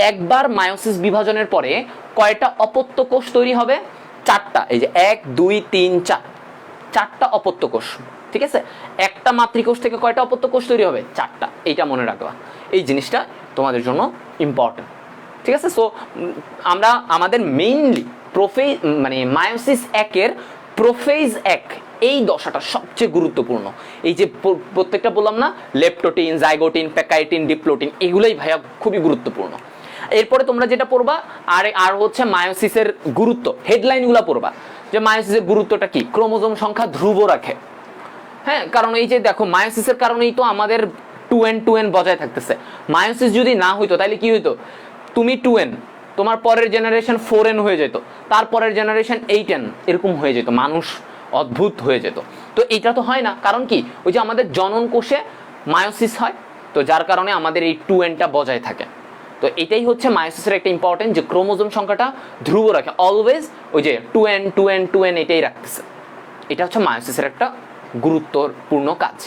একবার মায়োসিস বিভাজনের পরে কয়টা অপত্য কোষ তৈরি হবে? 4টা। এই যে 1 2 3 4, 4টা অপত্য কোষ, ঠিক আছে। একটা মাতৃকোষ থেকে কয়টা অপত্য কোষ তৈরি হবে? 4টা। এইটা মনে রাখবা, এই জিনিসটা তোমাদের জন্য ইম্পর্টেন্ট, ঠিক আছে। সো আমরা আমাদের মেইনলি মানে মায়োসিস 1-এর প্রোফেজ 1 এই দশাটা সবচেয়ে গুরুত্বপূর্ণ। এই যে প্রত্যেকটা বললাম না, লেপ্টোটিন, জাইগোটিন, প্যাকাইটিন, ডিপ্লোটিন, এগুলোই ভাইয়া খুবই গুরুত্বপূর্ণ। এরপরে তোমরা যেটা পড়বা আর হচ্ছে মায়োসিসের গুরুত্ব, হেডলাইনগুলো পড়বা যে মায়োসিসের গুরুত্বটা কি। ক্রোমোজোম সংখ্যা ধ্রুব রাখে, হ্যাঁ, কারণ এই যে দেখো মায়োসিসের কারণেই তো আমাদের 2n বজায় থাকতেছে। মায়োসিস যদি না হইতো তাহলে কি হইতো? তুমি 2n, তোমার পরের জেনারেশন 4n হয়ে যেত, তারপরের জেনারেশন 8n, এরকম হয়ে যেত, মানুষ অদ্ভুত হয়ে যেত। তো এইটা তো হয় না, কারণ কি? ওই যে আমাদের জনন কোষে মায়োসিস হয়, তো যার কারণে আমাদের এই 2nটা বজায় থাকে। তো এটাই হচ্ছে মায়োসিসের একটা ইম্পর্টেন্ট, যে ক্রোমোজোম সংখ্যাটা ধ্রুব রাখে অলওয়েজ, ওই যে 2n 2n 2n এটাই রাখতেছে। এটা হচ্ছে মায়োসিসের একটা গুরুত্বপূর্ণ কাজ।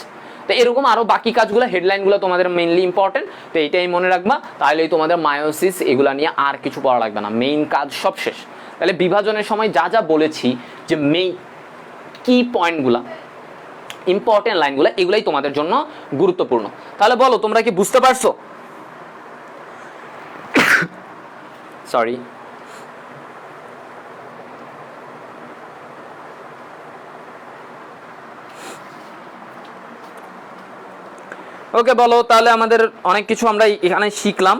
তো এরকম আরও বাকি কাজগুলো, হেডলাইনগুলো তোমাদের মেইনলি ইম্পর্টেন্ট, তো এইটাই মনে রাখবা, তাহলেই তোমাদের মায়োসিস এগুলা নিয়ে আর কিছু পড়া লাগবে না, মেইন কাজ সব শেষ। তাহলে বিভাজনের সময় যা যা বলেছি, যে মেইন কি পয়েন্টগুলো, ইম্পর্টেন্ট লাইনগুলো, এগুলাই তোমাদের জন্য গুরুত্বপূর্ণ। তাহলে বলো তোমরা কি বুঝতে পারছো? সরি। ওকে, বলো তাহলে। আমাদের অনেক কিছু আমরা এখানে শিখলাম।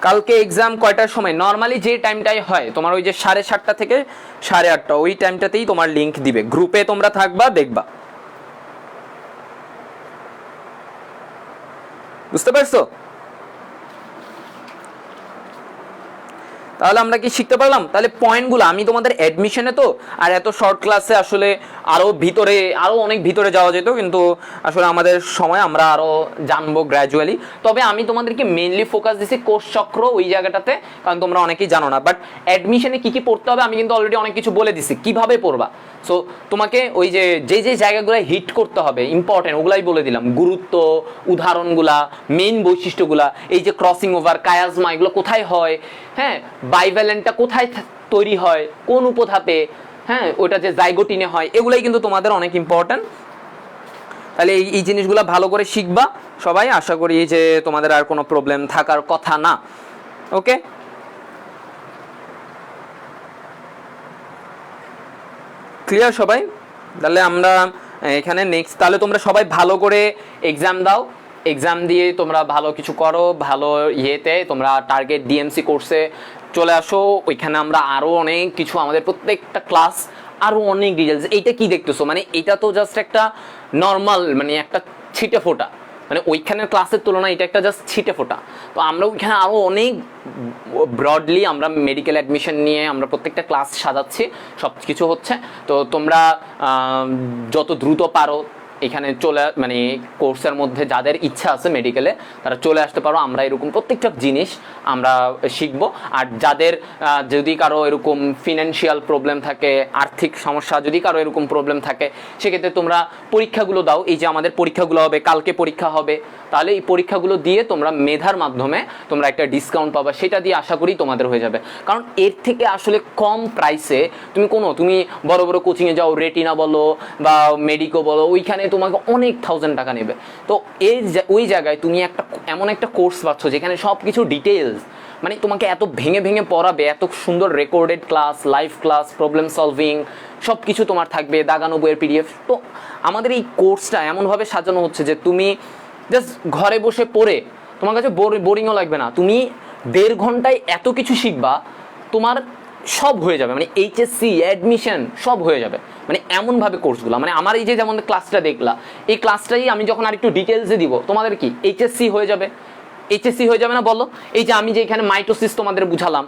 কালকে এক্সাম কয়টার সময়? নর্মালি যে টাইমটাই হয় তোমার, ওই যে 7:30 থেকে 8:30, ওই টাইমটাতেই তোমার লিংক দিবে, গ্রুপে তোমরা থাকবা, দেখবা। বুঝতে পারছো? তাহলে আমরা কি শিখতে পারলাম? তাহলে পয়েন্টগুলো আমি তোমাদের অ্যাডমিশনে তো, আর এত শর্ট ক্লাসে আসলে আরও ভিতরে, আরও অনেক ভিতরে যাওয়া যেত, কিন্তু আসলে আমাদের সময় আমরা আরও জানবো গ্র্যাজুয়ালি। তবে আমি তোমাদেরকে মেইনলি ফোকাস দিছি কোষ চক্র ওই জায়গাটাতে, কারণ তোমরা অনেকেই জানো না। বাট অ্যাডমিশনে কী কী পড়তে হবে আমি কিন্তু অলরেডি অনেক কিছু বলে দিছি, কীভাবে পড়বা। সো তোমাকে ওই যে যে জায়গাগুলো হিট করতে হবে ইম্পর্টেন্ট, ওগুলাই বলে দিলাম, গুরুত্ব, উদাহরণগুলা, মেইন বৈশিষ্ট্যগুলা, এই যে ক্রসিং ওভার, কায়াজমা, এগুলো কোথায় হয়, হ্যাঁ, বাইভ্যালেন্টটা কোথায় তৈরি হয়, কোন উপধাপে, হ্যাঁ, ওটা যে জাইগোটিনে হয়, এগুলাই কিন্তু তোমাদের অনেক ইম্পর্টেন্ট। তাহলে এই জিনিসগুলো ভালো করে শিখবা সবাই। আশা করি যে তোমাদের আর কোনো প্রবলেম থাকার কথা না। ওকে, ক্লিয়ার সবাই? তাহলে আমরা এখানে নেক্সট, তাহলে তোমরা সবাই ভালো করে এক্সাম দাও, এক্সাম দিয়ে তোমরা ভালো কিছু করো, ভালো ইয়েতে তোমরা টার্গেট ডিএমসি কোর্সে চলে আসো। ওইখানে আমরা আরও অনেক কিছু, আমাদের প্রত্যেকটা ক্লাস আরও অনেক ডিটেলস। এইটা কি দেখতেছো, মানে এটা তো জাস্ট একটা নর্মাল, মানে একটা ছিটে ফোটা, মানে ওইখানের ক্লাসের তুলনায় এটা একটা জাস্ট ছিটে ফোটা। তো আমরা ওইখানে আরও অনেক ব্রডলি আমরা মেডিকেল অ্যাডমিশন নিয়ে আমরা প্রত্যেকটা ক্লাস সাজাচ্ছি, সব কিছু হচ্ছে। তো তোমরা যত দ্রুত পারো এখানে চলে, মানে কোর্সের মধ্যে যাদের ইচ্ছা আছে মেডিকেলে, তারা চলে আসতে পারো। আমরা এরকম প্রত্যেকটা জিনিস আমরা শিখব। আর যাদের যদি কারো এরকম ফিনান্সিয়াল প্রবলেম থাকে, আর্থিক সমস্যা যদি কারো এরকম প্রবলেম থাকে, সেক্ষেত্রে তোমরা পরীক্ষাগুলো দাও। এই যে আমাদের পরীক্ষাগুলো হবে, কালকে পরীক্ষা হবে, তাহলে এই পরীক্ষাগুলো দিয়ে তোমরা মেধার মাধ্যমে তোমরা একটা ডিসকাউন্ট পাবা, সেটা দিয়ে আশা করি তোমাদের হয়ে যাবে। কারণ এর থেকে আসলে কম প্রাইসে তুমি বড় বড় কোচিংয়ে যাও, রেটিনা বলো বা মেডিকো বলো, ওইখানে তোমাকে অনেক 1000 টাকা নেবে। তো ওই জায়গায় তুমি এমন একটা কোর্স পাচ্ছ যেখানে সব কিছু ডিটেলস, মানে তোমাকে এত ভেঙে ভেঙে পড়াবে, এত সুন্দর recorded class, live class, problem solving, সব কিছু তোমার থাকবে, দাগানো বইয়ের পিডিএফ। তো আমাদের এই কোর্সটা এমনভাবে সাজানো হচ্ছে যে তুমি জাস্ট ঘরে বসে পড়ে তোমার কাছে বোরিংও লাগবে না। তুমি 1.5 ঘন্টায় এত কিছু শিখবা, তোমার সব হয়ে যাবে, মানে এইচএসসি অ্যাডমিশন সব হয়ে যাবে। মানে এমনভাবে কোর্সগুলো, মানে আমার এই যে যেমন ক্লাসটা দেখলা, এই ক্লাসটাই আমি যখন আর একটু ডিটেলসে দিব, তোমাদের কি এইচএসসি হয়ে যাবে। এইচএসসি হয়ে যাবে না বলো? এই যে আমি যে এখানে মাইটোসিস তোমাদের বুঝালাম,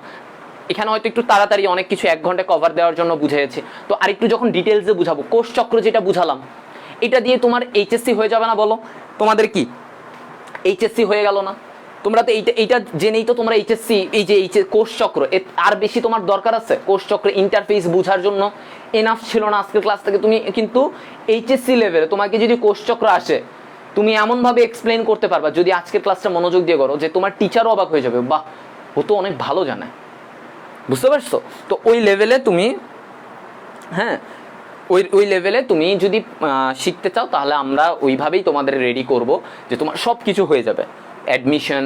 এখানে হয়তো একটু তাড়াতাড়ি অনেক কিছু 1 ঘন্টায় কভার দেওয়ার জন্য বুঝিয়েছি, তো আরেকটু যখন ডিটেলসে বুঝাবো, কোষ চক্র যেটা বুঝালাম, এটা দিয়ে তোমার এইচএসসি হয়ে যাবে না বলো? তোমাদের কি এইচএসসি হয়ে গেল না? তোমরা তো এইটা জেনেই তো তোমরা এইচএসসি, এই যে কোষ চক্র, আর বেশি তোমার দরকার আছে? কোষ চক্র ইন্টারফেস বোঝার জন্য এনাফ ছিল না আজকের ক্লাস থেকে? তুমি কিন্তু এইচএসসি লেভেলে তোমাকে যদি কোষ চক্র আসে, তুমি এমনভাবে এক্সপ্লেন করতে পারবা, যদি আজকের ক্লাসটা মনোযোগ দিয়ে করো, যে তোমার টিচারও অবাক হয়ে যাবে, বাহ ও তো অনেক ভালো জানে। বুঝতে পারছো? তো ওই লেভেলে তুমি, হ্যাঁ, ওই লেভেলে তুমি যদি শিখতে চাও, তাহলে আমরা ওইভাবেই তোমাদের রেডি করব, যে তোমার সব কিছু হয়ে যাবে, অ্যাডমিশন,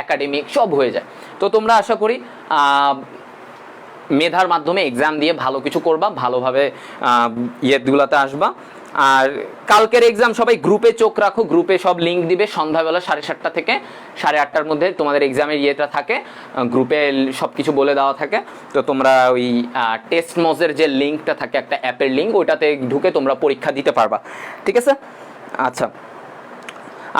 একাডেমিক সব হয়ে যায়। তো তোমরা আশা করি মেধার মাধ্যমে এক্সাম দিয়ে ভালো কিছু করবা, ভালোভাবে ইয়েগুলোতে আসবা। আর কালকের এক্সাম সবাই গ্রুপে চোখ রাখো, গ্রুপে সব লিঙ্ক দিবে সন্ধ্যাবেলা 7:30 থেকে 8:30-র মধ্যে তোমাদের এক্সামের ইয়েটা থাকে, গ্রুপে সব কিছু বলে দেওয়া থাকে। তো তোমরা ওই টেস্ট মজের যে লিঙ্কটা থাকে, একটা অ্যাপের লিঙ্ক, ওইটাতে ঢুকে তোমরা পরীক্ষা দিতে পারবা। ঠিক আছে? আচ্ছা,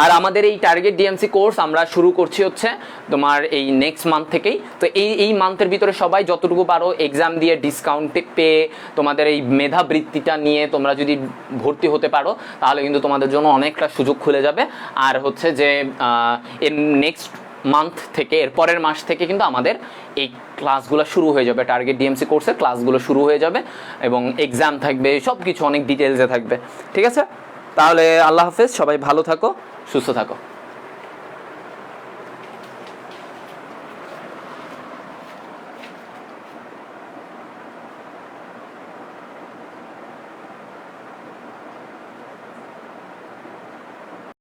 আর আমাদের এই টার্গেট ডিএমসি কোর্স আমরা শুরু করছি হচ্ছে তোমার এই নেক্সট মান্থ থেকেই। তো এই মান্থের ভিতরে সবাই যতটুকু পারো এক্সাম দিয়ে ডিসকাউন্টে পেয়ে তোমাদের এই মেধাবৃত্তিটা নিয়ে তোমরা যদি ভর্তি হতে পারো তাহলে কিন্তু তোমাদের জন্য অনেকটা সুযোগ খুলে যাবে। আর হচ্ছে যে এর নেক্সট মান্থ থেকে, এর পরের মাস থেকে কিন্তু আমাদের এই ক্লাসগুলো শুরু হয়ে যাবে, টার্গেট ডিএমসি কোর্সের ক্লাসগুলো শুরু হয়ে যাবে এবং এক্সাম থাকবে, সব কিছু অনেক ডিটেলসে থাকবে। ঠিক আছে, তাহলে আল্লাহ হাফেজ, সবাই ভালো থাকো, সুস্থ থাকো।